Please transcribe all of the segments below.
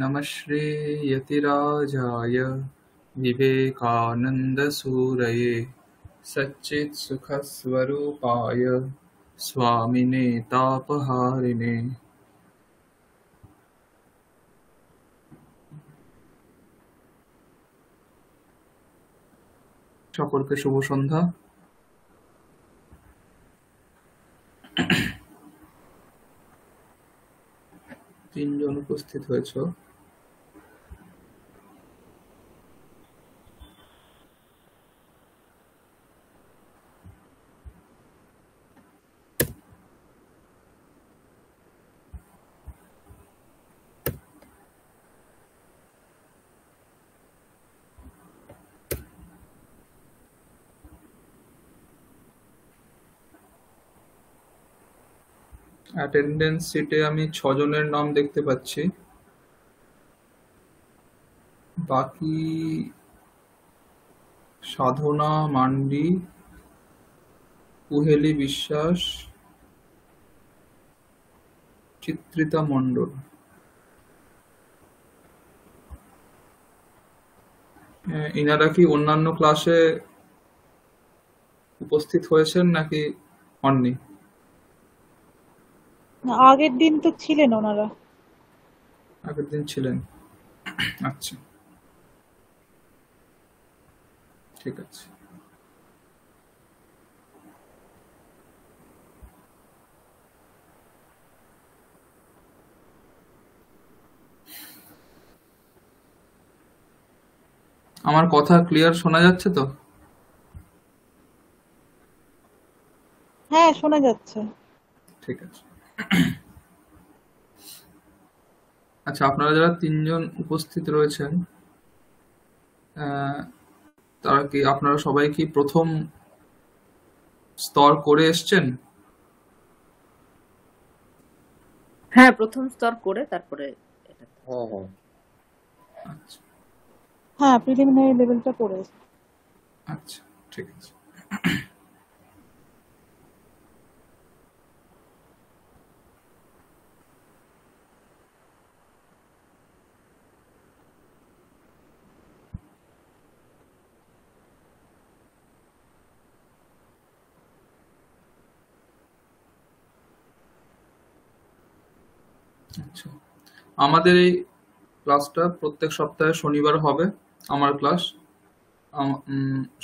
नमः श्रीयतिराजाय विवेकानन्दसूरये सच्चित्सुखस्वरूपाय स्वामिने तापहारिणे। সকলকে শুভ সন্ধ্যা। তিনজন উপস্থিত হয়েছে। অ্যাটেন্ডেন্স শিটে আমি 6 জনের নাম দেখতে পাচ্ছি। বাকি সাধনা মান্ডি, কুহেলি বিশ্বাস, চিত্রিতা মণ্ডল। ইনারা কি অন্যান্য ক্লাসে উপস্থিত হয়েছেন নাকি হননি? আগের দিন তো ছিলেন ওনারা। আগের দিন ছিলেন, আচ্ছা ঠিক আছে। আমার কথা ক্লিয়ার শোনা যাচ্ছে তো? হ্যাঁ, শোনা যাচ্ছে। ঠিক আছে। আচ্ছা, আপনারা যারা তিনজন উপস্থিত রয়েছেন তারা কি আপনারা সবাই কি প্রথম স্তর করে এসছেন? হ্যাঁ, প্রথম স্তর করে তারপরে আচ্ছা হ্যাঁ, প্রিলিমিনারি লেভেলটা পড়েছে। আচ্ছা ঠিক আছে। আচ্ছা, আমাদের এই ক্লাসটা প্রত্যেক সপ্তাহে শনিবার হবে। আমার ক্লাস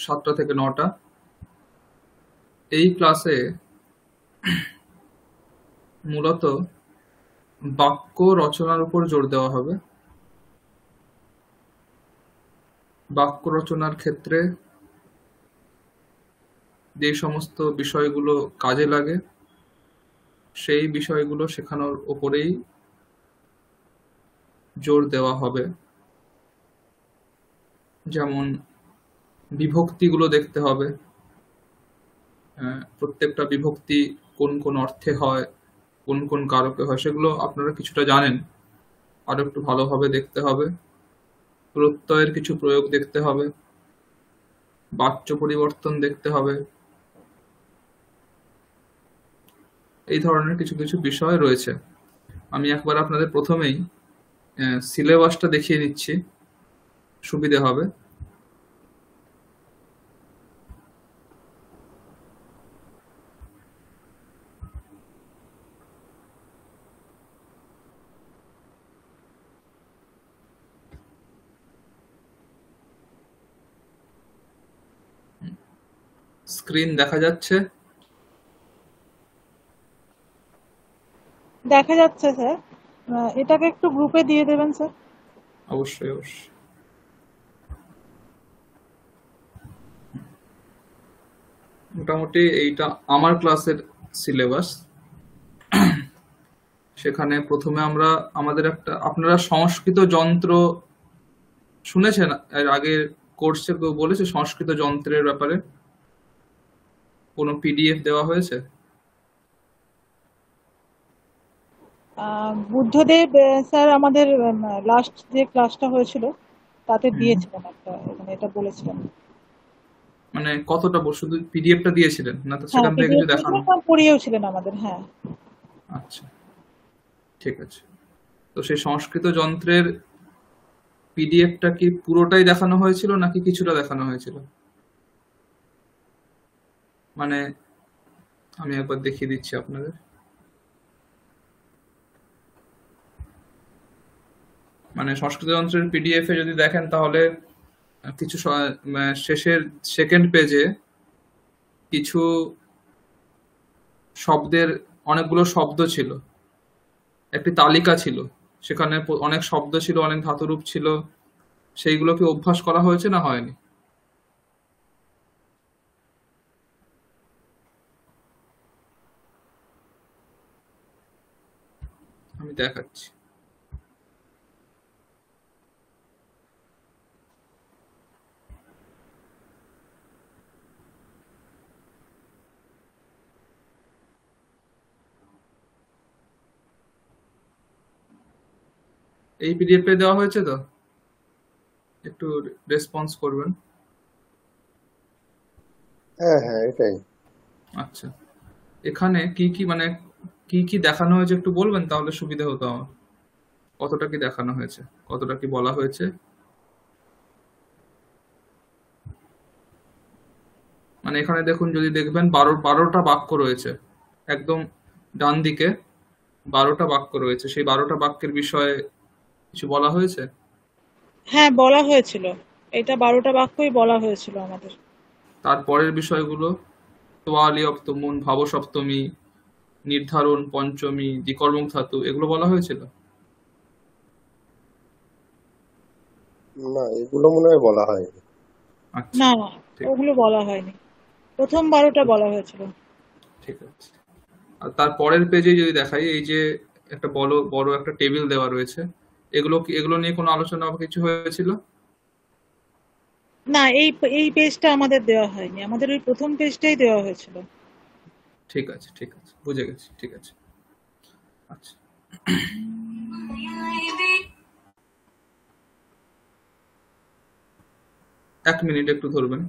7টা থেকে 9টা। এই ক্লাসে মূলত বাক্য রচনার উপর জোর দেওয়া হবে। বাক্য রচনার ক্ষেত্রে যে সমস্ত বিষয়গুলো কাজে লাগে সেই বিষয়গুলো শেখানোর উপরেই জোর দেওয়া হবে। যেমন বিভক্তিগুলো দেখতে হবে, প্রত্যেকটা বিভক্তি কোন কোন অর্থে হয়, কোন কোন কারকে হয়, সেগুলো আপনারা কিছুটা জানেন, আরো একটু ভালোভাবে দেখতে হবে। প্রত্যয়ের কিছু প্রয়োগ দেখতে হবে, বাচ্য পরিবর্তন দেখতে হবে। এই ধরনের কিছু কিছু বিষয় রয়েছে। আমি একবার আপনাদের প্রথমেই সিলেবাসটা দেখিয়ে দিচ্ছি, সুবিধে হবে। স্ক্রিন দেখা যাচ্ছে? দেখা যাচ্ছে স্যার। এটাকে একটু গ্রুপে দিয়ে দেবেন স্যার। অবশ্যই অবশ্যই। মোটামুটি এইটা আমার ক্লাসের সিলেবাস। সেখানে প্রথমে আমরা আমাদের আপনারা সংস্কৃত যন্ত্র শুনেছেন? এর আগের কোর্সে কেউ বলেছে সংস্কৃত যন্ত্রের ব্যাপারে? কোনো পিডিএফ দেওয়া হয়েছে? বুদ্ধদেব স্যার আমাদের লাস্ট যে ক্লাসটা হয়েছিল তাতে দিয়েছিলেন একটা, মানে এটা বলেছিলেন। মানে কতটা শুধু পিডিএফটা দিয়েছিলেন না তো সেখান থেকে কিছু দেখানো? পড়িয়েও ছিলেন আমাদের। হ্যাঁ আচ্ছা ঠিক আছে। তো সেই সংস্কৃত যন্ত্রের পিডিএফটা কি পুরোটাই দেখানো হয়েছিল নাকি কিছুটা দেখানো হয়েছিল? মানে আমি একবার দেখিয়ে দিচ্ছি আপনাদের। মানে সংস্কৃত যন্ত্রের পিডিএফ এ যদি দেখেন তাহলে কিছু শেষের সেকেন্ড পেজে কিছু শব্দের অনেকগুলো শব্দ ছিল, একটি তালিকা ছিল, সেখানে অনেক শব্দ ছিল, অনেক ধাতুরূপ ছিল। সেইগুলো কি অভ্যাস করা হয়েছে না হয়নি? আমি দেখাচ্ছি। এই পিডিএফ টাই দেওয়া হয়েছে তো? একটু রেসপন্স করবেন। হ্যাঁ হ্যাঁ, এটাই। আচ্ছা, এখানে কি কি মানে কি কি দেখানো হয়েছে একটু বলবেন, তাহলে সুবিধা হতো আমার। কতটা কি দেখানো হয়েছে, কতটা কি বলা হয়েছে? মানে এখানে দেখুন, যদি দেখবেন 12টা বাক্য রয়েছে একদম ডান দিকে। 12টা বাক্য রয়েছে, সেই 12টা বাক্যের বিষয়ে কিছু বলা হয়েছে? হ্যাঁ, বলা হয়েছিল। এটা 12টা বাক্যই বলা হয়েছিল আমাদের। তারপরের বিষয়গুলো তোয়ালি অপ্তমূন, ভাব সপ্তমী, নির্ধারণ, পঞ্চমী, দ্বিকর্মক ধাতু, এগুলো বলা হয়েছিল? না, এগুলো মনে হয় বলা হয়নি। আচ্ছা, না না, ঠিক ওগুলো বলা হয়নি। প্রথম 12টা বলা হয়েছিল। ঠিক আছে। আর তার পরের পেজে যদি দেখাই, এই যে একটা বড় বড় একটা টেবিল দেওয়া রয়েছে, এগুলো নিয়ে কোনো আলোচনা বা কিছু হয়েছিল? না, এই এই পেজটা আমাদের দেওয়া হয়নি, আমাদের ওই প্রথম পেজটাই দেওয়া হয়েছিল। ঠিক আছে, ঠিক আছে, বুঝে গেছি, ঠিক আছে। আচ্ছা, 1 মিনিট একটু ধরবেন।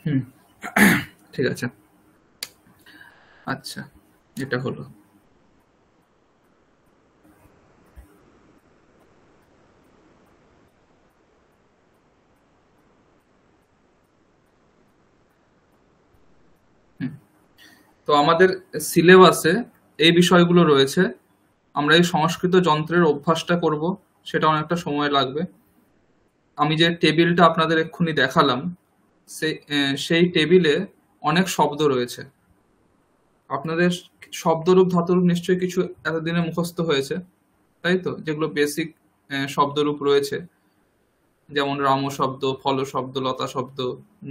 হুম, ঠিক আছে। আচ্ছা, এটা হলো। হুম, তো আমাদের সিলেবাসে এই বিষয়গুলো রয়েছে। আমরা এই সংস্কৃত যন্ত্রের অভ্যাসটা করব, সেটা অনেকটা সময় লাগবে। আমি যে টেবিলটা আপনাদের এক্ষুনি দেখালাম, সেই টেবিলে অনেক শব্দ রয়েছে। আপনাদের শব্দরূপ ধাতুরূপ নিশ্চয়ই কিছু এতদিনে মুখস্থ হয়েছে, তাই তো? যেগুলো বেসিক শব্দরূপ রয়েছে, যেমন রাম শব্দ, ফল শব্দ, লতা শব্দ,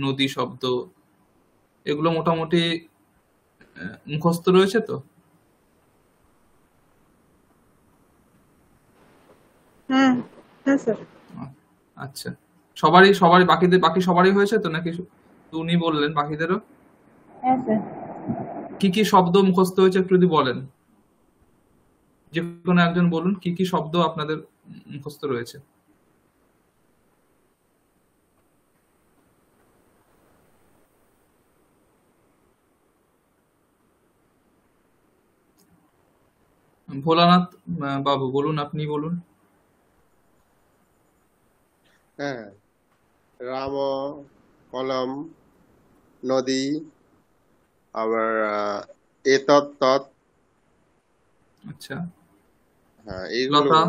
নদী শব্দ, এগুলো মোটামুটি মুখস্থ রয়েছে তো? হ্যাঁ, হ্যাঁ স্যার। আচ্ছা, সবারই বাকি সবারই হয়েছে তো, নাকি শুধু উনি বললেন? বাকিদেরও হ্যাঁ স্যার। কি কি শব্দ মুখস্থ হয়েছে একটু যদি বলেন। যে কোনো একজন বলুন কি কি শব্দ আপনাদের মুখস্থ রয়েছে। ভোলানাথ বাবু বলুন, আপনি বলুন। হ্যাঁ, রাম, কলম, নদী, আবার এতৎ তৎ। আচ্ছা, হ্যাঁ, এইগুলো। লতা,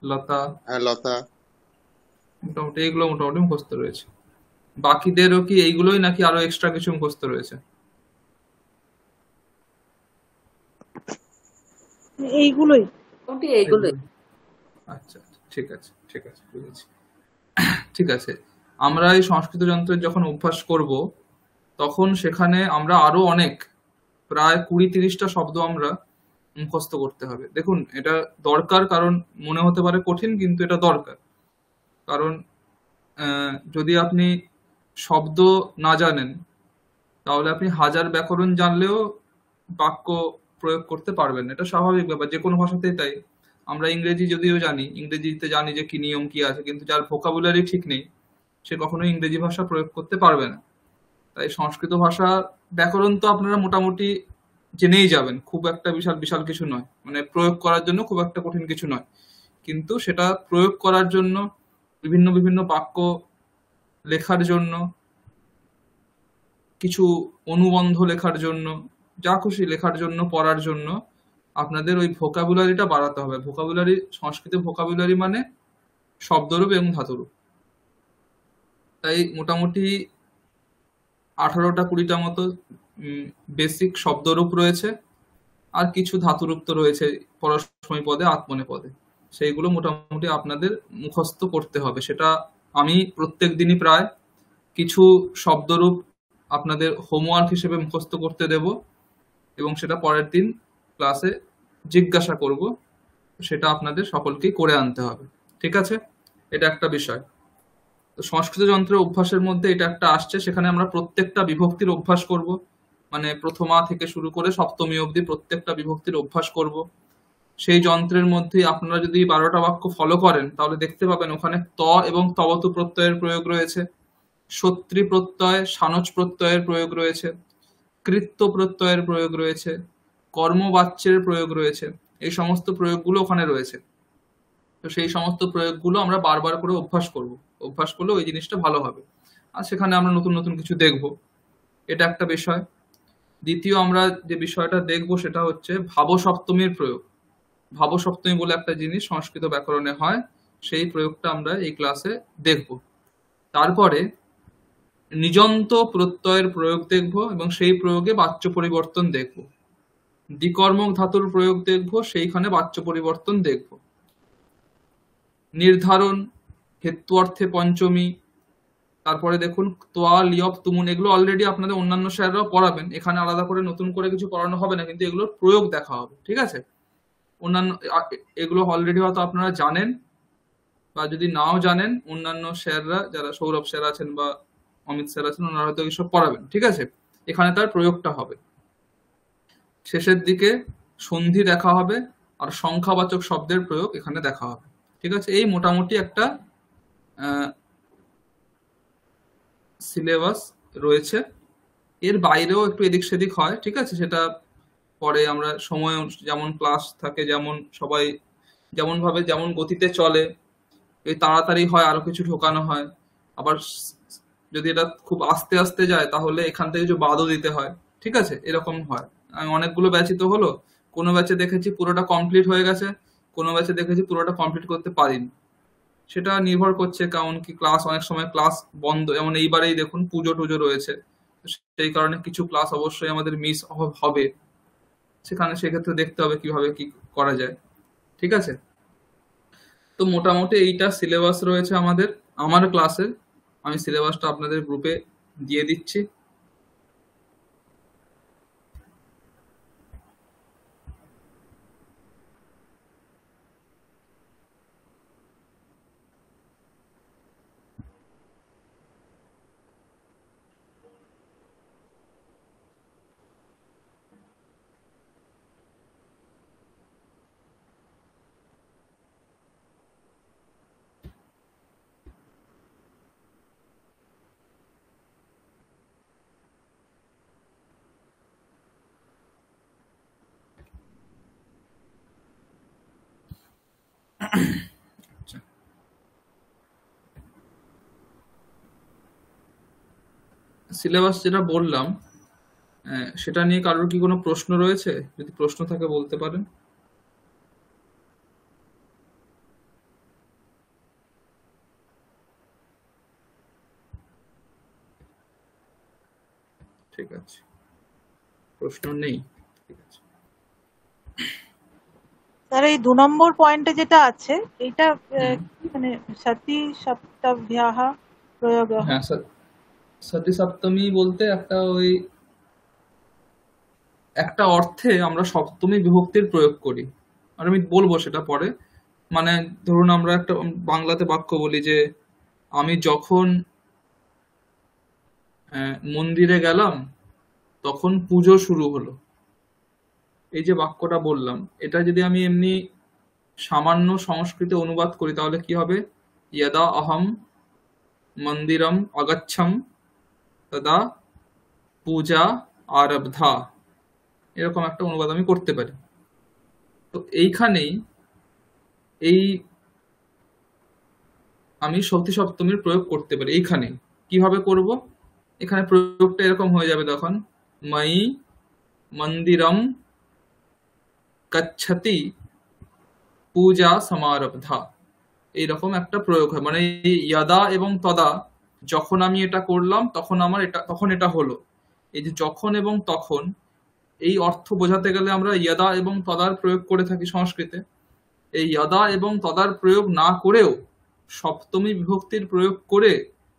লতা, হ্যাঁ, লতা। মোটামুটি মুখস্থ রয়েছে। বাকিদেরও কি এইগুলোই, নাকি আরো এক্সট্রা কিছু মুখস্থ রয়েছে? এইগুলোই। মোটামুটি এইগুলোই। আচ্ছা, ঠিক আছে, ঠিক আছে, বুঝেছি। ঠিক আছে, আমরা এই সংস্কৃত যন্ত্রের যখন অভ্যাস করব, তখন সেখানে আমরা আরো অনেক, প্রায় 20-30টা শব্দ আমরা মুখস্থ করতে হবে। দেখুন, এটা দরকার, কারণ মনে হতে পারে কঠিন, কিন্তু এটা দরকার। কারণ যদি আপনি শব্দ না জানেন, তাহলে আপনি হাজার ব্যাকরণ জানলেও বাক্য প্রয়োগ করতে পারবেন না। এটা স্বাভাবিক ব্যাপার, যে কোনো ভাষাতেই তাই। আমরা ইংরেজি যদিও জানি, ইংরেজিতে জানি যে কি নিয়ম কি আছে, কিন্তু যার ভোকাবুলারি ঠিক নেই, সে কখনোই ইংরেজি ভাষা প্রয়োগ করতে পারবে না। তাই সংস্কৃত ভাষা ব্যাকরণ তো আপনারা মোটামুটি জেনেই যাবেন, খুব একটা বিশাল বিশাল কিছু নয়, মানে প্রয়োগ করার জন্য খুব একটা কঠিন কিছু নয়। কিন্তু সেটা প্রয়োগ করার জন্য, বিভিন্ন বিভিন্ন বাক্য লেখার জন্য, কিছু অনুবন্ধ লেখার জন্য, যা খুশি লেখার জন্য, পড়ার জন্য আপনাদের ওই ভোকাবুলারিটা বাড়াতে হবে। ভোকাবুলারি, সংস্কৃত ভোকাবুলারি মানে শব্দরূপ এবং ধাতুরূপ। তাই মোটামুটি 18টা 20টা মতো বেসিক শব্দরূপ রয়েছে, আর কিছু ধাতুরূপ তো রয়েছে, পরস্মৈ পদে, আত্মনে পদে। সেইগুলো মোটামুটি আপনাদের মুখস্থ করতে হবে। সেটা আমি প্রত্যেক দিনই প্রায় কিছু শব্দরূপ আপনাদের হোমওয়ার্ক হিসেবে মুখস্থ করতে দেব, এবং সেটা পরের দিন ক্লাসে জিজ্ঞাসা করব। সেটা আপনাদের সকলকেই করে আনতে হবে, ঠিক আছে? এটা একটা বিষয়। তো সংস্কৃত যন্ত্রের অভ্যাসের মধ্যে এটা একটা আসছে, সেখানে আমরা প্রত্যেকটা বিভক্তির অভ্যাস করব। মানে প্রথমা থেকে শুরু করে সপ্তমী অবধি প্রত্যেকটা বিভক্তির অভ্যাস করব। সেই যন্ত্রের মধ্যে আপনারা যদি 12টা বাক্য ফলো করেন, তাহলে দেখতে পাবেন ওখানে ত এবং তবতু প্রত্যয়ের প্রয়োগ রয়েছে, সত্রী প্রত্যয়, সানচ প্রত্যয়ের প্রয়োগ রয়েছে, কৃত্য প্রত্যয়ের প্রয়োগ রয়েছে, কর্মবাচ্যের প্রয়োগ রয়েছে। এই সমস্ত প্রয়োগগুলো ওখানে রয়েছে। তো সেই সমস্ত প্রয়োগগুলো আমরা বারবার করে অভ্যাস করব। অভ্যাস করলে ওই জিনিসটা ভালো হবে, আর সেখানে আমরা নতুন নতুন কিছু দেখব। এটা একটা বিষয়। দ্বিতীয় আমরা যে বিষয়টা দেখব সেটা হচ্ছে ভাবসপ্তমীর প্রয়োগ। ভাবসপ্তমী বলে একটা জিনিস সংস্কৃত ব্যাকরণে হয়, সেই প্রয়োগটা আমরা এই ক্লাসে দেখব। তারপরে নিযন্ত প্রত্যয়ের প্রয়োগ দেখব, এবং সেই প্রয়োগে বাচ্য পরিবর্তন দেখব। দ্বিকর্মক ধাতুর প্রয়োগ দেখব, সেইখানে বাচ্য পরিবর্তন দেখব। নির্ধারণ, হেতু অর্থে পঞ্চমী, তারপরে দেখুন তোয়া, লিয়প, তুমুন, এগুলো অলরেডি আপনাদের অন্যান্য স্যাররাও পড়াবেন, এখানে আলাদা করে নতুন করে কিছু পড়ানো হবে না, কিন্তু এগুলোর প্রয়োগ দেখা হবে, ঠিক আছে? অন্যান্য এগুলো অলরেডি হয়তো আপনারা জানেন, বা যদি নাও জানেন, অন্যান্য স্যাররা, যারা সৌরভ স্যার আছেন বা অমিত স্যার আছেন, ওনারা হয়তো এসব পড়াবেন, ঠিক আছে? এখানে তার প্রয়োগটা হবে। শেষের দিকে সন্ধি দেখা হবে, আর সংখ্যাবাচক শব্দের প্রয়োগ এখানে দেখা হবে, ঠিক আছে? এই মোটামুটি একটা সিলেবাস রয়েছে। এর বাইরেও একটু এদিক সেদিক হয়, ঠিক আছে, সেটা পরে আমরা সময় যেমন ক্লাস থাকে, যেমন সবাই যেমন ভাবে যেমন গতিতে চলে, এই তাড়াতাড়ি হয় আরো কিছু ঢোকানো হয়, আবার যদি এটা খুব আস্তে আস্তে যায় তাহলে এখান থেকে কিছু বাদও দিতে হয়, ঠিক আছে, এরকম হয়। আমি অনেকগুলো ব্যাচই তো হলো, কোনো ব্যাচে দেখেছি পুরোটা কমপ্লিট হয়ে গেছে, কোনো ব্যাচে দেখেছি পুরোটা কমপ্লিট করতে পারিনি। সেটা নির্ভর করছে কারণ কি ক্লাস, অনেক সময় ক্লাস বন্ধ, যেমন এইবারেই দেখুন পুজো টুজো রয়েছে, তো সেই কারণে কিছু ক্লাস অবশ্যই আমাদের মিস হবে, সেখানে সেক্ষেত্রে দেখতে হবে কিভাবে কি করা যায়, ঠিক আছে। তো মোটামুটি এইটা সিলেবাস রয়েছে আমাদের, আমার ক্লাসের। আমি সিলেবাসটা আপনাদের গ্রুপে দিয়ে দিচ্ছি। সিলেবাস যেটা বললাম, সেটা নিয়ে কারোর কি কোনো প্রশ্ন রয়েছে? যদি প্রশ্ন থাকে বলতে পারেন। ঠিক আছে, প্রশ্ন নেই, ঠিক আছে। স্যার এই 2 নম্বর পয়েন্টে যেটা আছে এটা হুম। মানে সতী সপ্তভ্যাহ প্রয়োগ। হ্যাঁ স্যার, সতী সপ্তমী বলতে একটা ওই একটা অর্থে আমরা সপ্তমী বিভক্তির প্রয়োগ করি, আর আমি বলবো সেটা পরে। মানে ধরুন আমরা একটা বাংলাতে বাক্য বলি যে আমি যখন মন্দিরে গেলাম তখন পুজো শুরু হলো। এই যে বাক্যটা বললাম, এটা যদি আমি এমনি সামান্য সংস্কৃতে অনুবাদ করি তাহলে কি হবে? यदा अहम মন্দিরম অগচ্ছম তদা পূজা আরব্ধা, এরকম একটা অনুবাদ আমি করতে পারি। তো এইখানেই এই আমি সতী সপ্তমীর প্রয়োগ করতে পারি। এইখানে কিভাবে করব? এখানে প্রয়োগটা এরকম হয়ে যাবে তখন, ময়ি মন্দিরম গচ্ছতি পূজা সমারব্ধা, এইরকম একটা প্রয়োগ হয়। মানে এই ইয়াদা এবং তদা, যখন আমি এটা করলাম তখন আমার এটা, তখন এটা হলো। এই যে যখন এবং তখন, এই অর্থ বোঝাতে গেলে আমরা ইয়াদা এবং তদার প্রয়োগ করে থাকি সংস্কৃতে। এই ইয়াদা এবং তদার প্রয়োগ না করেও সপ্তমী বিভক্তির প্রয়োগ করে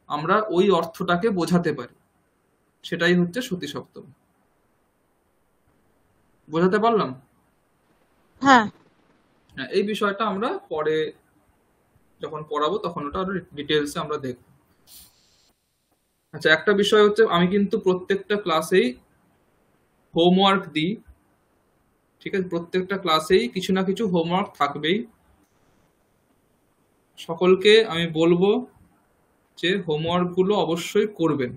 আমরা ওই অর্থটাকে বোঝাতে পারি, সেটাই হচ্ছে সতী সপ্তমী। বোঝাতে পারলাম? হ্যাঁ হ্যাঁ, এই বিষয়টা আমরা পরে যখন পড়াবো তখন ওটা আরো ডিটেলসে আমরা দেখব। আচ্ছা, একটা বিষয় হচ্ছে আমি কিন্তু প্রত্যেকটা ক্লাসেই হোমওয়ার্ক দিই, ঠিক আছে, প্রত্যেকটা ক্লাসেই কিছু না কিছু হোমওয়ার্ক থাকবেই। সকলকে আমি বলবো যে হোমওয়ার্ক গুলো অবশ্যই করবেন,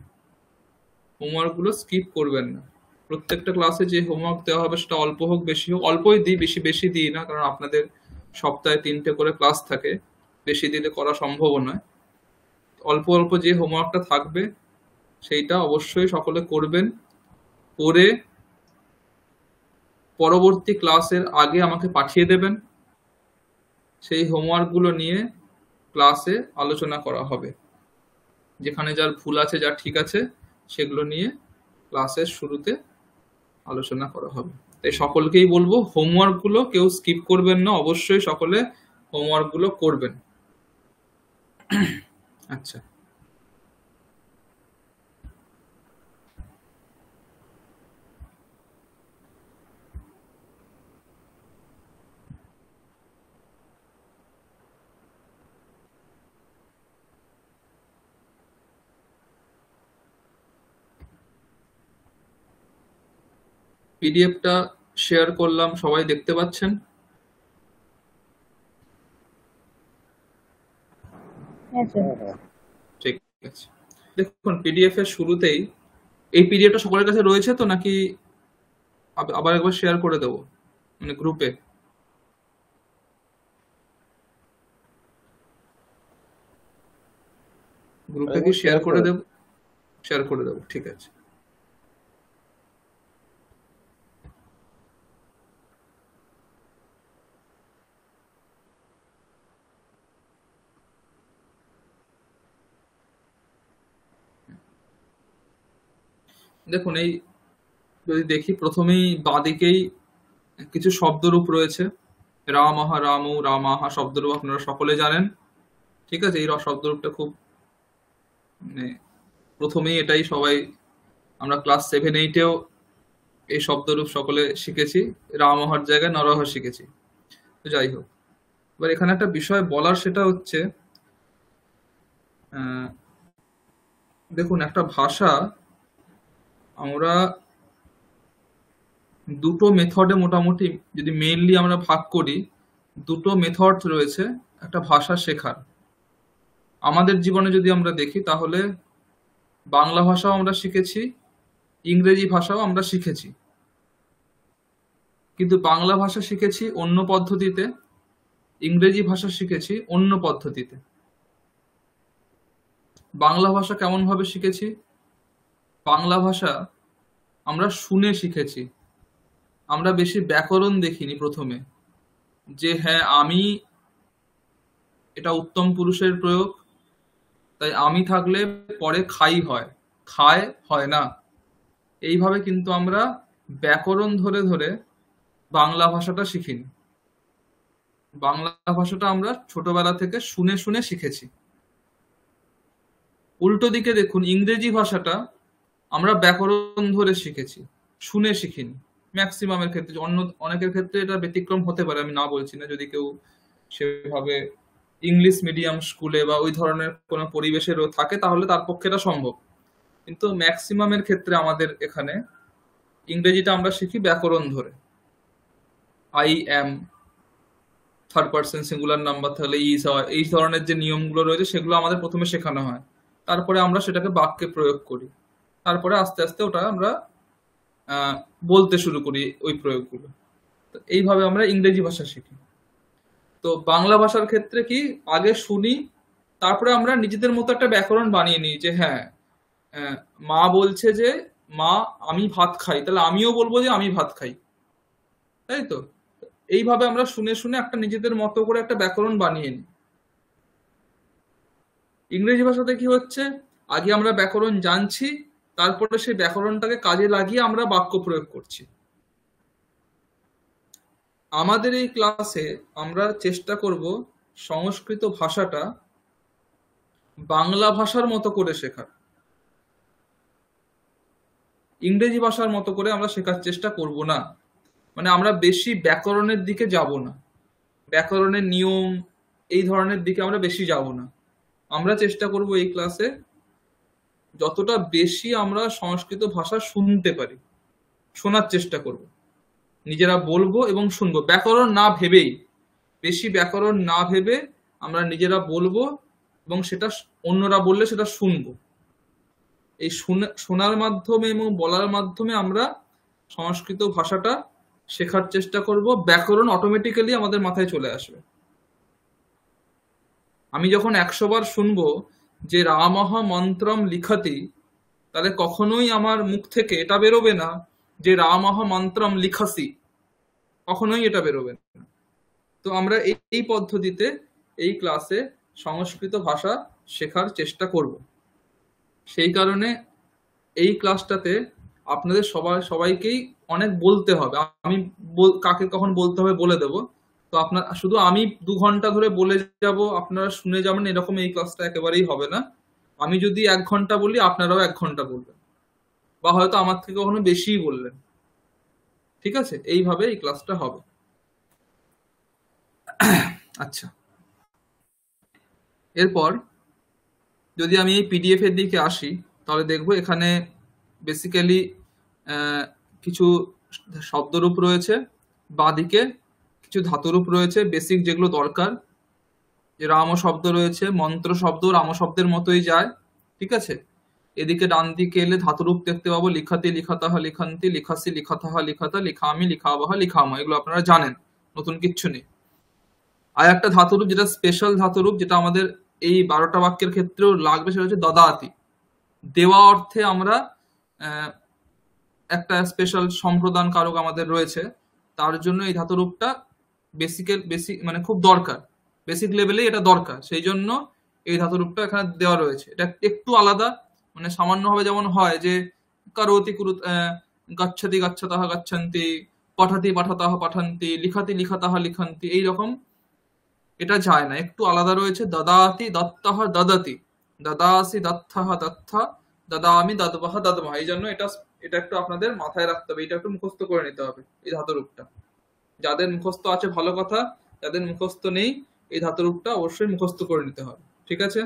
হোমওয়ার্ক গুলো স্কিপ করবেন না। প্রত্যেকটা ক্লাসে যে হোমওয়ার্ক দেওয়া হবে সেটা অল্প হোক বেশি হোক, অল্পই দিই, বেশি বেশি দিই না, কারণ আপনাদের সপ্তাহে 3টে করে ক্লাস থাকে, বেশি দিলে করা সম্ভব নয়। অল্প অল্প যে হোমওয়ার্কটা থাকবে সেইটা অবশ্যই সকলে করবেন, করে পরবর্তী ক্লাসের আগে আমাকে পাঠিয়ে দেবেন। সেই হোমওয়ার্ক গুলো নিয়ে ক্লাসে আলোচনা করা হবে, যেখানে যার ভুল আছে যার ঠিক আছে সেগুলো নিয়ে ক্লাসের শুরুতে আলোচনা করা হবে। তাই সকলকেই বলবো হোমওয়ার্ক গুলো কেউ স্কিপ করবেন না, অবশ্যই সকলে হোমওয়ার্ক গুলো করবেন। আচ্ছা, পিডিএফটা শেয়ার করলাম, সবাই দেখতে পাচ্ছেন? হ্যাঁ স্যার। হ্যাঁ। ঠিক আছে। দেখুন পিডিএফ এর শুরুতেই এই পিডিএফটা সকলের কাছে রয়েছে তো, নাকি আবার একবার শেয়ার করে দেবো মানে গ্রুপে? গ্রুপে কি শেয়ার করে দেবো? শেয়ার করে দেবো, ঠিক আছে। দেখুন এই যদি দেখি প্রথমেই বাঁদিকেই কিছু শব্দরূপ রয়েছে। রামঃ রামৌ রামাহ শব্দরূপ আপনারা সকলে জানেন, ঠিক আছে। এই শব্দরূপটা খুব মানে প্রথমেই এটাই সবাই আমরা ক্লাস 7-8-এও এই শব্দরূপ সকলে শিখেছি, রামহর জায়গায় নরহ শিখেছি। তো যাই হোক, এবার এখানে একটা বিষয় বলার, সেটা হচ্ছে দেখুন একটা ভাষা আমরা দুটো মেথডে মোটামুটি যদি মেইনলি আমরা ভাগ করি, দুটো মেথড রয়েছে একটা ভাষা শেখার। আমাদের জীবনে যদি আমরা দেখি তাহলে বাংলা ভাষাও আমরা শিখেছি, ইংরেজি ভাষাও আমরা শিখেছি, কিন্তু বাংলা ভাষা শিখেছি অন্য পদ্ধতিতে, ইংরেজি ভাষা শিখেছি অন্য পদ্ধতিতে। বাংলা ভাষা কেমন ভাবে শিখেছি? বাংলা ভাষা আমরা শুনে শিখেছি। আমরা বেশি ব্যাকরণ দেখিনি প্রথমে, যে হ্যাঁ আমি, এটা উত্তম পুরুষের প্রয়োগ, তাই আমি থাকলে পরে খাই হয়, খায় হয় না। এইভাবে কিন্তু আমরা ব্যাকরণ ধরে ধরে বাংলা ভাষাটা শিখিনি। বাংলা ভাষাটা আমরা ছোটবেলা থেকে শুনে শুনে শিখেছি। উল্টো দিকে দেখুন ইংরেজি ভাষাটা আমরা ব্যাকরণ ধরে শিখেছি, শুনে শিখিনি ম্যাক্সিমামের ক্ষেত্রে। অনেকের ক্ষেত্রে এটা ব্যতিক্রম হতে পারে, আমি না বলছি না। যদি কেউ সেভাবে ইংলিশ মিডিয়াম স্কুলে বা ওই ধরনের কোনো পরিবেশেরও থাকে তাহলে তার পক্ষে এটা সম্ভব, কিন্তু ম্যাক্সিমামের ক্ষেত্রে আমাদের এখানে ইংরেজিটা আমরা শিখি ব্যাকরণ ধরে। I am, third person singular number থাকলে ইজ হয়, এই ধরনের যে নিয়মগুলো রয়েছে সেগুলো আমাদের প্রথমে শেখানো হয়, তারপরে আমরা সেটাকে বাক্যে প্রয়োগ করি, তারপরে আস্তে আস্তে ওটা আমরা বলতে শুরু করি ওই প্রয়োগগুলো। তো এইভাবে আমরা ইংরেজি ভাষা শিখি। তো বাংলা ভাষার ক্ষেত্রে কি, আগে শুনি, তারপরে আমরা নিজেদের মতো একটা ব্যাকরণ বানিয়ে নিই, যে হ্যাঁ মা বলছে যে মা আমি ভাত খাই, তাহলে আমিও বলবো যে আমি ভাত খাই, তাই তো। এইভাবে আমরা শুনে শুনে একটা নিজেদের মতো করে একটা ব্যাকরণ বানিয়ে নিই। ইংরেজি ভাষাতে কি হচ্ছে, আগে আমরা ব্যাকরণ জানছি, তারপরে সেই ব্যাকরণটাকে কাজে লাগিয়ে আমরা বাক্য প্রয়োগ করছি। আমাদের এই ক্লাসে আমরা চেষ্টা করব সংস্কৃত ভাষাটা বাংলা ভাষার মতো করে শেখার। ইংরেজি ভাষার মতো করে আমরা শেখার চেষ্টা করব না, মানে আমরা বেশি ব্যাকরণের দিকে যাব না, ব্যাকরণের নিয়ম এই ধরনের দিকে আমরা বেশি যাব না। আমরা চেষ্টা করব এই ক্লাসে যতটা বেশি আমরা সংস্কৃত ভাষা শুনতে পারি শোনার চেষ্টা করব, নিজেরা বলবো এবং শুনবো, ব্যাকরণ না ভেবেই, বেশি ব্যাকরণ না ভেবে আমরা নিজেরা বলবো এবং সেটা অন্যরা বললে সেটা শুনবো। এই শোনার মাধ্যমে এবং বলার মাধ্যমে আমরা সংস্কৃত ভাষাটা শেখার চেষ্টা করব। ব্যাকরণ অটোমেটিক্যালি আমাদের মাথায় চলে আসবে। আমি যখন 100 বার শুনবো যে রামঃ মন্ত্রম লিখতি, তাহলে কখনোই আমার মুখ থেকে এটা বেরোবে না যে রামঃ মন্ত্রম লিখাসি, কখনোই এটা বেরোবে না। তো আমরা এই পদ্ধতিতে এই ক্লাসে সংস্কৃত ভাষা শেখার চেষ্টা করব। সেই কারণে এই ক্লাসটাতে আপনাদের সবাইকেই অনেক বলতে হবে। আমি কাকে কখন বলতে হবে বলে দেব। তো আপনার শুধু আমি 2 ঘন্টা ধরে বলে যাব, আপনারা শুনে যাবেন, এরকম এই ক্লাসটা একেবারেই হবে না। আমি যদি 1 ঘন্টা বলি, আপনারাও 1 ঘন্টা বলবেন, বা হয়তো আমার থেকে কখনো বেশিই বললেন, ঠিক আছে। এইভাবে এই ক্লাসটা হবে। আচ্ছা, এরপর যদি আমি এই পিডিএফ এর দিকে আসি তাহলে দেখবো এখানে বেসিক্যালি কিছু শব্দরূপ রয়েছে, বাঁদিকে কিছু ধাতুরূপ রয়েছে বেসিক যেগুলো দরকার। যে রাম শব্দ রয়েছে, মন্ত্র শব্দ রাম শব্দের মতোই যায়, ঠিক আছে। এদিকে ডান দিকে এলে ধাতুরূপ দেখতে পাবো লিখাতি, লিখাতাহা, লিখান্তি, লিখাসি, লিখাতাহা, লিখাতা, লিখামি, লিখাবাহা, লিখামা। এগুলো আপনারা জানেন, নতুন কিচ্ছু নেই। আর একটা ধাতুরূপ যেটা স্পেশাল ধাতুরূপ, যেটা আমাদের এই 12টা বাক্যের ক্ষেত্রেও লাগবে, সেটা হচ্ছে দদাতি। দেওয়া অর্থে আমরা আহ, একটা স্পেশাল সম্প্রদান কারক আমাদের রয়েছে, তার জন্য এই ধাতুরূপটা বেসিক মানে খুব দরকার, বেসিক লেভেলে এটা দরকার, সেই জন্য এই ধাতুরূপটা এখানে দেওয়া রয়েছে। এটা একটু আলাদা, মানে সামান্যভাবে যেমন হয় যে কারোতি কুরু, গাচ্ছাতি গাচ্ছাতাহ গাচ্ছন্তি, পাঠাতি পাঠাতাহ পাঠান্তি, লিখাতি লিখাতাহ লিখান্তি, এইরকম এটা যায় না, একটু আলাদা রয়েছে। দদাতি দত্তাহ দদতি, দদাসি দত্তাহ দত্থা, দদামি দদবাহ দদমাহ। এই জন্য এটা এটা একটু আপনাদের মাথায় রাখতে হবে, এটা একটু মুখস্থ করে নিতে হবে এই ধাতুরূপটা। যাদের মুখস্থ আছে ভালো কথা, যাদের মুখস্থ নেই এই ধাতুরূপটা অবশ্যই মুখস্থ করে নিতে হবে, ঠিক আছে?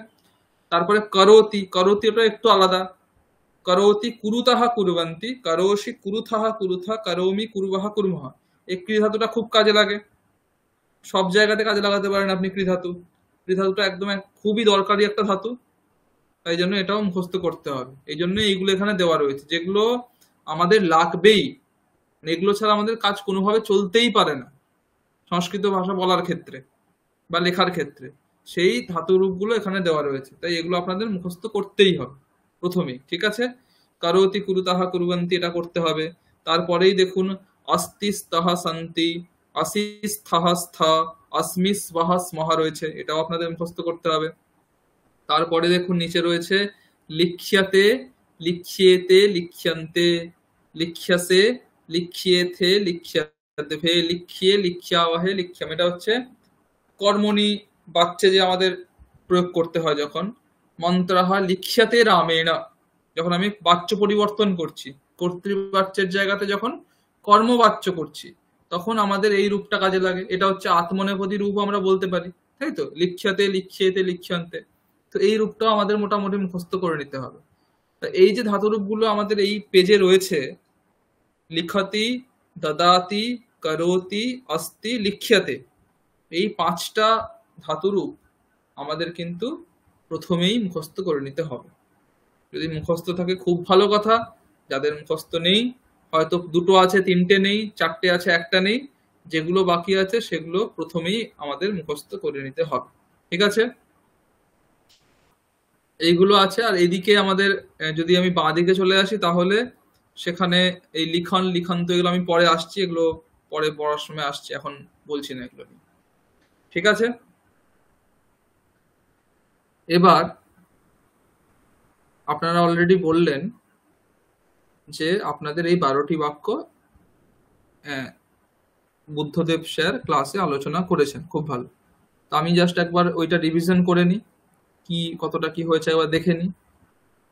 তারপরে করতি, করতিটা একটু আলাদা। করতি কুরুতাহা কুরবন্তি, করোষি কুরুথাহা কুরুথা, করোমি কুরুবাহা কুরুমহ। এই ক্রি ধাতুটা খুব কাজে লাগে, সব জায়গাতে কাজে লাগাতে পারেন আপনি ক্রি ধাতু। ক্রি ধাতুটা একদম খুবই দরকারি একটা ধাতু, তাই জন্য এটাও মুখস্থ করতে হবে। এই জন্য এইগুলো এখানে দেওয়া রয়েছে, যেগুলো আমাদের লাগবেই, এগুলো ছাড়া আমাদের কাজ কোনোভাবে চলতেই পারে না সংস্কৃত ভাষা বলার ক্ষেত্রে বা লেখার ক্ষেত্রে। সেই ধাতু রূপগুলো এখানে দেওয়া রয়েছে, তাই এগুলো আপনাদের মুখস্থ করতেই হবে প্রথমেই, ঠিক আছে? কারোতি কুরুতাহা কুরবন্তি, এটা করতে হবে। তারপরেই দেখুন অস্তিস্তাহা সন্তি, অসিস্থাহা স্থা, অস্মিস স্বাহা স্মহা রয়েছে, এটাও আপনাদের মুখস্থ করতে হবে। তারপরে দেখুন নিচে রয়েছে লিখ্যাতে, লিখ্যেতে, লিখ্যন্তে, লিখ্যাসে, লিখ্যেথে, লিখ্যাতে, লিখিয়ে, লিখ্যাওয়াহে, লিখ্যাম। এটা হচ্ছে কর্মণি বাচ্চে যে আমাদের প্রয়োগ করতে হয়, যখন মন্ত্রাহা লিখ্যাতে রামেণ, যখন আমি বাচ্য পরিবর্তন করছি, কর্তৃবাচ্যের জায়গাতে যখন কর্মবাচ্য করছি, তখন আমাদের এই রূপটা কাজে লাগে। এটা হচ্ছে আত্মনেপদী রূপ আমরা বলতে পারি, তাই তো? লিখ্যাতে, লিখ্যেতে, লিখ্যন্তে। তো এই রূপটাও আমাদের মোটামুটি মুখস্থ করে নিতে হবে। এই যে ধাতুরূপগুলো আমাদের এই পেজে রয়েছে, লিখতি, দদাতি, করোতি, অস্তি, লিখ্যাতে, এই 5টা ধাতুরূপ আমাদের কিন্তু প্রথমেই মুখস্থ করে নিতে হবে। যদি মুখস্থ থাকে খুব ভালো কথা, যাদের মুখস্থ নেই, হয়তো 2টো আছে 3টে নেই, 4টে আছে 1টা নেই, যেগুলো বাকি আছে সেগুলো প্রথমেই আমাদের মুখস্থ করে নিতে হবে, ঠিক আছে? এইগুলো আছে। আর এদিকে আমাদের যদি আমি বাঁ দিকে চলে আসি, তাহলে সেখানে এই লিখন লিখান্ত এগুলো আমি পরে আসছি, এগুলো পরে পড়ার সময় আসছি, এখন বলছি না এগুলো নিয়ে, ঠিক আছে? এবার আপনারা অলরেডি বললেন যে আপনাদের এই 12টি বাক্য বুদ্ধদেব স্যার ক্লাসে আলোচনা করেছেন, খুব ভালো। তো আমি জাস্ট একবার ওইটা রিভিশন করে নিই, কি কতটা কি হয়েছে একবার দেখে নিই।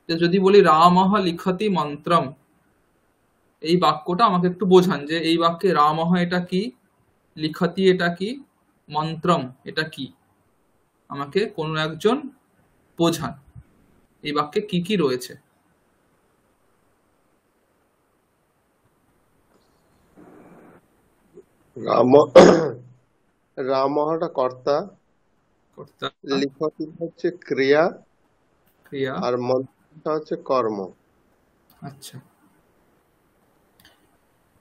যদি বলি রামহ লিখতি মন্ত্রম, এই বাক্যটা আমাকে একটু বোঝান যে এই বাক্যে রামহ এটা কি, লিখতি এটা কি, মন্ত্রম এটা কি, আমাকে কোনো একজন বোঝান এই বাক্যে কি কি রয়েছে। রাম রামহটা কর্তা, কর্তা, লিখতি হচ্ছে ক্রিয়া, ক্রিয়া, আর মন্ত্রটা হচ্ছে কর্ম। আচ্ছা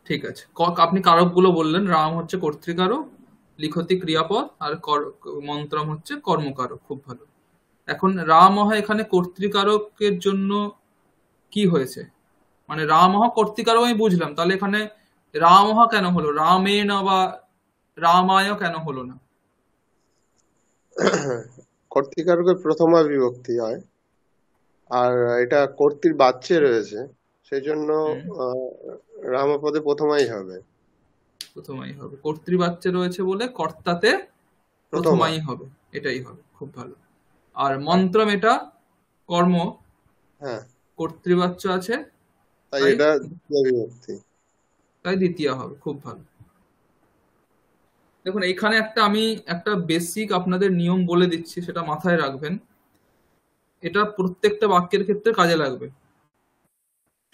ঠিক আছে। আপনি কারকগুলো বললেন, রাম হচ্ছে কর্তৃকারক, লিখতি ক্রিয়াপদ, আর মন্ত্রম হচ্ছে কর্মকারক, খুব ভালো। এখন রামহ এখানে কর্তৃকারকের জন্য কি হয়েছে, মানে রামহ কর্তৃকারক আমি বুঝলাম, তাহলে এখানে রামহ কেন হলো, রামেণ বা রামায় কেন হলো না? কর্তৃকারকের প্রথমা বিভক্তি হয়, আর এটা কর্তৃর বাচ্চে রয়েছে, সেই জন্য হুম, রামপদে প্রথমাই হবে। প্রথমাই হবে, কর্তৃবাচ্যে রয়েছে বলে কর্তাতে প্রথমা। প্রথমাই হবে, এটাই হবে, খুব ভালো। আর মন্ত্রম এটা কর্ম, হ্যাঁ, কর্তৃবাচ্য আছে, তাই তাই এটা দ্বিতীয়া বিভক্তি। তাই দ্বিতীয় হবে, খুব ভালো। দেখুন এইখানে আমি একটা বেসিক আপনাদের নিয়ম বলে দিচ্ছি, সেটা মাথায় রাখবেন, এটা প্রত্যেকটা বাক্যের ক্ষেত্রে কাজে লাগবে।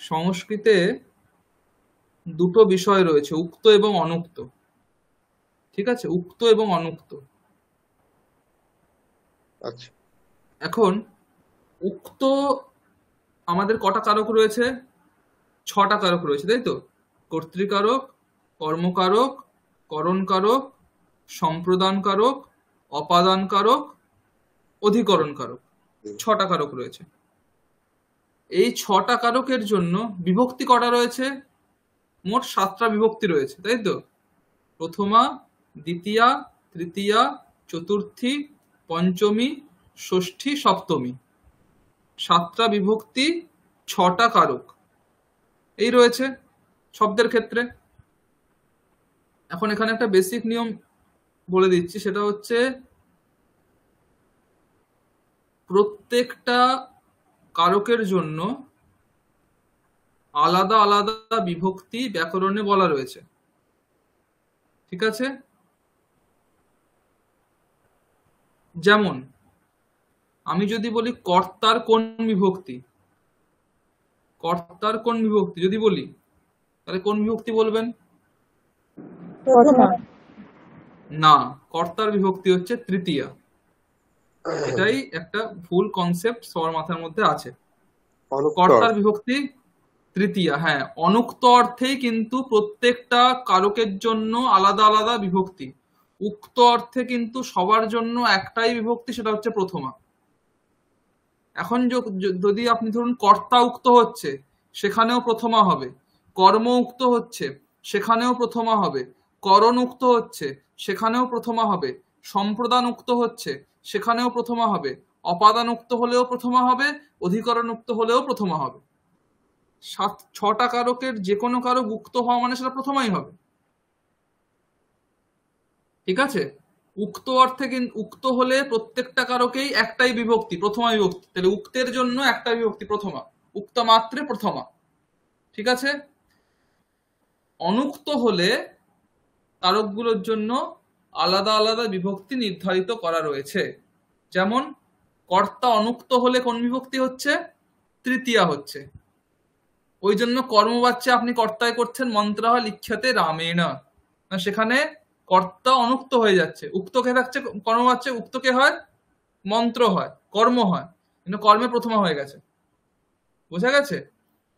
সংস্কৃতে 2টো বিষয় রয়েছে, উক্ত এবং অনুক্ত, ঠিক আছে? উক্ত এবং অনুক্ত। আচ্ছা, এখন উক্ত আমাদের কটা কারক রয়েছে? 6টা কারক রয়েছে, তাই তো? কর্তৃকারক, কর্মকারক, করণকারক, সম্প্রদান কারক, অপাদান কারক, অধিকরণ কারক। 6টা কারক রয়েছে। এই 6টা কারকের জন্য বিভক্তি কটা রয়েছে? মোট 7টা বিভক্তি রয়েছে, তাই তো? প্রথমা, দ্বিতীয়া, তৃতীয়া, চতুর্থী, পঞ্চমী, ষষ্ঠী, সপ্তমী। 7টা বিভক্তি, 6টা কারক, এই রয়েছে শব্দের ক্ষেত্রে। এখন এখানে একটা বেসিক নিয়ম বলে দিচ্ছি, সেটা হচ্ছে প্রত্যেকটা কারকের জন্য আলাদা আলাদা বিভক্তি ব্যাকরণে বলা রয়েছে, ঠিক আছে? যেমন আমি যদি বলি কর্তার কোন বিভক্তি, কর্তার কোন বিভক্তি যদি বলি, তাহলে কোন বিভক্তি বলবেন? প্রথমা। না, কর্তার বিভক্তি হচ্ছে তৃতীয়া। এটাই একটা ভুল কনসেপ্ট সবার মাথার মধ্যে আছে। অনুক্ত কর্তার বিভক্তি তৃতীয়া, হ্যাঁ। অনুক্ত অর্থেই কিন্তু প্রত্যেকটা কারকের জন্য আলাদা আলাদা বিভক্তি। উক্ত অর্থে কিন্তু সবার জন্য একটাই বিভক্তি, সেটা হচ্ছে প্রথমা। এখন যদি আপনি ধরুন কর্তা উক্ত হচ্ছে, সেখানেও প্রথমা হবে। কর্ম উক্ত হচ্ছে, সেখানেও প্রথমা হবে। করণ উক্ত হচ্ছে, সেখানেও প্রথমা হবে। সম্প্রদান উক্ত হচ্ছে, সেখানেও প্রথমা হবে। অপাদান উক্ত হলেও প্রথমা হবে, অধিকরণ উক্ত হলেও প্রথমা হবে। 6টা কারকের যে কোনো কারক উক্ত হওয়া মানে সেটা প্রথমাই হবে, ঠিক আছে? উক্ত অর্থে উক্ত হলে প্রত্যেকটা কারকেই একটাই বিভক্তি, প্রথমা বিভক্তি। তাহলে উক্তের জন্য একটা বিভক্তি প্রথমা, উক্ত মাত্রে প্রথমা, ঠিক আছে? অনুক্ত হলে কারকগুলোর জন্য আলাদা আলাদা বিভক্তি নির্ধারিত করা রয়েছে। যেমন কর্তা অনুক্ত হলে কোন বিভক্তি হচ্ছে? তৃতীয়া হচ্ছে। ওই জন্য কর্মবাচ্যে আপনি কর্তায় করছেন মন্ত্রাহ লিখ্যাতে রামেণ, সেখানে কর্তা অনুক্ত হয়ে যাচ্ছে। উক্ত কে থাকছে কর্মবাচ্যে, উক্ত কে হয়? মন্ত্র হয়, কর্ম হয়, কিন্তু কর্মে প্রথমা হয়ে গেছে। বোঝা গেছে?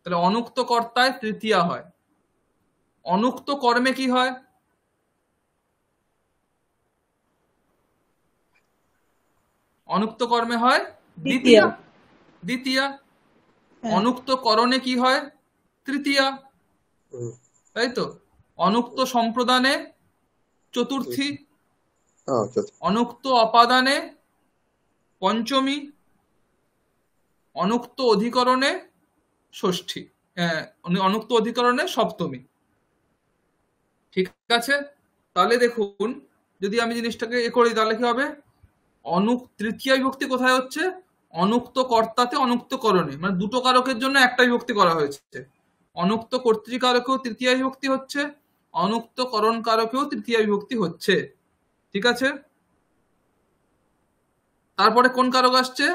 তাহলে অনুক্ত কর্তায় তৃতীয়া হয়। অনুক্ত কর্মে কি হয়? অনুক্ত কর্মে হয় দ্বিতীয়া। দ্বিতীয়া। অনুক্ত করণে কি হয়? তৃতীয়া, তাই তো? অনুক্ত সম্প্রদানে চতুর্থী, অনুক্ত অপাদানে পঞ্চমী, অনুক্ত অধিকরণে ষষ্ঠী, অনুক্ত অধিকরণে সপ্তমী, ঠিক আছে? তাহলে দেখুন, যদি আমি জিনিসটাকে করি তাহলে কি হবে? তৃতীয় বিভক্তি কোথায় হচ্ছে? অনুক্ত কর্তাতে অনুক্ত করণে, মানে দুটো কারকের জন্য একটা বিভক্তি করা হয়েছে। অনুক্ত কর্তৃকারকেও তৃতীয় বিভক্তি হচ্ছে, অনুক্ত করণ কারকেও তৃতীয় বিভক্তি হচ্ছে, ঠিক আছে? তারপরে কোন কারক আসছে?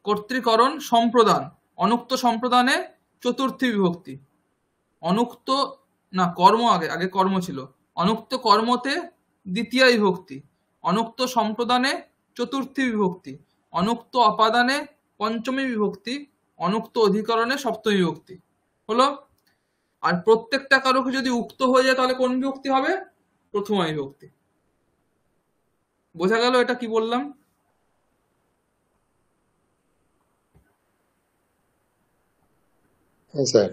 কর্তৃকরণ সম্প্রদান। অনুক্ত সম্প্রদানে চতুর্থী বিভক্তি। অনুক্ত না, কর্ম আগে কর্ম ছিল। অনুক্ত কর্মতে দ্বিতীয় বিভক্তি। অনুক্ত সম্প্রদানে চতুর্থী বিভক্তি। অনুক্ত অপাদানে পঞ্চমী বিভক্তি। অনুক্ত অধিকরণে সপ্তমী বিভক্তি হলো। আর প্রত্যেকটা কারকে যদি উক্ত হয়ে যায় তাহলে কোন বিভক্তি হবে? প্রথমা বিভক্তি। বোঝা গেল এটা কি বললাম? হ্যাঁ স্যার।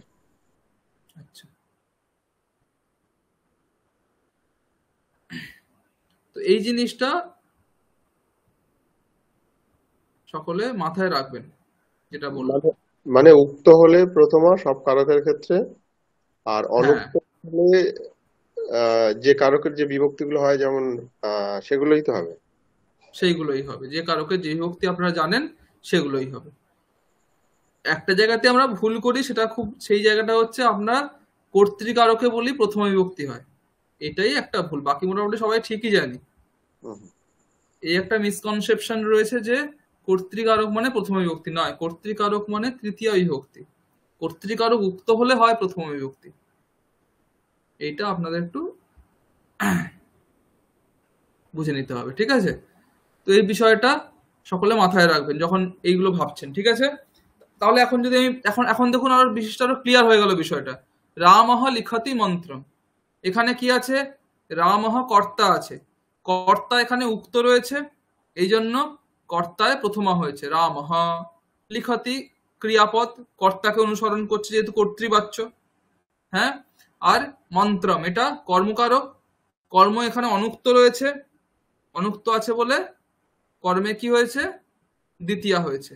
আচ্ছা, তো এই জিনিসটা সকলে মাথায় রাখবেন, যেটা বললাম। মানে উক্ত হলে প্রথমা সব কারকের ক্ষেত্রে, আর হ্যাঁ, অনুক্ত হলে যে কারকের যে বিভক্তিগুলো হয় যেমন সেগুলোই তো হবে। সেইগুলোই হবে, যে কারকের যে বিভক্তি আপনারা জানেন সেগুলোই হবে। একটা জায়গাতে আমরা ভুল করি, সেটা খুব, সেই জায়গাটা হচ্ছে আমরা কর্তৃকারকে বলি প্রথমা বিভক্তি হয়, এটাই একটা ভুল। বাকি মোটামুটি সবাই ঠিকই জানি। এই একটা মিসকনসেপশন রয়েছে যে কর্তৃকারক মানে প্রথমা বিভক্তি নয়, কর্তৃকারক মানে তৃতীয় বিভক্তি। কর্তৃকারক উক্ত হলে হয় প্রথমা বিভক্তি। এইটা আপনাদের একটু বুঝে নিতে হবে, ঠিক আছে? তো এই বিষয়টা সকলে মাথায় রাখবেন যখন এইগুলো ভাবছেন, ঠিক আছে? তাহলে এখন যদি আমি এখন এখন দেখুন আরো বিশিষ্ট আরো ক্লিয়ার হয়ে গেল বিষয়টা। রামঃ লিখতি মন্ত্রম, এখানে কি আছে? রামঃ কর্তা আছে, কর্তা এখানে উক্ত রয়েছে, এই জন্য কর্তায় প্রথমা হয়েছে রামঃ। লিখতি ক্রিয়াপদ, কর্তাকে অনুসরণ করছে যেহেতু কর্তৃবাচ্য। হ্যাঁ, আর মন্ত্রম এটা কর্মকারক, কর্ম এখানে অনুক্ত রয়েছে, অনুক্ত আছে বলে কর্মে কি হয়েছে? দ্বিতীয়া হয়েছে।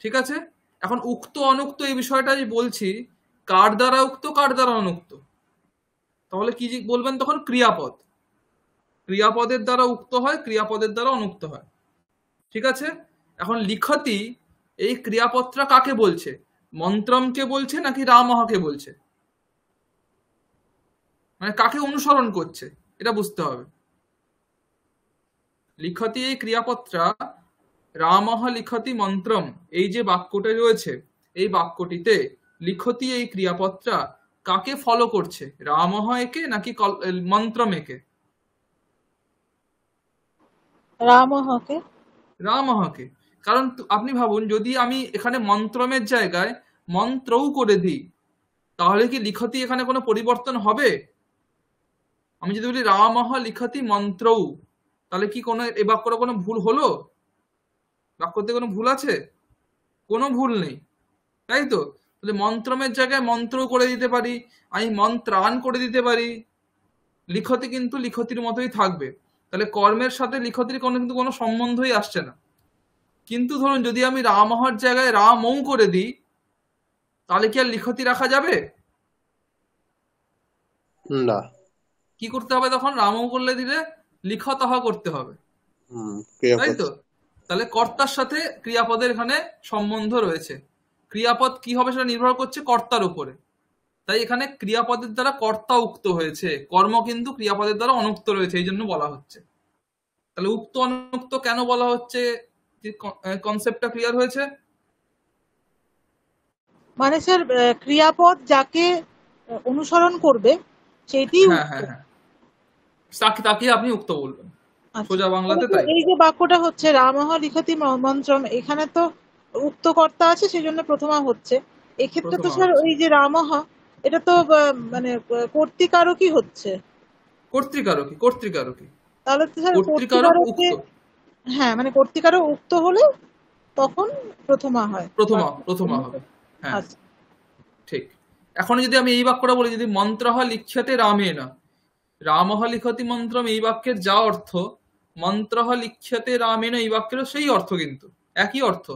ঠিক আছে, এখন উক্ত অনুক্ত এই বিষয়টা যে বলছি, কার দ্বারা উক্ত কার দ্বারা অনুক্ত, তাহলে কি বলবেন তখন? ক্রিয়াপদ, ক্রিয়াপদের দ্বারা উক্ত হয়, ক্রিয়াপদের দ্বারা অনুক্ত হয়। ঠিক আছে, এখন লিখতি এই ক্রিয়াপদটা কাকে বলছে? মন্ত্রমকে বলছে নাকি রামহকে বলছে? মানে কাকে অনুসরণ করছে এটা বুঝতে হবে। লিখতি এই ক্রিয়াপদটা রামঃ লিখতি মন্ত্রম, এই যে বাক্যটা রয়েছে এই বাক্যটিতে লিখতি এই ক্রিয়াপদটা কাকে ফলো করছে? রামঃ একে নাকি মন্ত্রম একে? রামহকে। রামহকে। কারণ আপনি ভাবুন, যদি আমি এখানে মন্ত্রমের জায়গায় মন্ত্রও করে দিই, তাহলে কি লিখতি এখানে কোনো পরিবর্তন হবে? আমি যদি বলি রামঃ লিখতি মন্ত্রও, তাহলে কি কোনো এ বাক্যটা কোনো ভুল হলো? বাক্যতে কোনো ভুল আছে? কোনো ভুল নেই, তাই তো? তাহলে মন্ত্রমের জায়গায় মন্ত্র করে দিতে পারি, আমি মন্ত্রাণ করে দিতে পারি, লিখতি কিন্তু লিখতির মতোই থাকবে। তাহলে কর্মের সাথে লিখতির কিন্তু কোনো সম্বন্ধই আসছে না। কিন্তু ধরুন যদি আমি রামহর জায়গায় রামও করে দিই, তাহলে কি আর লিখতি রাখা যাবে? না। কি করতে হবে তখন? রামও করলে দিলে লিখতহ করতে হবে, তাই ক্রিয়াপদ। তো? তাহলে কর্তার সাথে ক্রিয়াপদের এখানে সম্বন্ধ রয়েছে। ক্রিয়াপদ কি হবে সেটা নির্ভর করছে কর্তার উপরে। তাই এখানে ক্রিয়াপদের দ্বারা কর্তা উক্ত হয়েছে, কর্ম কিন্তু ক্রিয়াপদের দ্বারা অনুক্ত রয়েছে, এই জন্য বলা হচ্ছে। তাহলে উক্ত অনুক্ত কেন বলা হচ্ছে, কনসেপ্টটা ক্লিয়ার হয়েছে? মানে স্যার ক্রিয়াপদ যাকে অনুসরণ করবে সেইটি হ্যাঁ হ্যাঁ হ্যাঁ, তাকে আপনি উক্ত বলবেন, আচ্ছা। সোজা বাংলাতে তাহলে তো তাই। এই যে বাক্যটা হচ্ছে রামহ লিখতি মন্ত্রম, এখানে তো উক্ত কর্তা আছে, সেই জন্য প্রথমা হচ্ছে। এক্ষেত্রে তো প্রথমা স্যার হচ্ছে ওই যে রামহ, এটা তো মানে কর্তৃকারকই হচ্ছে। কর্তৃকারকী, কর্তৃকারকী, তাহলে তো স্যার কর্তৃকারক কর্তৃকারকে, উক্ত, হ্যাঁ মানে কর্তৃকারক উক্ত হলে তখন প্রথমা হয়। প্রথমা হবে। হ্যাঁ, আচ্ছা। ঠিক। এখন যদি আমি এই বাক্যটা বলি, যদি মন্ত্রঃ লিখ্যতে রামেণ, রামঃ লিখতি মন্ত্রম, এই বাক্যের যা অর্থ, মন্ত্রঃ লিখ্যতে রামেণ এই বাক্যেরও সেই অর্থ, কিন্তু একই অর্থ,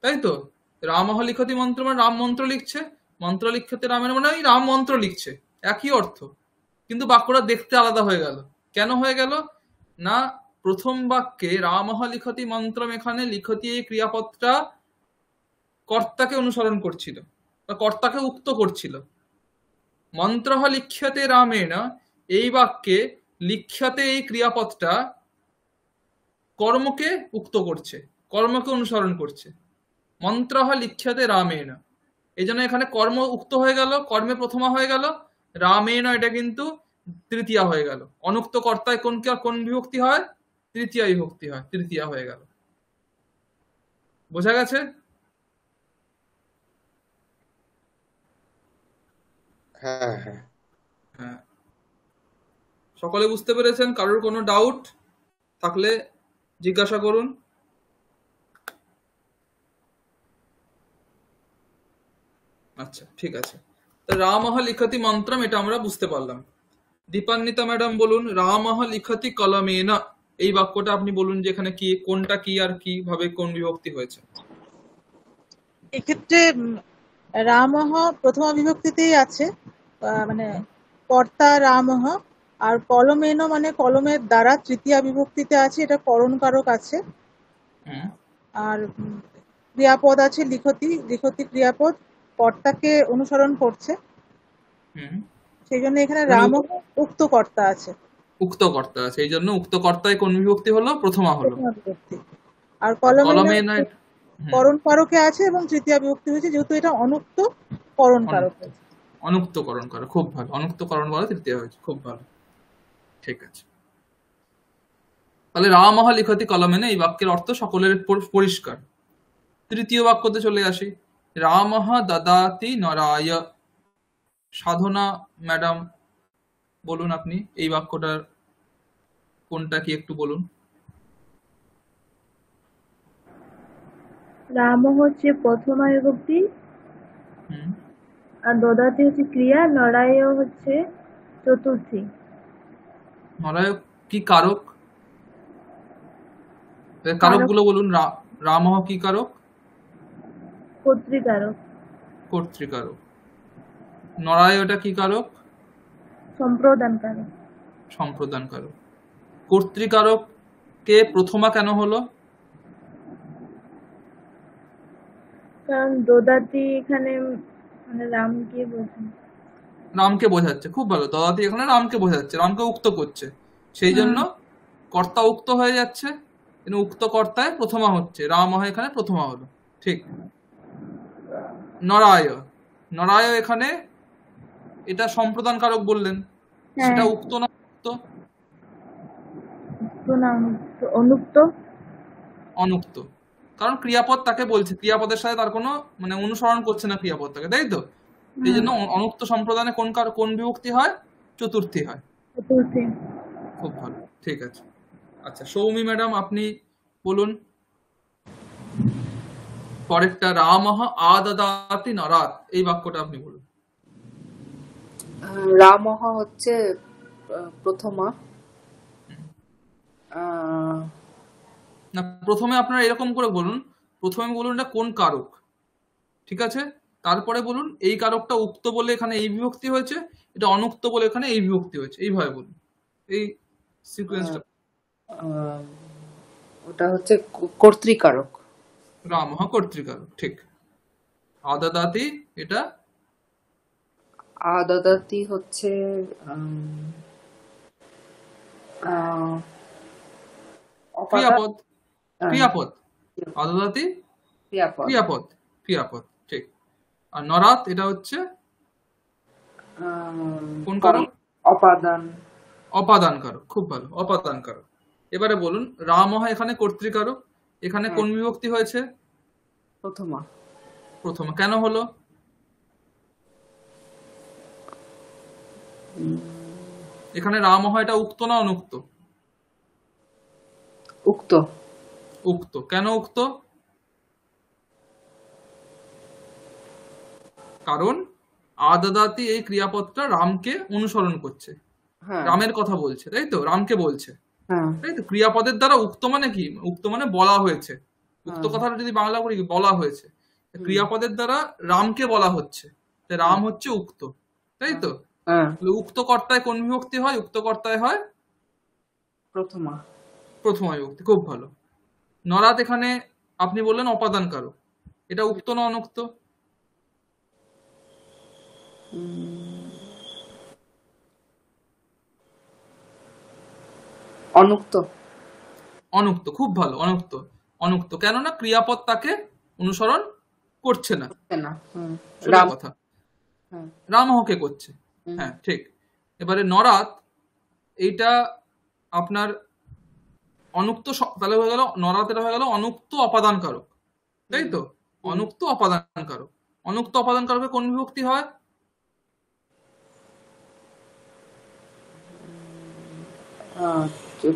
তাই তো? রামঃ লিখতি মন্ত্র মানে রাম মন্ত্র লিখছে, মন্ত্র লিখ্যতে রামেণ মানে ওই রাম মন্ত্র লিখছে, একই অর্থ। কিন্তু বাক্যটা দেখতে আলাদা হয়ে গেল। কেন হয়ে গেল? না, প্রথম বাক্যে রামঃ লিখতি মন্ত্রম, এখানে লিখতি এই ক্রিয়াপদটা কর্তাকে অনুসরণ করছিল বা কর্তাকে উক্ত করছিল। মন্ত্রঃ লিখ্যতে রামেণ এই বাক্যে লিখ্যতে এই ক্রিয়াপদটা কর্মকে উক্ত করছে, কর্মকে অনুসরণ করছে। মন্ত্রঃ লিখ্যতে রামেণ, এই জন্য এখানে কর্ম উক্ত হয়ে গেল, কর্মে প্রথমা হয়ে গেল, রামেণ এটা কিন্তু তৃতীয়া হয়ে গেল। অনুক্ত কর্তায় কোন বিভক্তি হয়? তৃতীয়া বিভক্তি হয়, তৃতীয়া হয়ে গেল। বোঝা গেছে? হ্যাঁ হ্যাঁ। হ্যাঁ, সকলে বুঝতে পেরেছেন? কারোর কোনো ডাউট থাকলে জিজ্ঞাসা করুন। আচ্ছা, ঠিক আছে। তো রামঃ লিখতি মন্ত্রম এটা আমরা বুঝতে পারলাম। দীপান্বিতা ম্যাডাম বলুন, রামঃ লিখতি কলমেন, এই বাক্যটা আপনি বলুন যে এখানে কি, কোনটা কি আর কি ভাবে কোন বিভক্তি হয়েছে। এক্ষেত্রে রামহ প্রথমা বিভক্তিতেই আছে, মানে কর্তা রামহ। আর কলমেন মানে কলমের দ্বারা তৃতীয়া বিভক্তিতে আছে, এটা করণ কারক আছে। হুম আর ক্রিয়াপদ আছে লিখতি, লিখতি ক্রিয়াপদ কর্তাকে অনুসরণ করছে, হুম, সেই জন্য এখানে মানে রামহ উক্ত কর্তা আছে, উক্ত কর্তা আছে, এই জন্য উক্ত কর্তায় কোন বিভক্তি হলো? প্রথমা হলো। প্রথমা বিভক্তি। আর আর কলমেন কলমেন, হুম, করণ কারকে আছে এবং তৃতীয়া বিভক্তি হয়েছে, যেহেতু এটা অনুক্ত করণ কারক অনুক্ত, হয়েছে। অনুক্তকরণ করে, খুব ভালো। অনুক্তকরণ বলা তৃতীয় হয়েছে, খুব ভালো। ঠিক আছে, তাহলে রামঃ লিখতি কলমেন এই বাক্যের অর্থ সকলের পরিষ্কার। তৃতীয় বাক্যতে চলে আসি। রামঃ দদাতি নরায়। সাধনা ম্যাডাম, বলুন আপনি এই বাক্যটার কোনটা কি একটু বলুন। রাম হচ্ছে প্রথমা বিভক্তি, হুম, আর দদাতি হচ্ছে ক্রিয়া, নড়াই হচ্ছে চতুর্থী। নরায় কি কারক? কারক কারক গুলো বলুন। রামঃ কি কারক? কর্তৃকারক। কর্তৃকারক। নরায় ওটা কি কারক? সম্প্রদানকারক। সম্প্রদান কারক। কর্তৃকারক কে প্রথমা কেন হলো? কারণ দদাতি এখানে মানে রামকে বোঝায়। রামকে বোঝাচ্ছে, খুব ভালো। দদাতি এখানে রামকে বোঝাচ্ছে, রামকে উক্ত করছে, সেই জন্য কর্তা উক্ত হয়ে যাচ্ছে, কিন্তু উক্ত কর্তায় প্রথমা হচ্ছে, রাম হয় এখানে প্রথমা হলো। ঠিক। নরায়, নরায় এখানে এটা সম্প্রদান কারক বললেন, সেটা হ্যাঁ, উক্ত না উক্ত? উক্ত না অনুক্ত? অনুক্ত। অনুক্ত, কারণ ক্রিয়াপদ তাকে বলছে, ক্রিয়াপদের সাথে তার কোনো মানে অনুসরণ করছে না ক্রিয়াপদটাকে, তাই তো? এই জন্য অনুক্ত সম্প্রদানে কোন বিভক্তি হয়? চতুর্থী হয়। চতুর্থী। খুব ভালো, ঠিক আছে। আচ্ছা সৌমি ম্যাডাম, আপনি বলুন পরেরটা। রামঃ আদদাতি নরাত, এই বাক্যটা আপনি বলুন। রামঃ হচ্ছে প্রথমা। না, প্রথমে আপনারা এরকম করে বলুন, প্রথমে বলুন এটা কোন কারক, ঠিক আছে? তারপরে বলুন এই কারকটা উক্ত বলে এখানে এই বিভক্তি হয়েছে, এটা অনুক্ত বলে এখানে এই বিভক্তি হয়েছে, এইভাবে বলুন। এই সিকোয়েন্সটা। ওটা হচ্ছে কর্তৃকারক। রামঃ কর্তৃকারক, ঠিক। আদদাতি এটা আদদাতি হচ্ছে অপাদান। ক্রিয়াপদ। ক্রিয়াপদ আদদাতি ক্রিয়াপদ। ক্রিয়াপদ, ক্রিয়াপদ, ঠিক। আর নরাত এটা হচ্ছে কোন কারক? অপাদান। অপাদান কারক, খুব ভালো, অপাদান কারক। এবারে বলুন রামঃ এখানে কর্তৃকারক, এখানে কোন বিভক্তি হয়েছে? প্রথমা। প্রথমা কেন হলো? এখানে রামঃ এটা উক্ত না অনুক্ত? উক্ত। উক্ত। কেন উক্ত? কারণ আদদাতি এই ক্রিয়াপদটা রামকে অনুসরণ করছে, রামের কথা বলছে, তাই তো? রামকে বলছে, তাই তো? ক্রিয়াপদের দ্বারা উক্ত মানে কি? উক্ত মানে বলা হয়েছে। উক্ত কথাটা যদি বাংলা করি, বলা হয়েছে। ক্রিয়াপদের দ্বারা রামকে বলা হচ্ছে, রাম হচ্ছে উক্ত, তাই তো? উক্ত কর্তায় কোন বিভক্তি হয়? উক্ত কর্তায় হয় প্রথমা। প্রথমা বিভক্তি, খুব ভালো। নরাত এখানে আপনি বললেন অপাদান কারক, এটা উক্ত না অনুক্ত? অনুক্ত। অনুক্ত, খুব ভালো, অনুক্ত। অনুক্ত কেননা ক্রিয়াপদ তাকে অনুসরণ করছে না, সোজা কথা। রামহকে করছে, হ্যাঁ ঠিক। এবারে নরাত এইটা আপনার অনুক্ত, তাহলে হয়ে গেল নরাত, এটা হয়ে গেল অনুক্ত অপাদান কারক, তাই তো? অনুক্ত অপাদান কারক। অনুক্ত অপাদান কারকে কোন বিভক্তি হয়?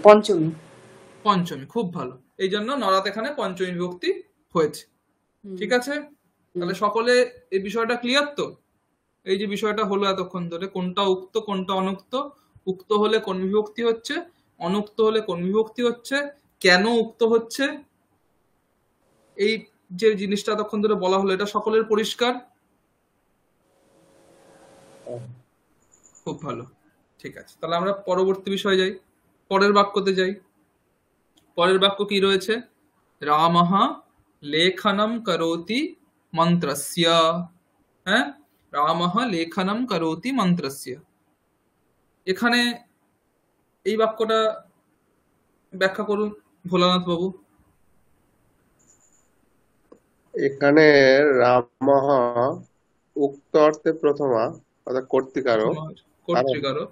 পঞ্চমী। পঞ্চমী, খুব ভালো। এই জন্য নরাত এখানে পঞ্চমী বিভক্তি হয়েছে, ঠিক আছে? তাহলে সকলে এই বিষয়টা ক্লিয়ার তো? এই যে বিষয়টা হলো এতক্ষণ ধরে, কোনটা উক্ত কোনটা অনুক্ত, উক্ত হলে কোন বিভক্তি হচ্ছে, অনুক্ত হলে কোন বিভক্তি হচ্ছে, কেন উক্ত হচ্ছে, এই যে জিনিসটা এতক্ষণ ধরে বলা হলো, এটা সকলের পরিষ্কার? খুব ভালো, ঠিক আছে। তাহলে আমরা পরবর্তী বিষয়ে যাই, পরের বাক্যতে যাই। পরের বাক্য কি রয়েছে? রামঃ লেখনম করোতি মন্ত্রস্য। হ্যাঁ, রামঃ লেখনম করোতি মন্ত্রস্য। এখানে এই বাক্যটা ব্যাখ্যা করুন ভোলানাথ বাবু। এখানে রামঃ উক্ত অর্থে প্রথমা, অর্থাৎ কর্তৃকারক। কর্তৃকারক।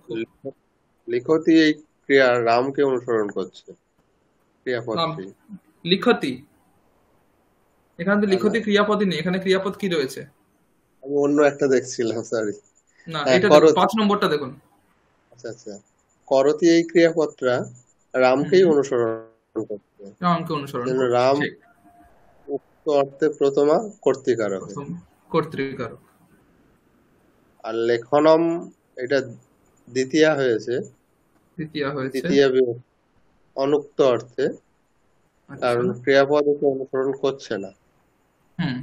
লিখতি এই ক্রিয়া রামকে অনুসরণ করছে, ক্রিয়াপদটি। লিখতি, এখানে তো না, লিখতি ক্রিয়াপদই নেই, এখানে ক্রিয়াপদ কি রয়েছে? আমি অন্য একটা দেখছিলাম, সরি। না, হ্যাঁ, এটা দেখুন, করতি। 5 নম্বরটা দেখুন। আচ্ছা আচ্ছা, করতি এই ক্রিয়াপদটা রামকেই হুম, অনুসরণ করছে। রামকে অনুসরণ সেজন্য করছে, রাম ঠিক। উক্ত অর্থে প্রথমা কর্তৃকারক। প্রথম কর্তৃকারক। আর লেখনম এটা দ্বিতীয়া হয়েছে, দ্বিতীয় হয়েছে। দ্বিতীয়া বিভক্তি অনুক্ত অর্থে, আচ্ছা। কারণ ক্রিয়াপদ একে অনুসরণ করছে না। হুম।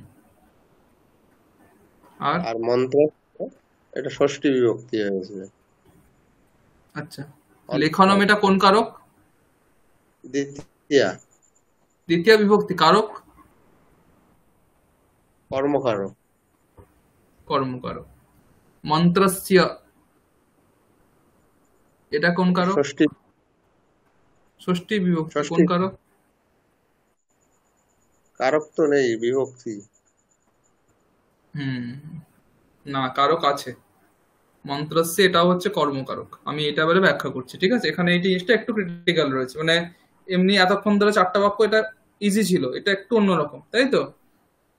আর আর মন্ত্র এটা ষষ্ঠী বিভক্তি হয়েছে। আচ্ছা, লেখনম এটা কোন কারক? দ্বিতীয়া দ্বিতীয় বিভক্তি, কারক কর্মকারক। কর্মকারক। মন্ত্রস্য এটা কোন কারক? ষষ্ঠী ষষ্ঠী বিভক্তি, কোন ষষ্ঠী কারক? কারক তো নেই, বিভক্তি। হুম, না, কারক আছে। মন্ত্রস্য এটা হচ্ছে কর্মকারক। আমি এটা এবারে ব্যাখ্যা করছি, ঠিক আছে? এখানে এই জিনিসটা একটু ক্রিটিক্যাল রয়েছে, মানে এমনি এতক্ষণ ধরে 4টা বাক্য এটা ইজি ছিল, এটা একটু অন্যরকম, তাই তো?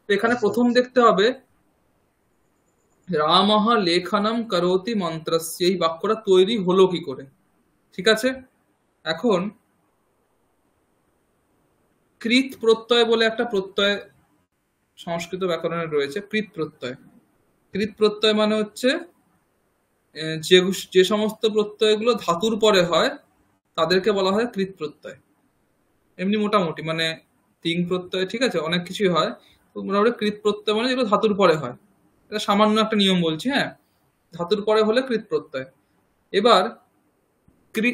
তো এখানে আচ্ছা প্রথম দেখতে হবে রামঃ লেখনম করোতি মন্ত্রস্য, এই বাক্যটা তৈরি হলো কি করে, ঠিক আছে? এখন কৃত প্রত্যয় বলে একটা প্রত্যয় সংস্কৃত ব্যাকরণে রয়েছে, কৃত প্রত্যয়। কৃত প্রত্যয় মানে হচ্ছে যে যে সমস্ত প্রত্যয়গুলো ধাতুর পরে হয় তাদেরকে বলা হয় কৃত প্রত্যয়। এমনি মোটামুটি মানে তিং প্রত্যয়, ঠিক আছে, অনেক কিছুই হয়। তো মোটামুটি কৃত প্রত্যয় মানে যেগুলো ধাতুর পরে হয়, এটা সামান্য একটা নিয়ম বলছি, হ্যাঁ। ধাতুর পরে হলে কৃত প্রত্যয়। এবার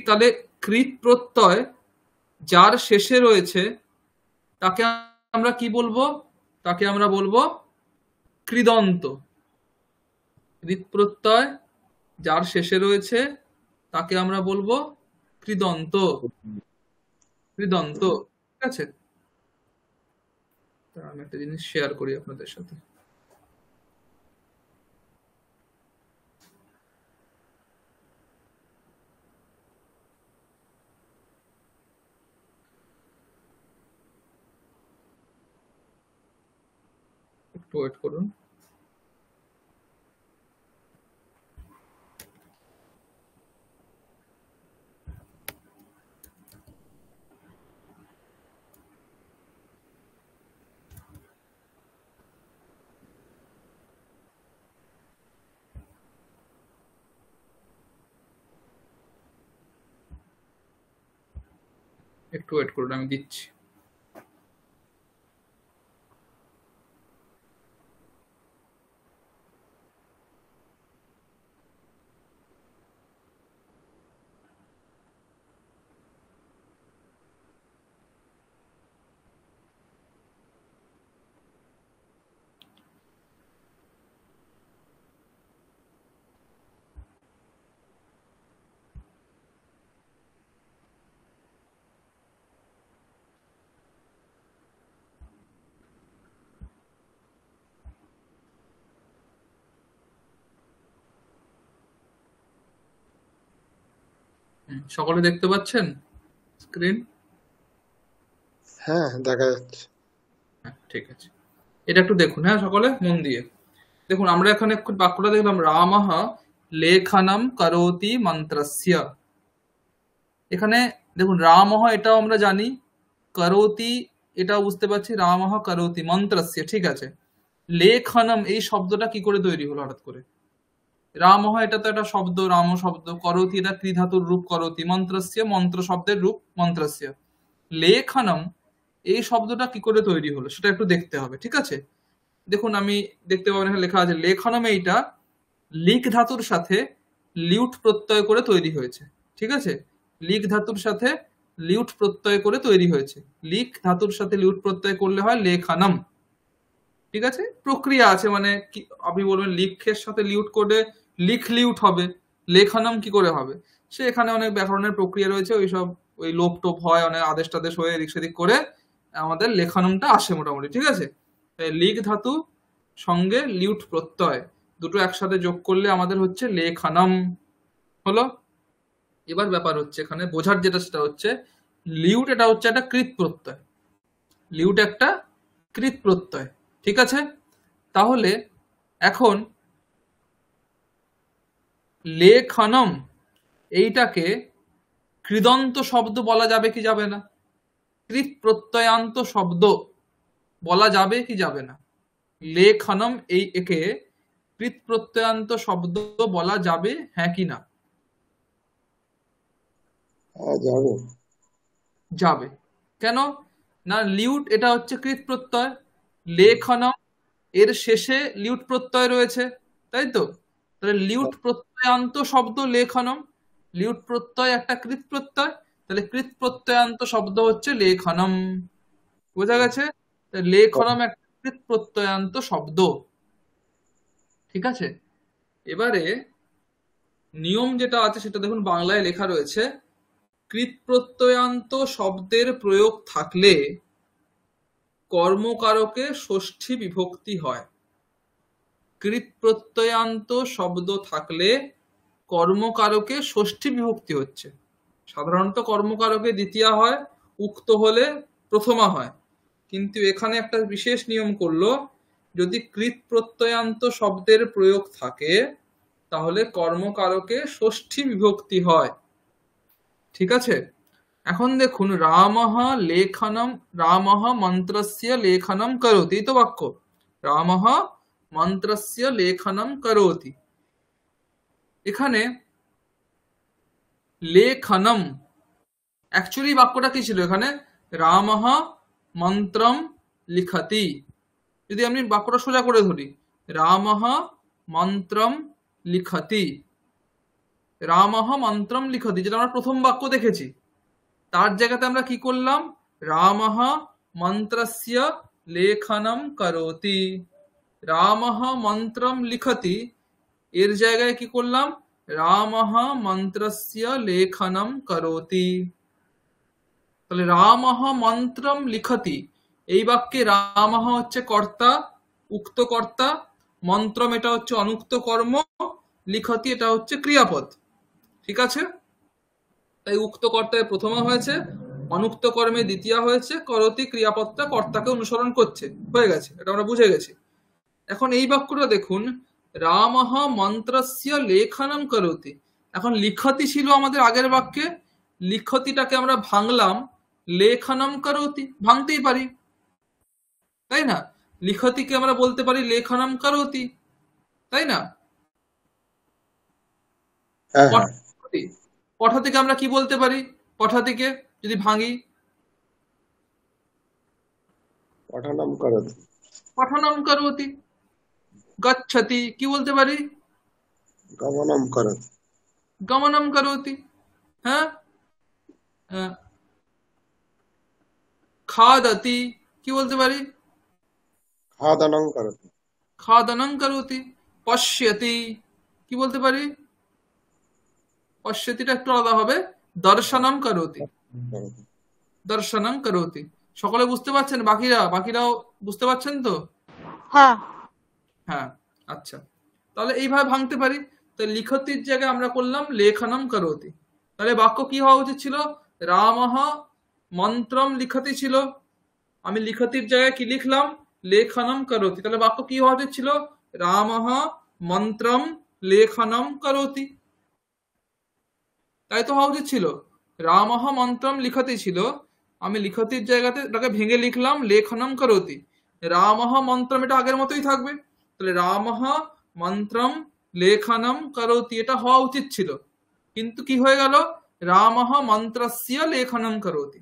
তাহলে কৃত প্রত্যয় যার শেষে রয়েছে তাকে আমরা কি বলবো? তাকে আমরা বলবো কৃদন্ত। কৃত প্রত্যয় যার শেষে রয়েছে তাকে আমরা বলবো কৃদন্ত। কৃদন্ত, ঠিক আছে? তা আমি একটা জিনিস শেয়ার করি আপনাদের সাথে। একটু ওয়েট করুন। একটু ওয়েট করুন, আমি দিচ্ছি। সকলে দেখতে পাচ্ছেন স্ক্রিন? হ্যাঁ, দেখা যাচ্ছে। হ্যাঁ, ঠিক আছে। এটা একটু দেখুন, হ্যাঁ, সকলে মন দিয়ে দেখুন। আমরা এখানে একটু বাক্যটা দেখলাম, রামঃ লেখনম করোতি মন্ত্রস্য। এখানে দেখুন, রামঃ এটাও আমরা জানি, করোতি এটাও বুঝতে পারছি, রামঃ করোতি মন্ত্রস্য, ঠিক আছে। লেখনম এই শব্দটা কি করে তৈরি হলো হঠাৎ করে? রামঃ এটা তো একটা শব্দ, রাম শব্দ, করোতি এটা ত্রিধাতুর রূপ করোতি, মন্ত্রস্য মন্ত্র শব্দের রূপ মন্ত্রস্য। লেখনম এই শব্দটা কি করে তৈরি হলো সেটা একটু দেখতে হবে, ঠিক আছে? দেখুন, আমি দেখতে পাবেন এখানে লেখা আছে লেখনম এইটা লিক ধাতুর সাথে লিউট প্রত্যয় করে তৈরি হয়েছে, ঠিক আছে? লিক ধাতুর সাথে লিউট প্রত্যয় করে তৈরি হয়েছে। লিক ধাতুর সাথে লিউট প্রত্যয় করলে হয় লেখনম, ঠিক আছে? প্রক্রিয়া আছে, মানে কি আপনি বলবেন লিখের সাথে লিউট করে লিখ লিউট হবে, লেখনম কি করে হবে? সে এখানে অনেক ব্যাকরণের প্রক্রিয়া রয়েছে, ওইসব ওই লোপ টোপ হয়, অনেক আদেশ টাদেশ হয়ে এদিক সেদিক করে আমাদের লেখনমটা আসে মোটামুটি, ঠিক আছে? লিক ধাতু সঙ্গে লিউট প্রত্যয় দুটো একসাথে যোগ করলে আমাদের হচ্ছে লেখনম হলো। এবার ব্যাপার হচ্ছে এখানে বোঝার যেটা সেটা হচ্ছে লিউট এটা হচ্ছে একটা কৃত প্রত্যয়। লিউট একটা কৃত প্রত্যয়। ঠিক আছে, তাহলে এখন লেখনম এইটাকে কৃদন্ত শব্দ বলা যাবে কি যাবে না? কৃত প্রত্যয়ান্ত শব্দ বলা যাবে কি যাবে না? লেখনম এই একে কৃত প্রত্যয়ান্ত শব্দ বলা যাবে, হ্যাঁ কি না? হ্যাঁ, যাবে। যাবে। কেন না? লিউট এটা হচ্ছে কৃত প্রত্যয়, লেখনম এর শেষে লিউট প্রত্যয় রয়েছে, তাই তো? তাহলে লিউট প্রত্যয়ান্ত শব্দ লেখনম, লিউট প্রত্যয় একটা কৃত প্রত্যয়, তাহলে কৃত প্রত্যয়ান্ত শব্দ হচ্ছে লেখনম। বোঝা গেছে? লেখনম একটা কৃত প্রত্যয়ান্ত শব্দ। ঠিক আছে, এবারে নিয়ম যেটা আছে সেটা দেখুন বাংলায় লেখা রয়েছে, কৃত প্রত্যয়ান্ত শব্দের প্রয়োগ থাকলে কর্মকারকে ষষ্ঠী বিভক্তি হয়। কৃত প্রত্যয়ান্ত শব্দ থাকলে কর্মকারকে ষষ্ঠী বিভক্তি হচ্ছে। সাধারণত কর্মকারকে দ্বিতীয়া হয়, উক্ত হলে প্রথমা হয়, কিন্তু এখানে একটা বিশেষ নিয়ম করলো, যদি কৃত প্রত্যয়ান্ত শব্দের প্রয়োগ থাকে তাহলে কর্মকারকে ষষ্ঠী বিভক্তি হয়। ঠিক আছে, এখন দেখুন রামঃ লেখনম, রামঃ মন্ত্রস্য লেখনম করোতি, তো বাক্য রামঃ মন্ত্রস্য লেখনম করোতি। এখানে লেখনম অ্যাকচুয়ালি বাক্যটা কি ছিল? এখানে রামঃ মন্ত্রম লিখতি। যদি আমি বাক্যটা সোজা করে ধরি, রামঃ মন্ত্রম লিখতি, রামঃ মন্ত্রম লিখতি, যেটা আমরা প্রথম বাক্য দেখেছি, তার জায়গাতে আমরা কি করলাম? রামঃ মন্ত্রস্য লেখনম করোতি। রামঃ মন্ত্রম লিখতি এর জায়গায় কি করলাম? রামঃ মন্ত্রস্য লেখনম করোতি। তাহলে রামঃ মন্ত্রম লিখতি, এই বাক্যে রামঃ হচ্ছে কর্তা, উক্ত কর্তা, মন্ত্রম এটা হচ্ছে অনুক্ত কর্ম, লিখতি এটা হচ্ছে ক্রিয়াপদ। ঠিক আছে, তাই উক্ত কর্তায় প্রথমা হয়েছে, অনুক্ত কর্মে দ্বিতীয়া হয়েছে, করতি ক্রিয়াপদটা কর্তাকে অনুসরণ করছে, হয়ে গেছে, এটা আমরা বুঝে গেছি। এখন এই বাক্যটা দেখুন, রামঃ মন্ত্রস্য লেখনম করোতি। এখন লিখতি ছিল আমাদের আগের বাক্যে, লিখতিটাকে আমরা ভাঙলাম লেখনম করোতি, ভাঙতেই পারি, তাই না? লিখতিকে আমরা বলতে পারি লেখনম করোতি, তাই না? হ্যাঁ, হ্যাঁ। পঠাতি, পঠাতিকে আমরা কি বলতে পারি? পঠাতিকে যদি ভাঙি, পঠনম করোতি। পঠনম করোতি। গচ্ছতি কি বলতে পারি? গমনম করোতি। গমনম করোতি। হ্যাঁ, খাদতি কি বলতে পারি? খাদনম করোতি। খাদনম করোতি। পশ্যতি কি বলতে পারি? পশ্যতিটা একটু আলাদা হবে, দর্শনম করোতি, করোতি। দর্শনম করোতি। সকলে বুঝতে পারছেন? বাকিরাও বুঝতে পারছেন তো? হ্যাঁ। হ্যাঁ, আচ্ছা, তাহলে এইভাবে ভাঙতে পারি। তো লিখতির জায়গায় আমরা করলাম লেখনম করোতি। তাহলে বাক্য কি হওয়া উচিত ছিল? রামঃ মন্ত্রম লিখতি ছিল, আমি লিখতির জায়গায় কি লিখলাম? লেখনম করোতি। তাহলে বাক্য কি হওয়া উচিত ছিল? রামঃ মন্ত্রম লেখনম করোতি, তাই তো হওয়া উচিত ছিল। রামঃ মন্ত্রম লিখতি ছিল, আমি লিখতির জায়গাতে এটাকে ভেঙে লিখলাম লেখনম করোতি। রামঃ মন্ত্রম এটা আগের মতোই থাকবে, তাহলে রামঃ মন্ত্রম লেখনম করোতি এটা হওয়া উচিত ছিল, কিন্তু কি হয়ে গেল? রামঃ মন্ত্রস্য লেখনম করোতি।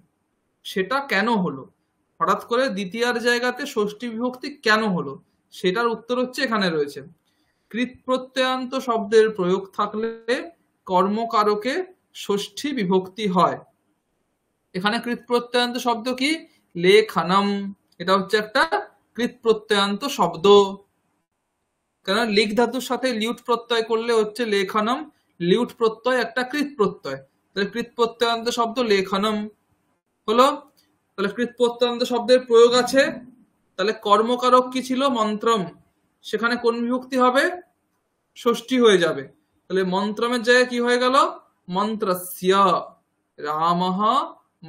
সেটা কেন হলো? হঠাৎ করে দ্বিতীয়ার জায়গাতে ষষ্ঠী বিভক্তি কেন হলো? সেটার উত্তর হচ্ছে এখানে রয়েছে। কৃত প্রত্যয়ান্ত শব্দের প্রয়োগ থাকলে কর্মকারকে ষষ্ঠী বিভক্তি হয়। এখানে কৃত প্রত্যয়ান্ত শব্দ কি? লেখনম, এটা হচ্ছে একটা কৃত প্রত্যয়ান্ত শব্দ। কারণ লিখ ধাতুর সাথে লিউট প্রত্যয় করলে হচ্ছে লেখনম, লিউট প্রত্যয় একটা কৃত প্রত্যয়, তাহলে কৃত প্রত্যয়ান্ত শব্দ লেখনম হলো। তাহলে কৃত প্রত্যয়ান্ত শব্দের প্রয়োগ আছে, তাহলে কর্মকারক কি ছিল? মন্ত্রম, সেখানে কোন বিভক্তি হবে? ষষ্ঠী হয়ে যাবে। তাহলে মন্ত্রমের জায়গায় কি হয়ে গেল? মন্ত্রস্য। রামঃ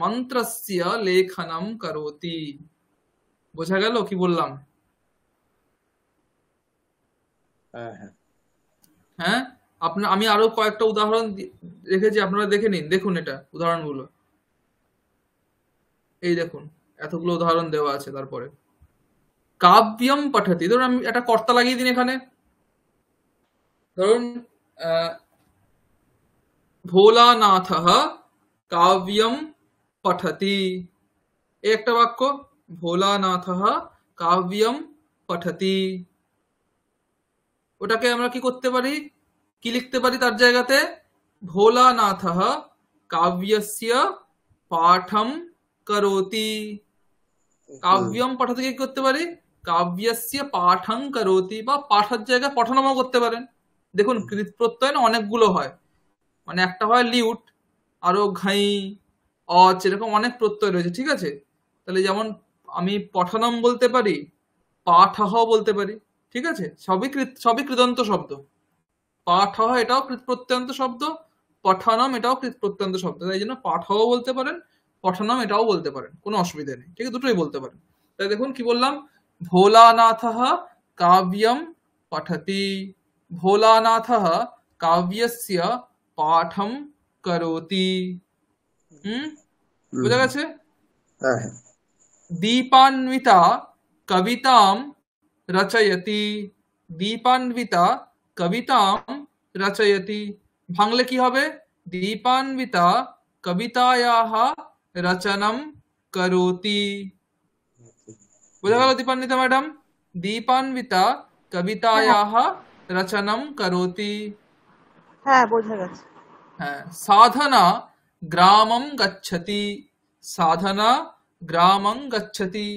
মন্ত্রস্য লেখনম করোতি। বোঝা গেল কি বললাম? হ্যাঁ হ্যাঁ হ্যাঁ, আমি আরো কয়েকটা উদাহরণ রেখেছি, আপনারা দেখে নিন। দেখুন এটা উদাহরণগুলো, এই দেখুন এতগুলো উদাহরণ দেওয়া আছে। তারপরে কাব্যম পঠতি, ধরুন আমি একটা কর্তা লাগিয়ে দিন এখানে। ধরুন ভোলানাথ কাব্যম পঠতি, এই একটা বাক্য, ভোলানাথ কাব্যম পঠতি। ওটাকে আমরা কি করতে পারি, কি লিখতে পারি তার জায়গাতে? ভোলানাথ কাব্যস্য পাঠম করোতি। কাব্যম পঠতি কি করতে পারি? কাব্যস্য পাঠং করোতি, বা পাঠার জায়গায় পঠনমও করতে পারেন। দেখুন কৃত প্রত্যয় না অনেকগুলো হয়, মানে একটা হয় লিউট, আরো ঘাই, অচ, এরকম অনেক প্রত্যয় রয়েছে, ঠিক আছে? তাহলে যেমন আমি পঠনম বলতে পারি, পাঠহ বলতে পারি, ঠিক আছে? সবই কৃদন্ত শব্দ। পাঠহ এটাও কৃত প্রত্যন্ত শব্দ, পঠনম এটাও কৃত প্রত্যন্ত শব্দ। তাই জন্য পাঠহ বলতে পারেন, পঠনম এটাও বলতে পারেন, কোনো অসুবিধা নেই, ঠিক আছে? দুটোই বলতে পারেন। তাই দেখুন কি বললাম, ভোলানাথ কাব্যম পঠতি, ভোলানাথ কাব্যস্য পাঠম করোতি। বোঝা গেছে? হ্যাঁ হ্যাঁ দীপান্বিতা কবিতাম রচয়তি, দীপান্বিতা কবিতাম রচয়তি, ভাঙলে কি হবে? দীপান্বিতা কবিতায়াহ রচনম করোতি। বোঝা গেল দীপান্বিতা ম্যাডাম? দীপান্বিতা কবিতায়াহ রচনম করোতি। হ্যাঁ, বোঝা গেছে। হ্যাঁ, সাধনা গ্রামম গচ্ছতি, সাধনা গ্রামং গচ্ছতি,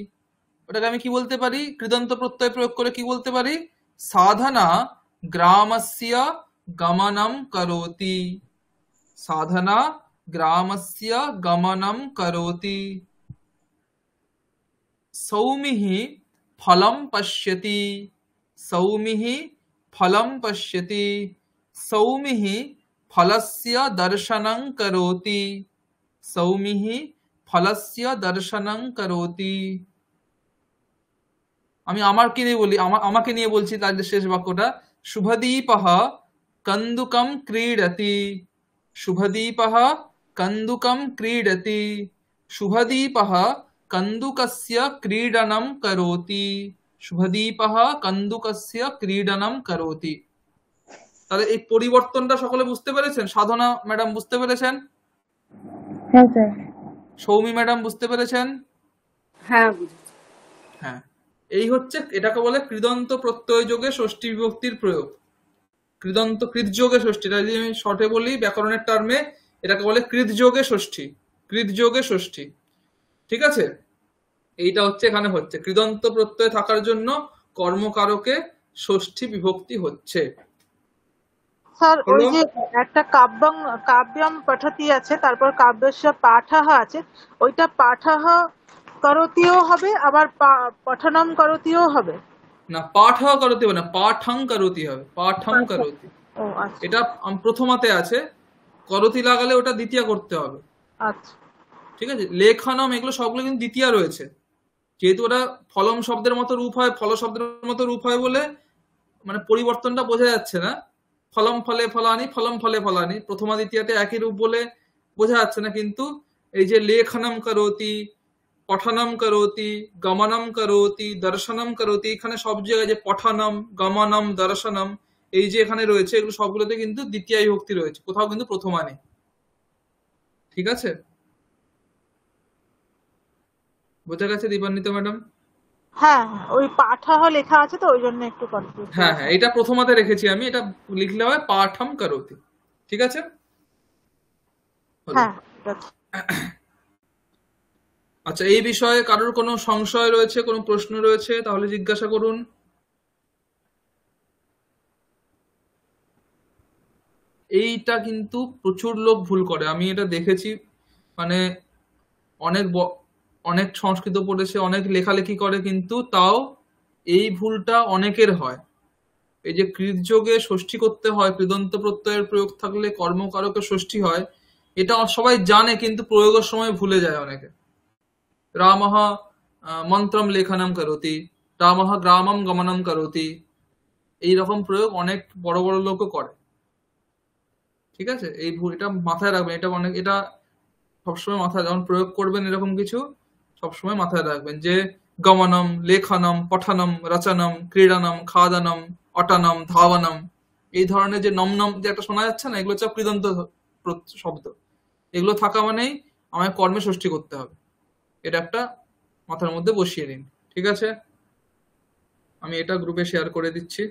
ওটাকে আমি কি বলতে পারি? কৃদন্ত প্রত্যয় প্রয়োগ করে কি বলতে পারি? সাধনা গ্রামস্য গমনম করোতি, সাধনা গ্রামস্য গমনম করোতি। সৌমিঃ ফলম পশ্যতি, সৌমিঃ ফলম পশ্যতি, সৌমিঃ ফলস্য দর্শনং করোতি, সৌমিঃ ফলস্য দর্শনং করোতি। আমি আমাকে নিয়ে বলছি তার শেষ বাক্যটা, শুভদীপঃ কন্দুকম ক্রীডতি, শুভদীপঃ কন্দুকম ক্রীডতি, শুভদীপঃ কন্দুকস্য ক্রীডনম করোতি, শুভদীপঃ কন্দুকস্য ক্রীডনম করোতি। তাহলে এই পরিবর্তনটা সকলে বুঝতে পেরেছেন? সাধনা ম্যাডাম বুঝতে পেরেছেন? হ্যাঁ স্যার। সৌমি ম্যাডাম বুঝতে পেরেছেন? হ্যাঁ বুঝেছি। হ্যাঁ, এই হচ্ছে, এটাকে বলে কৃদন্ত প্রত্যয় যোগে ষষ্ঠী বিভক্তির প্রয়োগ। কৃদন্ত কৃতযোগে ষষ্ঠী, এটা যদি আমি শর্টে বলি ব্যাকরণের টার্মে, এটাকে বলে কৃতযোগে ষষ্ঠী, কৃতযোগে ষষ্ঠী, ঠিক আছে? এইটা হচ্ছে এখানে হচ্ছে কৃদন্ত প্রত্যয় থাকার জন্য কর্মকারকে ষষ্ঠী বিভক্তি হচ্ছে। স্যার, ওই হলো? যে একটা কাব্যম পঠতি আছে, তারপর কাব্যস্য পাঠঃ আছে, ওইটা পাঠঃ করতিও হবে, আবার পঠনম করতিও হবে। না, পাঠ করতে হবে না, পাঠং করতি হবে, পাঠং করতি। ও আচ্ছা এটা প্রথমাতে আছে, করতি লাগালে ওটা দ্বিতীয় করতে হবে, আচ্ছা। ঠিক আছে? লেখনম এগুলো সবগুলো কিন্তু দ্বিতীয় রয়েছে, যেহেতু ওটা ফলম শব্দের মতো রূপ হয়, ফল শব্দের মতো রূপ হয় বলে মানে পরিবর্তনটা বোঝা যাচ্ছে না। ফলম ফলে ফলানি, ফলম ফলে ফলানি, প্রথমা দ্বিতীয়তে একই রূপ বলে বোঝা যাচ্ছে না, কিন্তু এই যে লেখনম করতি, পঠনম করতি, গমনম করতি, দর্শনম করতি, এখানে সব জায়গায় যে পঠনম, গমনম, দর্শনম এই যে এখানে রয়েছে, এগুলো সবগুলোতে কিন্তু দ্বিতীয় বিভক্তি রয়েছে, কোথাও কিন্তু প্রথমা নেই, ঠিক আছে? বোঝা গেছে দীপান্বিতা ম্যাডাম? হ্যাঁ, ওই পাঠঃ লেখা আছে তো ওই জন্য একটু কনফিউজ। হ্যাঁ হ্যাঁ, এটা প্রথমাতে রেখেছি আমি, এটা লিখলে হয় পাঠম করতি, ঠিক আছে? হলো। হ্যাঁ, ঠিক আছে। আচ্ছা, এই বিষয়ে কারোর কোনো সংশয় রয়েছে, কোনো প্রশ্ন রয়েছে, তাহলে জিজ্ঞাসা করুন। এইটা কিন্তু প্রচুর লোক ভুল করে, আমি এটা দেখেছি, মানে অনেক অনেক সংস্কৃত পড়েছে, অনেক লেখালেখি করে, কিন্তু তাও এই ভুলটা অনেকের হয়। এই যে কৃতযোগে ষষ্ঠী করতে হয়, কৃদন্ত প্রত্যয়ের প্রয়োগ থাকলে কর্মকারকে ষষ্ঠী হয়, এটা সবাই জানে, কিন্তু প্রয়োগের সময় ভুলে যায় অনেকে। রামঃ মন্ত্রম লেখনম করোতি, রামঃ গ্রামম গমনম করোতি। এইরকম প্রয়োগ অনেক বড় বড় লোকও করে। ঠিক আছে, এটা মাথায় রাখবেন। এটা সবসময় মাথায় যখন প্রয়োগ করবেন এরকম কিছু সবসময় মাথায় রাখবেন যে গমনম, লেখনম, পঠনম, রচনম, ক্রীড়নম, খাদনম, অটনম, ধাবনম, এই ধরনের যে নম নম যে একটা শোনা যাচ্ছে না, এগুলো হচ্ছে কৃদন্ত শব্দ। এগুলো থাকা মানেই আমায় কর্মে ষষ্ঠী করতে হবে। এটা একটা মাথার মধ্যে বসিয়ে নিন। ঠিক আছে, আমি এটা গ্রুপে শেয়ার করে দিচ্ছি।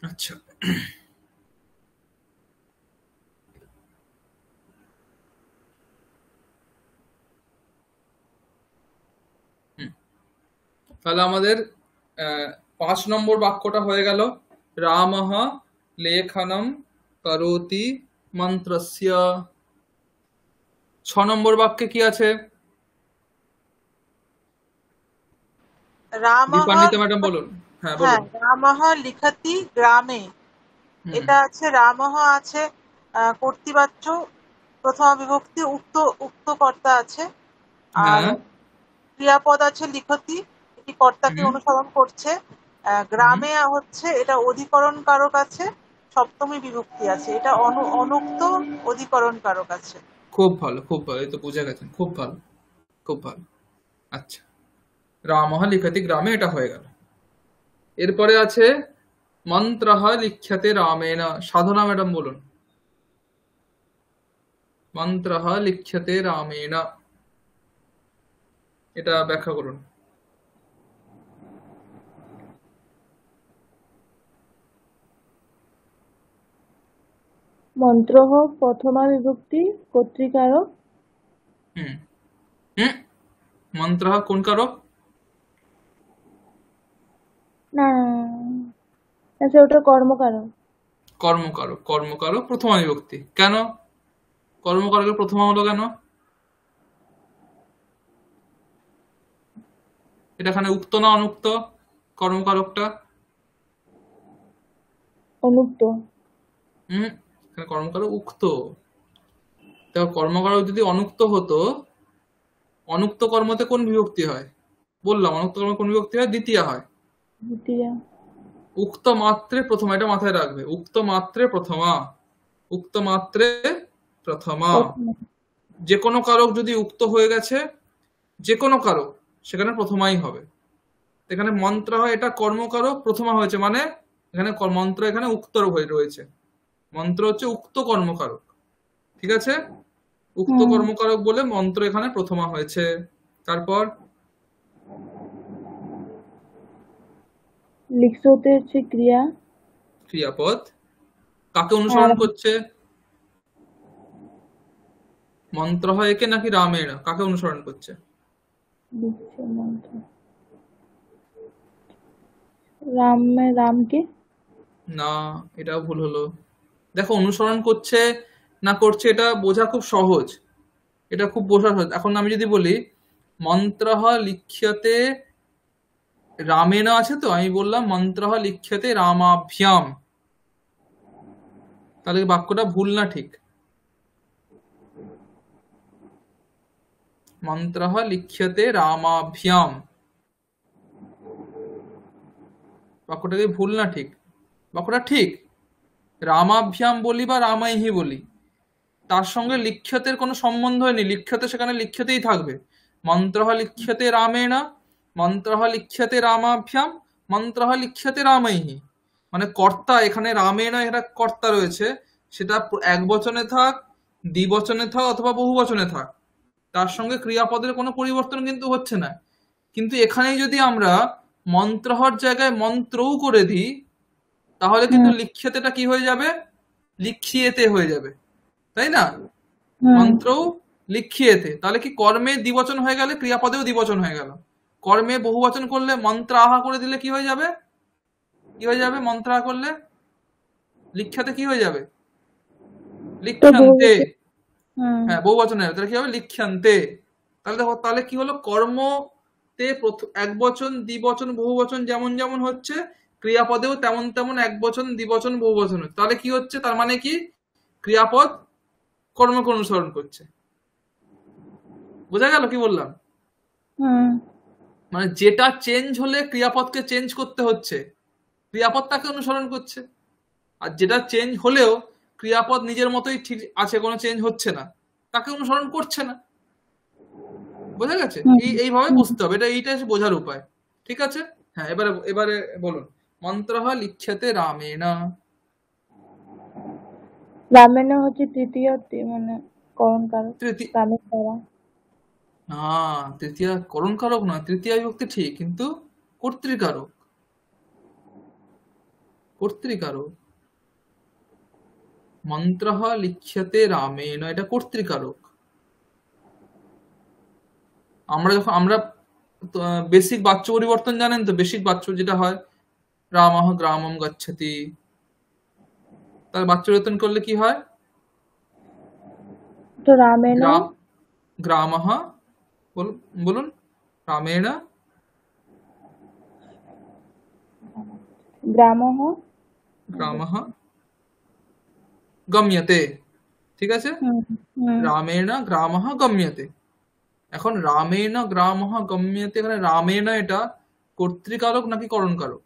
আচ্ছা, তাহলে আমাদের 5 নম্বর বাক্যটা হয়ে গেল, রামঃ লেখনম করোতি মন্ত্রস্য। 6 নম্বর বাক্যে কি আছে? রামঃ, দীপান্বিতা ম্যাডাম বলুন। হ্যাঁ হ্যাঁ, বলুন। রামঃ লিখতি গ্রামে, এটা আছে রামঃ আছে কর্তৃবাচ্য প্রথমা বিভক্তি, উক্ত উক্ত কর্তা আছে, আর হ্যাঁ, ক্রিয়াপদ আছে লিখতি, এটি কর্তাকে হুম, অনুসরণ করছে। গ্রামে হচ্ছে এটা অধিকরণ কারক আছে, সপ্তমী বিভক্তি আছে, এটা অনুক্ত অধিকরণ কারক আছে। খুব ভালো, খুব ভালো, এই তো বুঝে গেছেন, খুব ভালো, খুব ভালো। আচ্ছা, রামঃ লিখতি গ্রামে, এটা হয়ে গেল। এরপরে আছে মন্ত্রঃ লিখ্যতে রামেণ। সাধনা ম্যাডাম বলুন। মন্ত্রঃ লিখ্যতে রামেণ, এটা ব্যাখ্যা করুন। মন্ত্রঃ প্রথমা বিভক্তি কর্তৃকারক। হুম হুম মন্ত্রঃ কোন কারক? না, আচ্ছা ওটা কর্মকারক। কর্মকারক। কর্মকারক প্রথমা বিভক্তি। কেন কর্মকারকের প্রথমা হলো কেন? এটা এখানে উক্ত না অনুক্ত কর্মকারকটা? অনুক্ত। এখানে কর্মকারক উক্ত। দেখো, কর্মকারক যদি অনুক্ত হতো, অনুক্ত কর্মতে কোন বিভক্তি হয়? বললাম, অনুক্ত কর্মে কোন বিভক্তি হয়? দ্বিতীয়া হয়। দ্বিতীয়া। উক্ত মাত্রে প্রথমা, এটা মাথায় রাখবে। উক্ত মাত্রে প্রথমা, উক্ত মাত্রে প্রথমা। প্রথমা। যে কোনো কারক যদি উক্ত হয়ে গেছে, যে কোনো কারক, সেখানে প্রথমাই হবে। এখানে মন্ত্র হয়, এটা কর্মকারক প্রথমা হয়েছে, মানে এখানে মন্ত্র এখানে উক্ত হয়ে রয়েছে। মন্ত্র হচ্ছে উক্ত কর্মকারক। ঠিক আছে, উক্ত কর্মকারক বলে মন্ত্র এখানে প্রথমা হয়েছে। তারপর লিখতে হচ্ছে ক্রিয়া। ক্রিয়াপদ কাকে অনুসরণ করছে? মন্ত্র হয় একে নাকি রামের? কাকে অনুসরণ করছে? লিখছে মন্ত্র রামকে। না, এটাও ভুল হলো। দেখো, অনুসরণ করছে না করছে এটা বোঝা খুব সহজ, এটা খুব বোঝা সহজ। এখন আমি যদি বলি মন্ত্রঃ লিখ্যতে রামেণ আছে, তো আমি বললাম মন্ত্রঃ লিখ্যতে রামাভ্যাম, তাহলে বাক্যটা ভুল না ঠিক? মন্ত্রঃ লিখ্যতে রামাভ্যাম, বাক্যটা কি ভুল না ঠিক? বাক্যটা ঠিক। রামাভ্যাম বলি বা রামাইহি বলি, তার সঙ্গে লিখ্যতের কোনো সম্বন্ধ নেই। লিখ্যতে সেখানে লিখ্যতেই থাকবে। মন্ত্রঃ লিখ্যতে রামেণ, মন্ত্রঃ লিখ্যতে রামাভ্যাম, মন্ত্রঃ লিখ্যতে রামাইহি। মানে কর্তা এখানে রামেণ, এটা কর্তা রয়েছে, সেটা এক বচনে থাক, দ্বিবচনে থাক, অথবা বহু বচনে থাক, তার সঙ্গে ক্রিয়াপদের কোনো পরিবর্তন কিন্তু হচ্ছে না। কিন্তু এখানেই যদি আমরা মন্ত্রহর জায়গায় মন্ত্রও করে দিই, তাহলে কিন্তু লিখ্যতেটা কি হয়ে যাবে, লিখিয়েতে হয়ে যাবে, তাই না? মন্ত্রও লিখিয়েতে, তাহলে কি কর্মে দ্বিবচন হয়ে গেলে ক্রিয়াপদেও দ্বিবচন হয়ে গেল। কর্মে বহুবচন করলে মন্ত্রাহা করে দিলে কি হয়ে যাবে, কি হয়ে যাবে মন্ত্রাহা করলে, লিখ্যাতে কি হয়ে যাবে, লিখ্যান্তে। হ্যাঁ বহুবচন হয়ে যাবে, তাহলে কি হবে লিখ্যান্তে। তাহলে দেখো, তাহলে কি হলো, কর্মতে এক বচন দ্বিবচন বহুবচন যেমন যেমন হচ্ছে, ক্রিয়াপদেও তেমন তেমন এক বচন দ্বিবচন বহুবচন হচ্ছে। তাহলে কি হচ্ছে, তার মানে কি ক্রিয়াপদ কর্মকে অনুসরণ করছে। বোঝা গেল কি বললাম? মানে যেটা চেঞ্জ হলে ক্রিয়াপদকে চেঞ্জ করতে হচ্ছে, ক্রিয়াপদ তাকে অনুসরণ করছে। আর যেটা চেঞ্জ হলেও ক্রিয়াপদ নিজের মতোই ঠিক আছে, কোনো চেঞ্জ হচ্ছে না, তাকে অনুসরণ করছে না। বোঝা গেছে? এইভাবে বুঝতে হবে, এইটা বোঝার উপায়। ঠিক আছে? হ্যাঁ, এবারে এবারে বলুন, মন্ত্রঃ লিখ্যতে রামেণ। রামেণ হচ্ছে তৃতীয় মানে করণ কারক, তৃতীয়, রামের দ্বারা। না তৃতীয় করণ কারক নয়, তৃতীয় বিভক্তি ঠিক, কিন্তু কর্তৃকারক, কর্তৃকারক। মন্ত্রঃ লিখ্যতে রামেণ, এটা কর্তৃকারক। আমরা বেসিক বাচ্য পরিবর্তন জানেন তো, বেসিক বাচ্য যেটা হয়, রামঃ গ্রামম গচ্ছতি, তার বাচ্য পরিবর্তন করলে কি হয়, তো রামেণ গ্রামঃ, বলুন রামেণ গ্রামঃ গ্রামঃ গম্যতে। ঠিক আছে? রামেণ গ্রামঃ গম্যতে। এখন রামেণ গ্রামঃ গম্যতে, এখানে রামেণ এটা কর্তৃকারক নাকি করণকারক?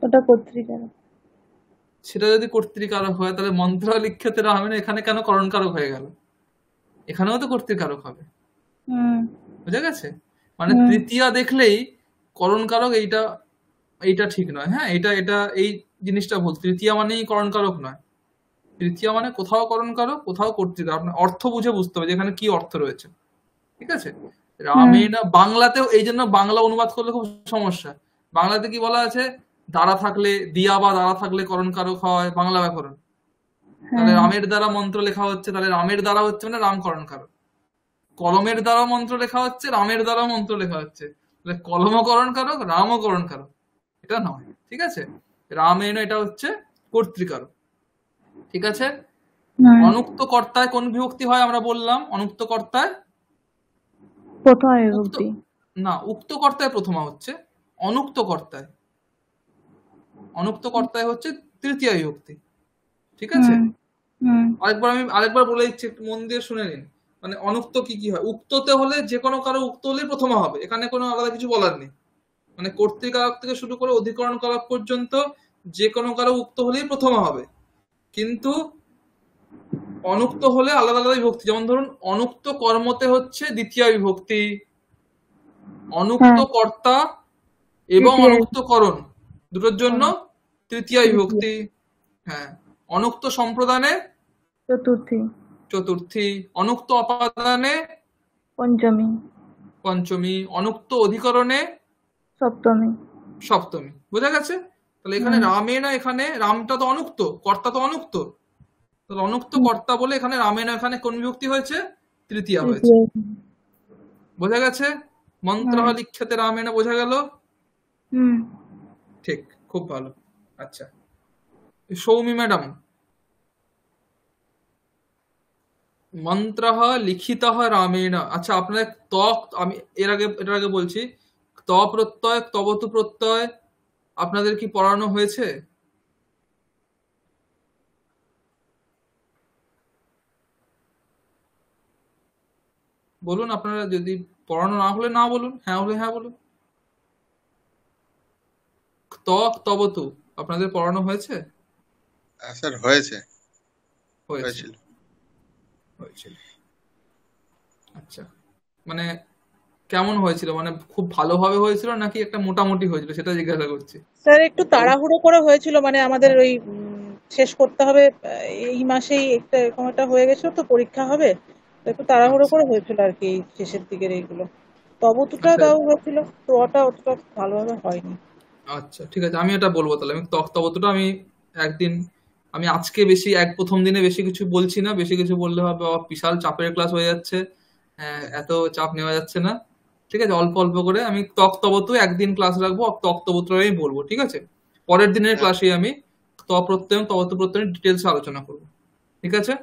ওটা কর্তৃকারক। সেটা যদি কর্তৃকারক হয়, তাহলে মন্ত্র লিখ্যতে রামেণ এখানে কেন করণকারক হয়ে গেল? এখানেও তো কর্তৃকারক হবে। বুঝা গেছে? মানে তৃতীয়া দেখলেই করণকারক, এইটা এইটা ঠিক নয়। হ্যাঁ, এটা এটা এই জিনিসটা ভুল। তৃতীয়া মানেই করণকারক নয়, তৃতীয়া মানে কোথাও করণকারক কোথাও কর্তৃকারক। আপনার অর্থ বুঝে বুঝতে হবে যেখানে কি অর্থ রয়েছে। ঠিক আছে? রামেণ বাংলাতেও এই জন্য বাংলা অনুবাদ করলে খুব সমস্যা। বাংলাতে কি বলা আছে, দ্বারা থাকলে, দিয়া বা দ্বারা থাকলে করণকারক হয়, বাংলা ব্যাকরণ। তাহলে রামের দ্বারা মন্ত্র লেখা হচ্ছে, তাহলে রামের দ্বারা হচ্ছে মানে রাম করণকারক। কলমের দ্বারা মন্ত্র লেখা হচ্ছে, রামের দ্বারা মন্ত্র লেখা হচ্ছে, তাহলে কলমও করণকারক রামও করণকারক, এটা নয়। ঠিক আছে? রামেণ এটা হচ্ছে কর্তৃকারক। ঠিক আছে? অনুক্ত কর্তায় কোন বিভক্তি হয় আমরা বললাম, অনুক্ত কর্তায় প্রথম বিভক্তি না, উক্ত কর্তায় প্রথমা হচ্ছে, অনুক্ত কর্তায়, অনুক্ত কর্তায় হচ্ছে তৃতীয় বিভক্তি। ঠিক আছে? আরেকবার বলে দিচ্ছি, একটু মন দিয়ে শুনে নিন। মানে অনুক্ত কি কি হয়, উক্ততে হলে যে কোনো কারো উক্ত হলেই প্রথমা হবে, এখানে কোনো আলাদা কিছু বলার নেই। মানে কর্তৃকারক থেকে শুরু করে অধিকরণ কারক পর্যন্ত যে কোনো কারো উক্ত হলেই প্রথমা হবে। কিন্তু অনুক্ত হলে আলাদা আলাদা বিভক্তি, যেমন ধরুন অনুক্ত কর্মতে হচ্ছে দ্বিতীয় বিভক্তি, অনুক্ত কর্তা এবং অনুক্ত করণ দুটোর জন্য তৃতীয় বিভক্তি। হ্যাঁ, অনুক্ত সম্প্রদানে চতুর্থী, চতুর্থী, অনুক্ত অপাদানে পঞ্চমী, পঞ্চমী, অনুক্ত অধিকরণে সপ্তমী, সপ্তমী। বোঝা গেছে? তাহলে এখানে রামেণ, এখানে রামটা তো অনুক্ত, কর্তা তো অনুক্ত, তাহলে অনুক্ত কর্তা বলে এখানে রামেণ, এখানে কোন বিভক্তি হয়েছে, তৃতীয়া হয়েছে। বোঝা গেছে? মন্ত্রঃ লিখ্যতে রামেণ, বোঝা গেল? ঠিক, খুব ভালো। আচ্ছা, সৌমি ম্যাডাম, মন্ত্রঃ লিখিতঃ রামেণ। আচ্ছা, আপনাদের আমি এটার আগে বলছি, ত প্রত্যয়, তবতু প্রত্যয় আপনাদের কি পড়ানো হয়েছে? বলুন আপনারা, যদি পড়ানো না হলে না বলুন, হ্যাঁ হলে হ্যাঁ বলুন। তবতু আপনাদের পড়ানো হয়েছে? স্যার হয়েছে, হয়েছিল। আচ্ছা, মানে কেমন হয়েছিল, মানে খুব ভালোভাবে হয়েছিল নাকি একটা মোটামুটি হয়েছিল, সেটা জিজ্ঞাসা করছি। স্যার একটু তাড়াহুড়ো করে হয়েছিল, মানে আমাদের ওই শেষ করতে হবে এই মাসেই, একটা এরকম একটা হয়ে গেছিল তো, পরীক্ষা হবে, একটু তাড়াহুড়ো করে হয়েছিল আর কি শেষের দিকের এইগুলো। তবুতুটা তাও হয়েছিল, তো ওটা অতটা ভালোভাবে হয়নি। আচ্ছা ঠিক আছে, আমি এটা বলবো তাহলে। আমি তত্ত্ববোধটা আমি একদিন, আমি আজকে বেশি প্রথম দিনে বেশি কিছু বলছি না, বেশি কিছু বললে হবে বাবা বিশাল চাপের ক্লাস হয়ে যাচ্ছে, এত চাপ নেওয়া যাচ্ছে না। ঠিক আছে, অল্প অল্প করে আমি তত্ত্ববোধ একদিন ক্লাস রাখবো, তত্ত্ববোধটাই বলবো, ঠিক আছে? পরের দিনের হ্যাঁ, ক্লাসে আমি প্রত্যয় তবত প্রত্যয় ডিটেলস আলোচনা করবো, ঠিক আছে?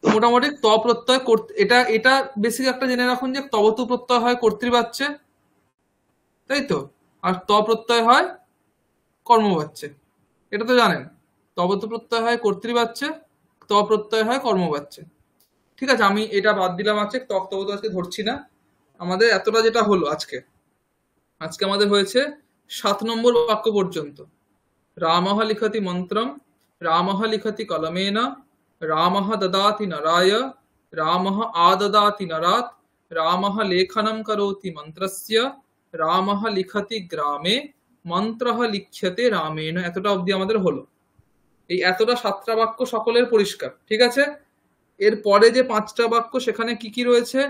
তো মোটামুটি প্রত্যয় করতে, এটা এটা বেসিক একটা জেনে রাখুন যে তবত প্রত্যয় হয় কর্তৃবাচ্যে, তাই তো? আর প্রত্যয় হয় কর্মবাচ্যে, এটা তো জানেন। তবত প্রত্যয় হয় কর্তৃবাচ্যে, প্রত্যয় হয় কর্মবাচ্যে। ঠিক আছে, আমি এটা বাদ দিলাম, আছে তত্ত্ববোধ আজকে ধরছি না। আমাদের এতটা যেটা হলো আজকে, আজকে আমাদের হয়েছে 7 নম্বর বাক্য পর্যন্ত। রামঃ লিখতি মন্ত্রম, রামঃ লিখতি কলমেন, রামঃ দদাতি নরায়, রামঃ আদদাতি নরাত, রামঃ লেখনম করোতি মন্ত্রস্য, রামঃ লিখতি গ্রামে, মন্ত্রঃ লিখ্যতে রামেণ। এতটা অবধি আমাদের হলো। এই এতটা 7টা বাক্য সকলের পরিষ্কার, ঠিক আছে? এর পরে যে 5টা বাক্য, সেখানে কি কি রয়েছে?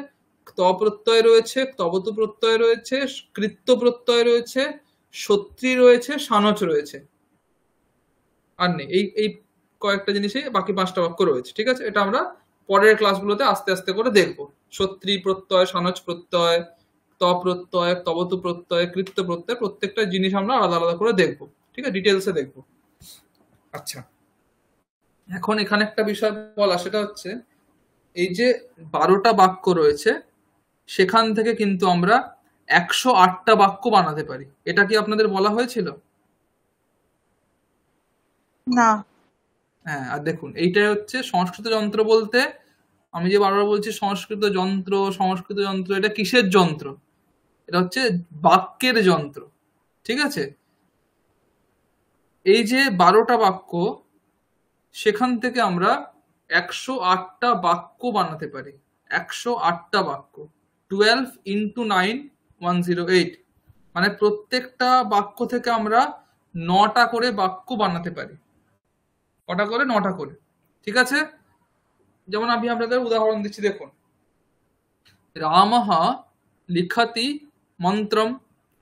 প্রত্যয় রয়েছে, তবত প্রত্যয় রয়েছে, কৃত্য প্রত্যয় রয়েছে, সত্রী রয়েছে, সানচ রয়েছে, আর নেই। এই এই কয়েকটা জিনিসই বাকি 5টা বাক্য রয়েছে, ঠিক আছে? এটা আমরা পরের ক্লাসগুলোতে আস্তে আস্তে করে দেখবো। সত্রী প্রত্যয়, সানচ প্রত্যয়, প্রত্যয়, তবত প্রত্যয়, কৃত্য প্রত্যয়, প্রত্যেকটা জিনিস আমরা আলাদা আলাদা করে দেখবো, ঠিক আছে? ডিটেলসে দেখবো। আচ্ছা, এখন এখানে একটা বিষয় বলা, সেটা হচ্ছে এই যে 12টা বাক্য রয়েছে, সেখান থেকে কিন্তু আমরা 108টা বাক্য বানাতে পারি। এটা কি আপনাদের বলা হয়েছিল? না। হ্যাঁ, আর দেখুন এইটাই হচ্ছে সংস্কৃত যন্ত্র বলতে, আমি যে বারবার বলছি সংস্কৃত যন্ত্র, সংস্কৃত যন্ত্র, এটা কিসের যন্ত্র? এটা হচ্ছে বাক্যের যন্ত্র, ঠিক আছে? এই যে 12টা বাক্য, সেখান থেকে আমরা 108টা বাক্য বানাতে পারি। 108টা বাক্য, 12 into 9, 108, মানে প্রত্যেকটা বাক্য থেকে আমরা 9টা করে বাক্য বানাতে পারি। কটা করে? 9টা করে, ঠিক আছে? যেমন আমি আপনাদের উদাহরণ দিচ্ছি, দেখুন। রামঃ লিখতি মন্ত্রম,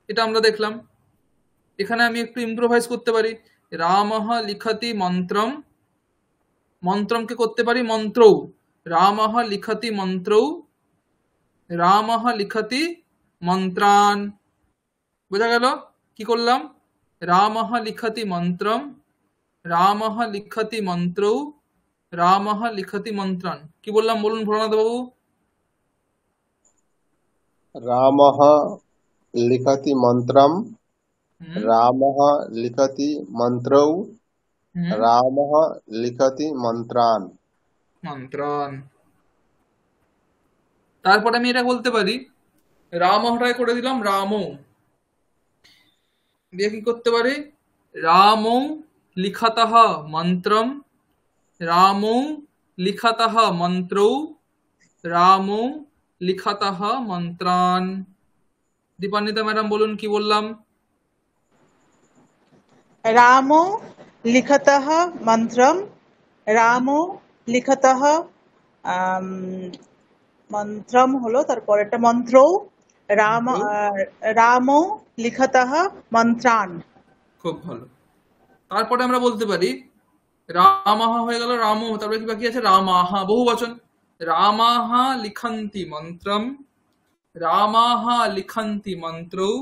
এটা আমরা দেখলাম। এখানে আমি একটু ইম্প্রোভাইজ করতে পারি। রামঃ লিখতি মন্ত্রম, মন্ত্রমকে করতে পারি মন্ত্রৌ। রামঃ লিখতি মন্ত্রৌ, রামঃ লিখতি মন্ত্রান। বোঝা গেল কি করলাম? রামঃ লিখতি মন্ত্রম, রামঃ লিখতি মন্ত্রৌ, রামঃ লিখতি মন্ত্রান। কি বললাম বলুন ভোলানাথ বাবু? রামः লিখতি মন্ত্রম, হুম রামः লিখতি মন্ত্রৌ, হুম রামः লিখতি মন্ত্রান। মন্ত্রান। তারপরে আমি এটা বলতে পারি, রামহটায় করে দিলাম রামৌ, দিয়ে কি করতে পারি? রামৌ লিখতঃ মন্ত্রম, রামৌ লিখতঃ মন্ত্রৌ, রামৌ লিখতঃ মন্ত্রান। দীপান্বিতা ম্যাডাম বলুন কি বললাম? রামো লিখতঃ মন্ত্রম, রামো লিখতঃ আম, মন্ত্রম হলো, তারপর একটা মন্ত্রও, রাম মন্ত্রৌ। রামো লিখতঃ মন্ত্রান। খুব ভালো। তারপরে আমরা বলতে পারি রামাহা হয়ে গেল, রামো, তারপরে কি বাকি আছে? রামাহা, বহু বচন। রামাহা লিখন্তি মন্ত্রম, রামাহা লিখন্তি মন্ত্রৌ,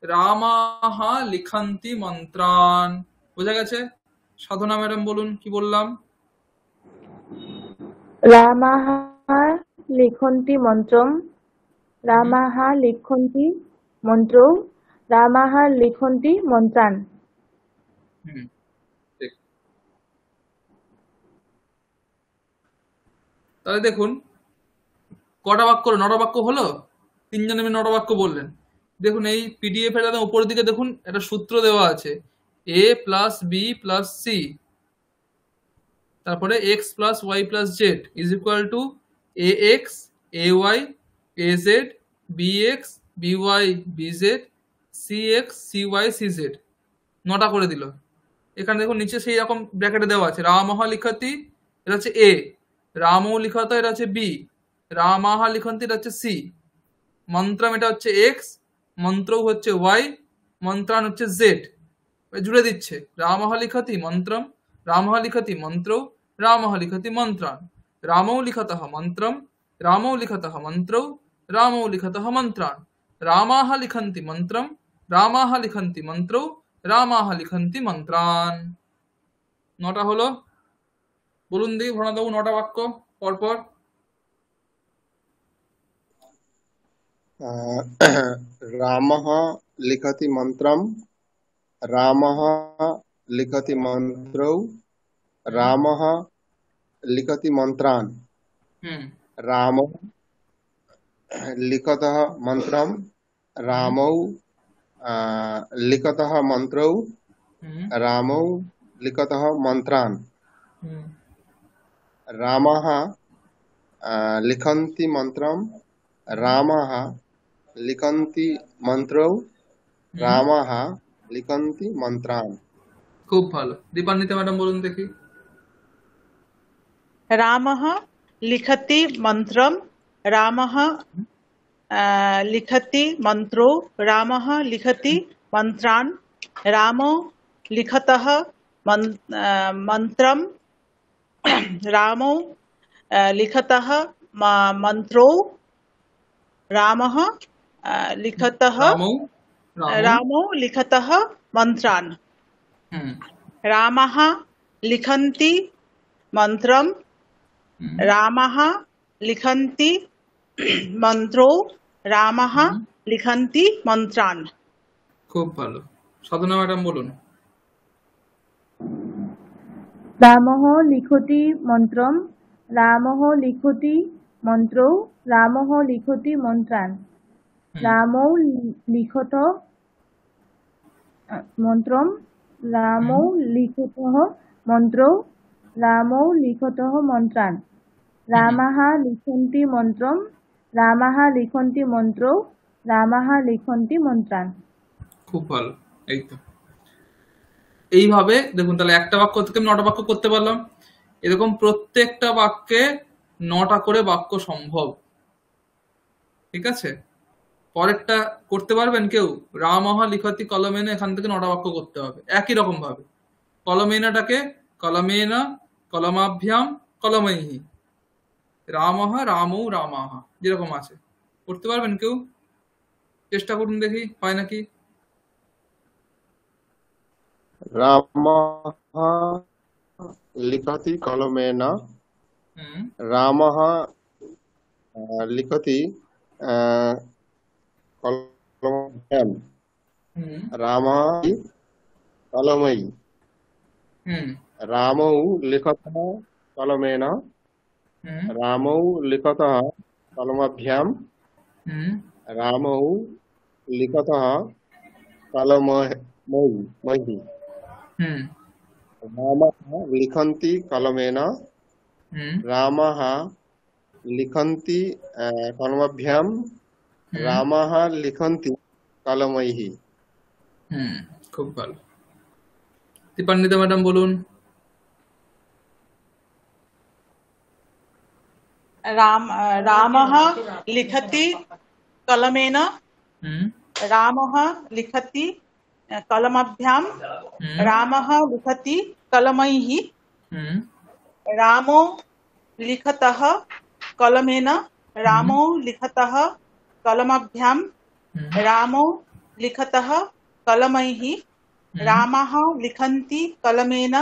রামাহা লিখন্তি মন্ত্রান। বোঝা গেছে? সাধনা ম্যাডাম বলুন কি বললাম? রামাः লিখন্তি মন্ত্রম, রামাः লিখন্তি মন্ত্রৌ, রামাः লিখন্তি মন্ত্রান। হুম, ঠিক। তাহলে দেখুন কটা বাক্য হলো? 9টা বাক্য হলো। 3জনে মিলে 9টা বাক্য বললেন। দেখুন এই পিডিএফ এর একদম উপরের দিকে দেখুন, একটা সূত্র দেওয়া আছে, a plus b plus c, তারপরে x plus y plus z is equal to a x a y a z, b x b y b z, c x c y c z. 9টা করে দিল। এখানে দেখুন নিচে সেই রকম ব্র্যাকেটে দেওয়া আছে, রামহা লিখতি এটা হচ্ছে এ, রামও লিখত এটা হচ্ছে বি, রামাহা লিখন্তি এটা হচ্ছে সি, মন্ত্রম এটা হচ্ছে এক্স, মন্ত্র হচ্ছে ওয়াই, মন্ত্রান হচ্ছে জেড, জুড়ে দিচ্ছে। রামঃ লিখতি মন্ত্রম, রামঃ লিখতি মন্ত্রৌ, রামঃ লিখতি মন্ত্রান, রামৌ লিখতঃ মন্ত্রম, রামৌ লিখতঃ মন্ত্রৌ, রামৌ লিখতঃ মন্ত্রান, রামাः লিখন্তি মন্ত্রম, রামাः লিখন্তি মন্ত্রৌ, রামাः লিখন্তি মন্ত্রান। 9টা হলো। বলুন দি ভরণবাবু 9টা বাক্য পরপর। रामः लिखति मन्त्रं, रामः लिखति मन्त्रौ, रामः लिखति मन्त्रान्, रामौ लिखतः मन्त्रं, रामौ लिखतः मन्त्रौ, रामौ लिखतः मन्त्रान्, रामः लिखन्ति मन्त्रं, रामः लिखन्ति मन्त्रौ, रामः लिखन्ति मन्त्रान्। খুব ভালো। দীপান্বিতা ম্যাডাম বলুন দেখি। रामः लिखति मन्त्रं, रामः लिखति मन्त्रो, रामः लिखति मन्त्रान्, रामो लिखतः मन्त्रं, रामो लिखतः मन्त्रो, रामः लिखतः রামৌ রামৌ रामो लिखतः मन्त्रान्, रामः लिखन्ति मन्त्रं, रामः लिखन्ति मन्त्रो, रामः लिखन्ति मन्त्रान्। খুব ভালো। সাধনা ম্যাডাম বলুন। रामः लिखति मन्त्रं, रामः लिखति मन्त्रौ, रामः लिखति मन्त्रान्, रामौ लिखत मन्त्रं, रामौ लिखतः मन्त्रौ, रामौ लिखतः मन्त्रान्, रामः लिखन्ति मन्त्रं, रामः लिखन्ति मन्त्रौ, रामः लिखन्ति मन्त्रान्। খুব ভালো। এই তো এইভাবে দেখুন, তাহলে একটা বাক্য থেকে 9টা বাক্য করতে পারলাম। এরকম প্রত্যেকটা বাক্যে 9টা করে বাক্য সম্ভব। ঠিক আছে, পরেরটা করতে পারবেন কেউ? রামঃ লিখতি কলমেন, এখান থেকে 9টা বাক্য করতে হবে একই রকম ভাবে। কলমেনাটাকে কলমেনা, কলমাভ্যাম, কলমৈহি, রামঃ রামৌ রামাহ, যেরকম আছে করতে পারবেন কেউ? চেষ্টা করুন দেখি হয় নাকি। रामः लिखति कलमेन, হুম रामः लिखति कलमभ्यां, হুম रामः कलमयि, হুম रामौ लिखतः कलमेन, হুম रामौ लिखतः कलमभ्यां, হুম रामौ लिखतः कलमयि, হুম रामः लिखन्ति कलमेन, হুম रामः लिखन्ति कलमभ्यां, रामः लिखन्ति कलमैहि। হুম খুব ভালো। দীপান্বিতা ম্যাডাম বলুন। रामः लिखति कलमेन, হুম रामः लिखति कलमभ्यां, হুম रामः लिखति कलमैः, হুম रामो लिखतः कलमेन, रामो लिखतः कलमभ्यां, হুম रामो लिखतः कलमैः, रामः लिखन्ति कलमेन,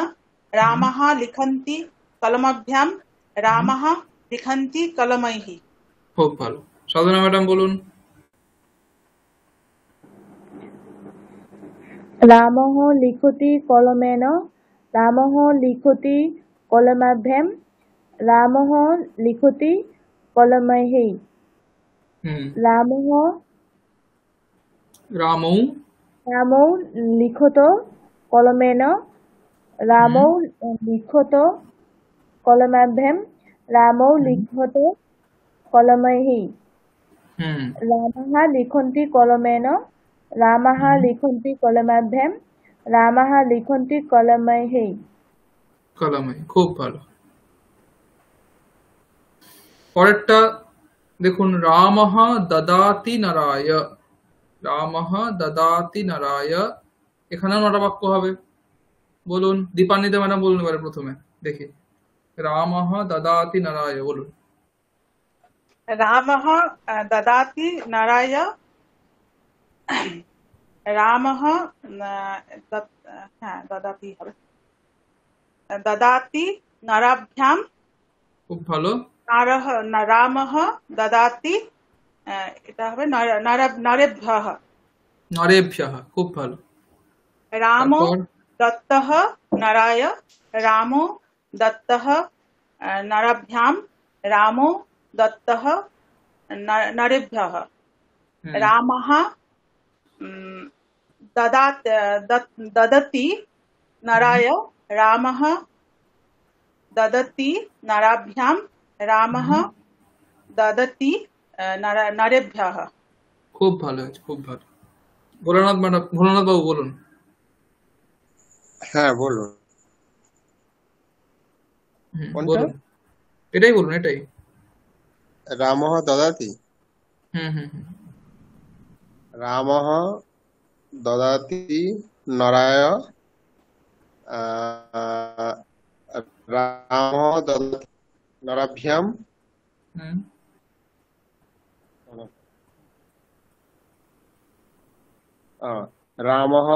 रामः लिखन्ति कलमभ्यां, रामः लिखन्ति कलमैः। খুব ভালো। সাধনা ম্যাডাম বলুন। रामः लिखति कलमेन, रामः लिखति कलमाभ्यां, रामः लिखति कलमैः, হুম रामः রামৌ रामौ लिखत कलमेन, रामौ लिखत कलमाभ्यां, रामौ लिखत कलमैः, হুম रामः लिखन्ति कलमेन, रामः लिखन्ति कलमाभ्यां, रामः लिखन्ति कलमैः। কলমে। খুব ভালো। পরেরটা দেখুন, রামঃ দদাতি নরায়। রামঃ দদাতি নরায়, এখানেও নটা বাক্য হবে। বলুন, দীপান্বিতা ম্যাডাম বলুন এবারে প্রথমে, দেখি। রামঃ দদাতি নরায়, বলুন। রামः দদাতি নরায়, রামः হ্যাঁ দদাতি হবে, দদাতি নরাভ্যাম, খুব ভালো। রামः দদাতি, এটা হবে নরেভ্যः। নরেভ্যঃ, খুব ভালো। রামো তারপর দত্তः নরায়, রামো দত্তः নরাভ্যাম, রামো দত্তः নরেভ্যः। হুম, রামः দদতি নরায়, রামः দদতি নরাভ্যাম, রামः হুম, দদতি নরেভ্যः। খুব ভালো হয়েছে, খুব ভালো। ভোলানাথ ম্যাডাম, ভোলানাথ বাবু বলুন। হ্যাঁ বলুন। কোনটা? বলুন, এটাই বলুন, এটাই। রামঃ দদাতি, হুম হুম হুম রামঃ দদাতি নরায়, আহ, রামঃ দদাতি নরাভ্যাম, হুম রামঃ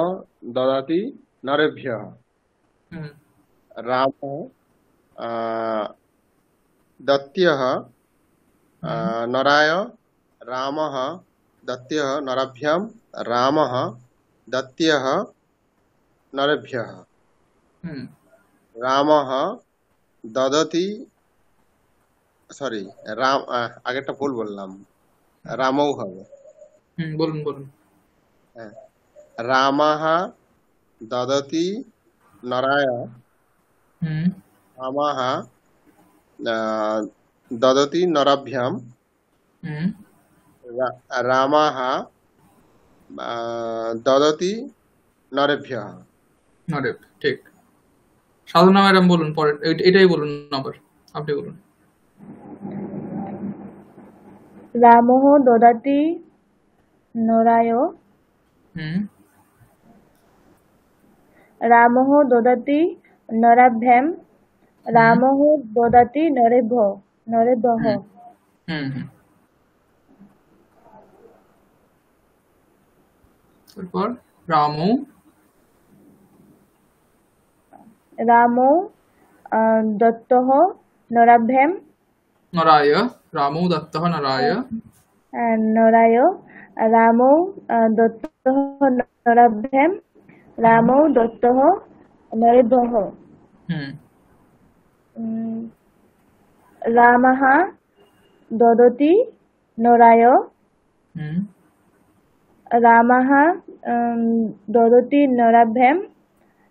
দদাতি নরেভ্যः। হুম রামঃ দত্যः হুম নরায়, রামः দত্যः নরাভ্যাম, রামः দত্যः নরেভ্যः। হুম রামः দদতি, সরি, রাম আগেরটা ভুল বললাম, রামও হবে। হুম, বলুন বলুন। হ্যাঁ, রামः দদতি নরায়, হুম রামः দদতি নরাভ্যাম, হুম রামः দদতি নরেভ্যः। নরেভ, ঠিক। সাধনা ম্যাডাম বলুন পরে, এটাই বলুন আবার, আপনি বলুন। রামः দদাতি নরায়, হুম রামः দদাতি নরাভ্যাম, রামः দদাতি নরেভ্যः। হুম হুম হুম তারপর রামও রামো দত্তः নরাভ্যাম, নরায়, রামও দত্তः নরায়, নরায়, রামো দত্তः নরাভ্যাম, রামো দত্তः নরেভ্যः। হুম রামः দদতি নরায়, হুম রামः দদতি নরাভ্যাম,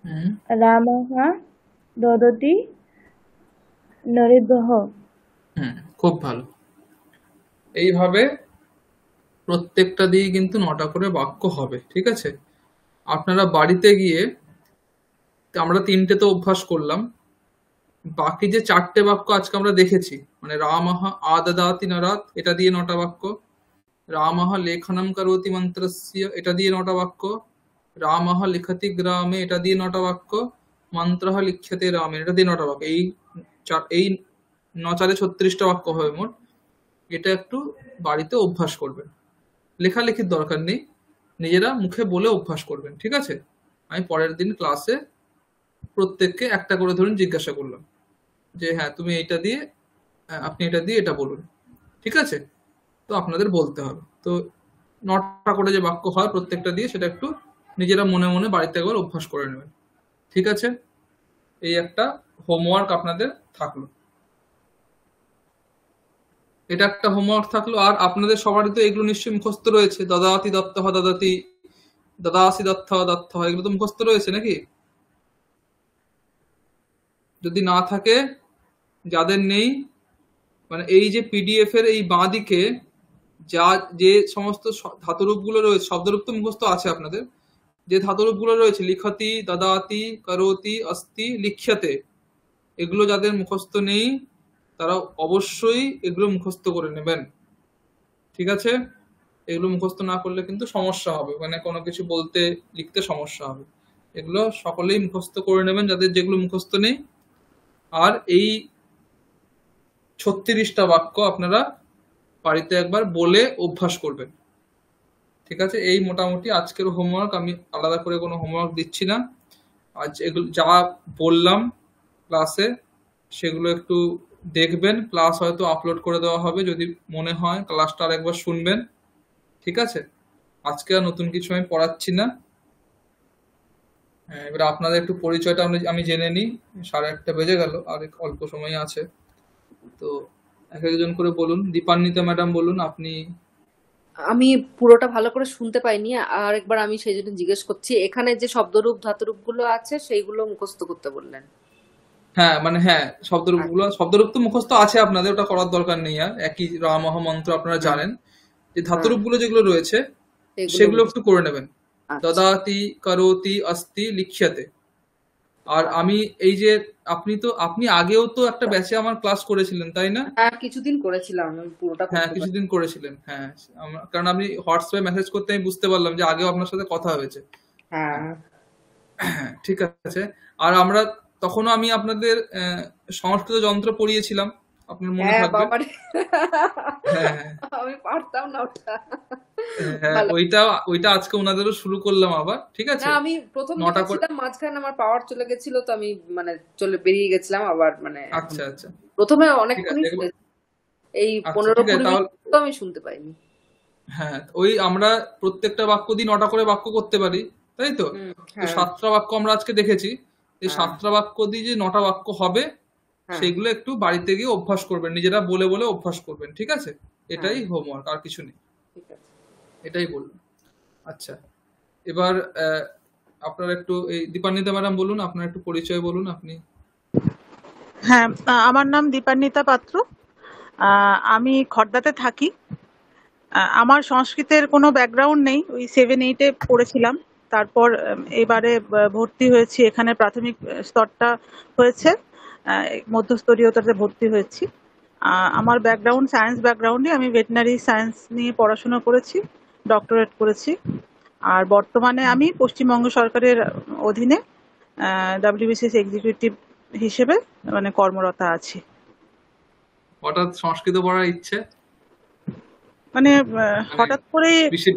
হুম রামः দদতি নরেভ্যः। হুম খুব ভালো। এইভাবে প্রত্যেকটা দিয়ে কিন্তু 9টা করে বাক্য হবে, ঠিক আছে? আপনারা বাড়িতে গিয়ে, আমরা 3টে তো অভ্যাস করলাম, বাকি যে 4টে বাক্য আজকে আমরা দেখেছি, মানে রামঃ আদদাতি নরাত, এটা দিয়ে 9টা বাক্য, রামঃ লেখনম করোতি মন্ত্রস্য, এটা দিয়ে 9টা বাক্য, রামঃ লিখতি গ্রামে, এটা দিয়ে 9টা বাক্য, মন্ত্রঃ লিখ্যতে রামে, এটা দিয়ে 9টা বাক্য। এই 9×4 36টা বাক্য হবে মোট। এটা একটু বাড়িতে অভ্যাস করবেন, লেখালেখির দরকার নেই, নিজেরা মুখে বলে অভ্যাস করবেন, ঠিক আছে? আমি পরের দিন ক্লাসে প্রত্যেককে একটা করে ধরুন জিজ্ঞাসা করলাম যে হ্যাঁ তুমি এইটা দিয়ে, আপনি এটা দিয়ে এটা বলুন, ঠিক আছে? তো আপনাদের বলতে হবে। তো 9টা করে যে বাক্য হয় প্রত্যেকটা দিয়ে, সেটা একটু নিজেরা মনে মনে বাড়িতে একবার অভ্যাস করে নেবেন, ঠিক আছে? এই একটা হোমওয়ার্ক আপনাদের থাকলো, এটা একটা হোমওয়ার্ক থাকলো। আর আপনাদের সবারই তো এগুলো নিশ্চয়ই মুখস্থ রয়েছে, দদাতি দত্ত দদাতি, দদাসি দত্ত দত্ত, এগুলো তো মুখস্থ রয়েছে নাকি? যদি না থাকে, যাদের নেই, মানে এই যে পিডিএফ এর এই বাঁ দিকে যে সমস্ত ধাতুরূপগুলো রয়েছে, শব্দরূপ তো মুখস্থ আছে আপনাদের, যে ধাতুরূপগুলো রয়েছে লিখতি, দদাতি, করোতি, অস্তি, লিখ্যতে, এগুলো যাদের মুখস্থ নেই তারা অবশ্যই এগুলো মুখস্থ করে নেবেন, ঠিক আছে? এগুলো মুখস্থ না করলে কিন্তু সমস্যা হবে, মানে কোনো কিছু বলতে লিখতে সমস্যা হবে। এগুলো সকলেই মুখস্থ করে নেবেন যাদের যেগুলো মুখস্থ নেই। আর এই 36টা বাক্য আপনারা বাড়িতে একবার বলে অভ্যাস করবেন, ঠিক আছে? এই মোটামুটি আজকের হোমওয়ার্ক। আমি আলাদা করে কোনো হোমওয়ার্ক দিচ্ছি না। আজ এগুলো যা বললাম ক্লাসে সেগুলো একটু দেখবেন, ক্লাস হয়তো আপলোড করে দেওয়া হবে, যদি মনে হয় ক্লাসটা আরেকবার শুনবেন, ঠিক আছে? আজকে আর নতুন কিছু আমি পড়াচ্ছি না। হ্যাঁ, এবার আপনাদের একটু পরিচয়টা আমি জেনে নিই। 1:30 বেজে গেল, আর অল্প সময় আছে। তো এক একজন করে বলুন। দীপান্বিতা ম্যাডাম বলুন আপনি। আমি পুরোটা ভালো করে শুনতে পাইনি, আর একবার আমি সেই জন্য জিজ্ঞেস করছি, এখানে যে শব্দরূপ ধাতুরূপ গুলো আছে সেইগুলো মুখস্থ করতে বললেন? হ্যাঁ মানে হ্যাঁ, শব্দরূপ তো মুখস্থ আছে আপনাদের, ওটা করার দরকার নেই। আর একই রামহ মন্ত্র আপনারা জানেন। যে হ্যাঁ, ধাতুরূপ গুলো যেগুলো রয়েছে সেগুলো সেগুলো মুখস্থ। একটু করে নেবেন। আচ্ছা। দদাতি, করোতি, অস্তি, লিখ্যতে। আর আমি এই যে আপনি আগেও তো একটা ব্যাচে আমার ক্লাস করেছিলেন, তাই না? হ্যাঁ, কিছুদিন করেছিলাম, আমি পুরোটা হ্যাঁ, করতে পারি। কিছুদিন করেছিলেন। হ্যাঁ, কারণ আপনি হোয়াটসঅ্যাপে মেসেজ করতে আমি বুঝতে পারলাম যে আগেও আপনার সাথে কথা হয়েছে। হ্যাঁ, হ্যাঁ, ঠিক আছে। আর আমরা তখনও আমি আপনাদের সংস্কৃত যন্ত্র পড়িয়েছিলাম, আপনার মনে হ্যাঁ থাকবে। বাবারে, হ্যাঁ হ্যাঁ আমি পারতাম না ওটা। হ্যাঁ, ভালো। ওইটা আজকে ওনাদেরও শুরু করলাম আবার, ঠিক না, আছে? আমি প্রথম দিকে 9টা করে। ছিলাম, মাঝখানে আমার পাওয়ার চলে গেছিল, তো আমি মানে বেরিয়ে গেছিলাম আবার, মানে এখন আচ্ছা আচ্ছা, প্রথমে ঠিক অনেকক্ষণই আছে। শুনেছি, এই আচ্ছা, ঠিক আছে 15-20 তাহলে। মিনিট তো আমি শুনতে পাইনি। হ্যাঁ, ওই আমরা প্রত্যেকটা বাক্য দিয়ে 9টা করে বাক্য করতে পারি, তাই তো? তো হ্যাঁ 7টা বাক্য আমরা আজকে দেখেছি। এই হ্যাঁ 7টা বাক্য দিয়ে যে 9টা বাক্য হবে হ্যাঁ সেগুলো একটু বাড়িতে গিয়ে অভ্যাস করবেন, নিজেরা বলে বলে অভ্যাস করবেন, ঠিক আছে? হ্যাঁ, এটাই হোমওয়ার্ক, আর কিছু নেই। ঠিক আছে। এটাই বললাম। আচ্ছা, এবার আপনার একটু এই দীপান্বিতা ম্যাডাম বলুন, আপনার একটু পরিচয় বলুন আপনি। হ্যাঁ, আমার নাম দীপান্বিতা পাত্র। আমি খড়দাতে থাকি। আমার সংস্কৃতের কোনো ব্যাকগ্রাউন্ড নেই, ওই 7-8-এ পড়েছিলাম। তারপর এবারে ভর্তি হয়েছি, এখানে প্রাথমিক স্তরটা হয়েছে, মধ্যস্তরীয়তাতে ভর্তি হয়েছি। আমার ব্যাকগ্রাউন্ড সায়েন্স ব্যাকগ্রাউন্ডে, আমি ভেটেরিনারি সায়েন্স নিয়ে পড়াশোনা করেছি, ডক্টরেট করেছি। আর বর্তমানে আমি পশ্চিমবঙ্গ সরকারের অধীনে WBCS এক্সিকিউটিভ হিসেবে মানে কর্মরতা আছি। হঠাৎ সংস্কৃত পড়ার ইচ্ছে? মানে মানে হঠাৎ করে,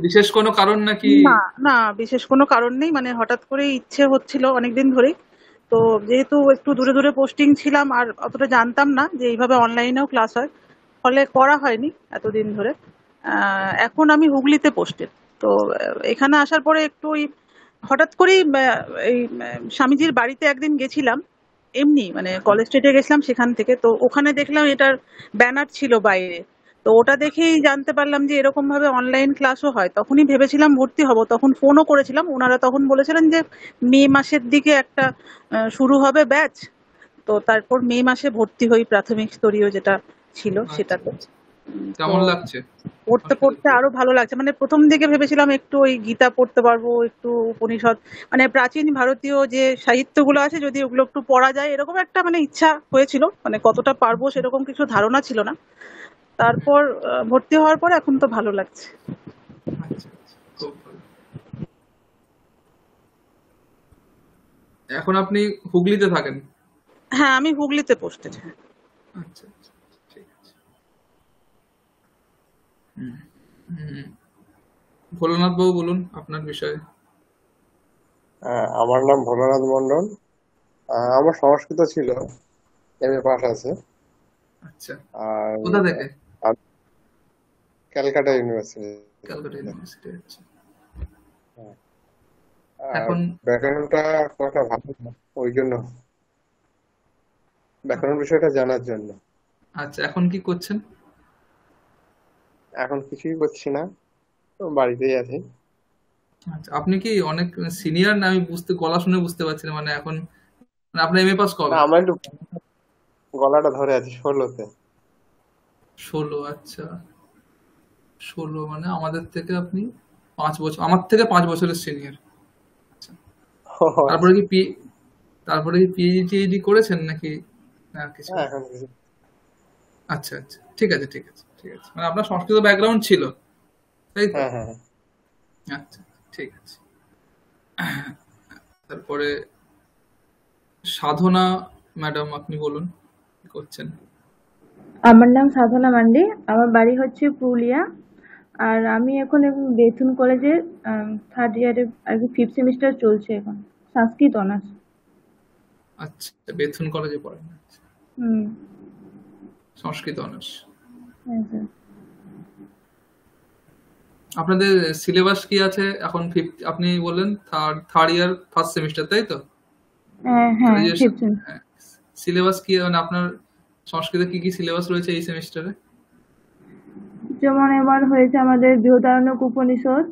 বিশেষ কোনো কারণ নাকি? না না, বিশেষ কোনো কারণ নেই, মানে হঠাৎ করে ইচ্ছে হচ্ছিল অনেকদিন ধরেই। তো যেহেতু একটু দূরে দূরে পোস্টিং ছিলাম, আর অতটা জানতাম না যে এইভাবে অনলাইনেও ক্লাস হয়, ফলে করা হয়নি এতদিন ধরে। এখন আমি হুগলিতে পোস্টেড। তো এখানে আসার পরে একটু ওই হঠাৎ করেই এই স্বামীজির বাড়িতে একদিন গেছিলাম, এমনি মানে কলেজ স্ট্রিটে গেছিলাম, সেখান থেকে তো ওখানে দেখলাম এটার ব্যানার ছিল বাইরে। তো ওটা দেখেই জানতে পারলাম যে এরকম ভাবে অনলাইন ক্লাসও হয়। তখনই ভেবেছিলাম ভর্তি হব, তখন ফোনও করেছিলাম, ওনারা তখন বলেছিলেন যে মে মাসের দিকে একটা শুরু হবে ব্যাচ। তো তারপর মে মাসে ভর্তি হই, প্রাথমিক স্তরীয় যেটা ছিল আচ্ছা সেটাতে। আচ্ছা, তো কেমন লাগছে পড়তে সংস্কৃত পড়তে পড়ে? আরো ভালো লাগছে। মানে প্রথম দিকে ভেবেছিলাম একটু ওই গীতা পড়তে পারবো, একটু উপনিষদ, মানে প্রাচীন ভারতীয় যে সাহিত্যগুলো আছে যদি ওগুলো একটু পড়া যায়, এরকম একটা মানে ইচ্ছা হয়েছিল। মানে কতটা পারবো সেরকম কিছু ধারণা ছিল না। তারপর ভর্তি হওয়ার পর এখন তো ভালো লাগছে। আচ্ছা আচ্ছা, খুব ভালো। এখন আপনি হুগলিতে থাকেন? হ্যাঁ, আমি হুগলিতে পোস্টেড। হ্যাঁ। আচ্ছা আচ্ছা, ঠিক আছে। হুম হুম। ভোলানাথ বাবু বলুন আপনার বিষয়ে। আমার নাম ভোলানাথ মন্ডল। আমার সংস্কৃত ছিল, MA পাস আছে। আচ্ছা, আর কোথা থেকে? আমি ক্যালকাটা ইউনিভার্সিটি। ক্যালকাটা ইউনিভার্সিটি। আচ্ছা, আর এখন ব্যাকরণটা খুব একটা ভালো না, ওই জন্য ব্যাকরণ বিষয়টা জানার জন্য। আচ্ছা, এখন কি করছেন? এখন কিছুই করছি না, তো বাড়িতেই আছি। আচ্ছা, আপনি কি অনেক সিনিয়র না? আমি গলা শুনে বুঝতে পারছি না। মানে এখন মানে আপনার এমএ পাস না, কবে? আমার একটু গলাটা ধরে আছি 16তে। 16? আচ্ছা, 16 মানে আমাদের থেকে আপনি 5 বছর, আমার থেকে 5 বছরের সিনিয়র। আচ্ছা, তারপরে আচ্ছা। কি পিএইচডি করেছেন নাকি? না কিছু? হ্যাঁ, এখন কিছু। আচ্ছা আচ্ছা, ঠিক আছে ঠিক আছে ঠিক আছে। মানে আপনার সংস্কৃত ব্যাকগ্রাউন্ড ছিল, তাই তো? হ্যাঁ হ্যাঁ আচ্ছা, ঠিক আছে। তারপরে সাধনা ম্যাডাম, আপনি বলুন কি করছেন? আমার নাম সাধনা মান্ডি, আমার বাড়ি হচ্ছে পুরুলিয়া। আর আমি এখন বেথুন কলেজে থার্ড ইয়ারে আর কি 5th সেমিস্টার চলছে এখন, সংস্কৃত অনার্স। আচ্ছা, বেথুন কলেজে পড়েন? হুম। সংস্কৃত অনার্স। হ্যাঁ স্যার। আপনাদের সিলেবাস কি আছে এখন? আপনি বললেন থার্ড ইয়ার ফার্স্ট সেমিস্টার, তাই তো? হ্যাঁ হ্যাঁ, গ্রাজুয়েশন। 5th semester. সিলেবাস কি, মানে আপনার সংস্কৃতে কি কি সিলেবাস রয়েছে এই সেমিস্টারে? যেমন এবার হয়েছে আমাদের বৃহদারণ্যক উপনিষদ,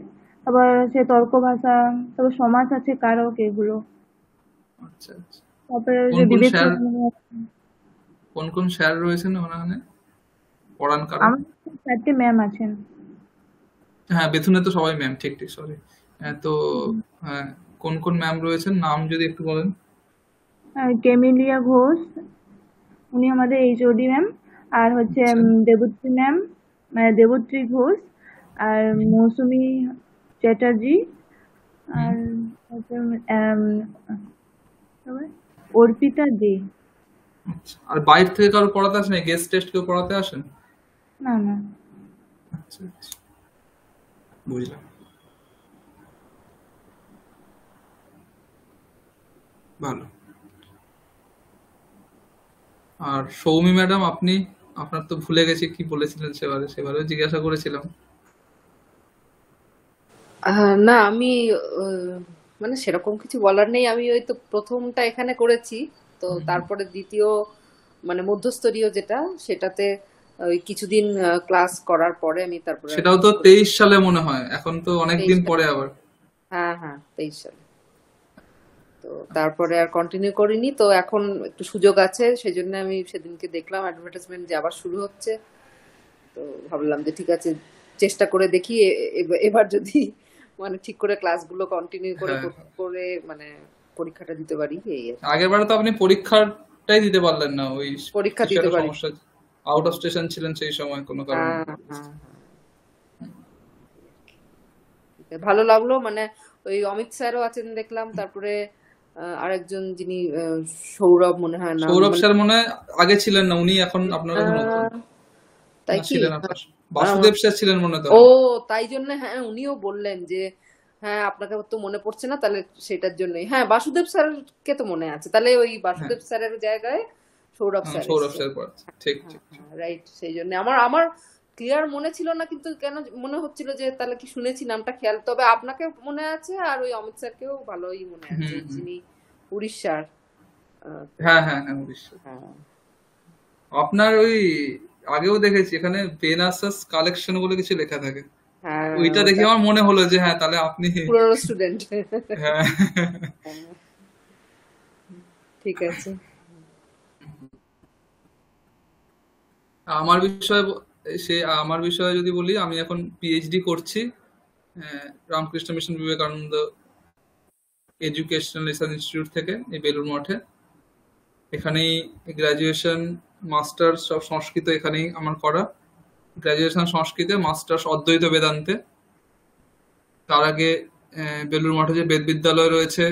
আবার হচ্ছে তর্ক ভাষা, তারপর সমাজ আছে, কারক, এগুলো। আচ্ছা আচ্ছা। তারপরে কোন যে কোন বিবেক স্যার চন্দ্র, কোন কোন স্যার রয়েছেন ওখানে পড়ান কারা? আমার 4টে ম্যাম আছেন। হ্যাঁ, বেথুনে তো সবাই ম্যাম, ঠিক ঠিক, সরি। তো হ্যাঁ, কোন কোন ম্যাম রয়েছেন নাম যদি একটু বলেন। কেমিলিয়া ঘোষ, উনি আমাদের এইচওডি ম্যাম। আর হচ্ছে আচ্ছা। দেবত্রী ম্যাম, মানে দেবত্রী ঘোষ। আর মৌসুমী চ্যাটার্জি। হুম। আর হচ্ছে তারপরে অর্পিতা দে। আচ্ছা, আর বাইরে থেকে কারো পড়াতে আসেন? গেস্ট টেস্ট কেউ পড়াতে আসেন? না না। আচ্ছা আচ্ছা, বুঝলাম। ভালো। আর সৌমি ম্যাডাম, আপনার তো ভুলে গেছি কি বলেছিলেন সেবারেও জিজ্ঞাসা করেছিলাম। না আমি মানে সেরকম কিছু বলার নেই। আমি ওই তো প্রথমটা এখানে করেছি, তো তারপরে দ্বিতীয় মানে মধ্যস্তরীয় যেটা, সেটাতে ওই কিছুদিন ক্লাস করার পরে আমি তারপরে আর সেটাও তো কিছু করি। 23 সালে মনে হয়, এখন তো অনেকদিন 23 সালে, পরে আবার। হ্যাঁ হ্যাঁ 23 সালে। তো তারপরে আর কন্টিনিউ করিনি। তো এখন একটু সুযোগ আছে, সেই জন্য আমি সেদিনকে দেখলাম অ্যাডভার্টাইজমেন্ট যে আবার শুরু হচ্ছে। তো ভাবলাম যে ঠিক আছে, চেষ্টা করে দেখি এবার যদি মানে ঠিক করে ক্লাসগুলো কন্টিনিউ করে হ্যাঁ, করে মানে পরীক্ষাটা দিতে পারি, এই আর কি। আগের বারে তো আপনি পরীক্ষাটাই দিতে পারলেন না, ওই পরীক্ষা কিছু দিতে একটা পারি। সমস্যা, আউট অফ স্টেশন ছিলেন সেই সময় কোনো কারণে। হ্যাঁ হ্যাঁ হ্যাঁ। ভালো লাগলো, মানে ওই অমিত স্যারও আছেন দেখলাম, তারপরে আরেকজন যিনি সৌরভ মনে হয় নাম, সৌরভ মানে স্যার মনে হয় আগে ছিলেন না, উনি এখন আপনার কাছে নতুন। তাই না, কি? ছিলেন আপনার বাসুদেব স্যার ছিলেন মনে হয় ও, তখন। তাই জন্য হ্যাঁ উনিও বললেন যে হ্যাঁ আপনাকে তো মনে পড়ছে না, তাহলে সেটার জন্যই। হ্যাঁ বাসুদেব স্যারকে তো মনে আছে, তাহলে ওই হ্যাঁ, বাসুদেব স্যারের জায়গায় সৌরভ স্যার সৌরভ এসছে। স্যার পড়াচ্ছে, ঠিক হ্যাঁ ঠিক। হ্যাঁ রাইট, সেই জন্য আমার আমার ক্লিয়ার মনে ছিল না, কিন্তু কেন মনে হচ্ছিল যে তাহলে কি শুনেছি নামটা খেয়াল। তবে আপনাকে মনে আছে, আর ওই অমিত স্যারকেও ভালোই মনে আছে, হুম হুম। যিনি উড়িষ্যার। তো হ্যাঁ হ্যাঁ হ্যাঁ, অবশ্যই। হ্যাঁ আপনার ওই আগেও দেখেছি এখানে বেনাসাস কালেকশন বলে কিছু লেখা থাকে, হ্যাঁ ওইটা দেখে ওটা আমার মনে হলো যে হ্যাঁ তাহলে আপনি। পুরনো স্টুডেন্ট। হ্যাঁ। ঠিক আছে। আমার বিষয়ে আমার বিষয়ে যদি বলি, আমি এখন পিএইচডি করছি Ramakrishna mission Vivekananda educational research institute থেকে, এই বেলুড় মঠে। এখানেই গ্রাজুয়েশন মাস্টার্স সব সংস্কৃত এখানেই আমার করা। গ্রাজুয়েশন সংস্কৃতে, মাস্টার্স অদ্বৈত বেদান্তে। তার আগে বেলুড় মঠে যে বেদ বিদ্যালয় রয়েছে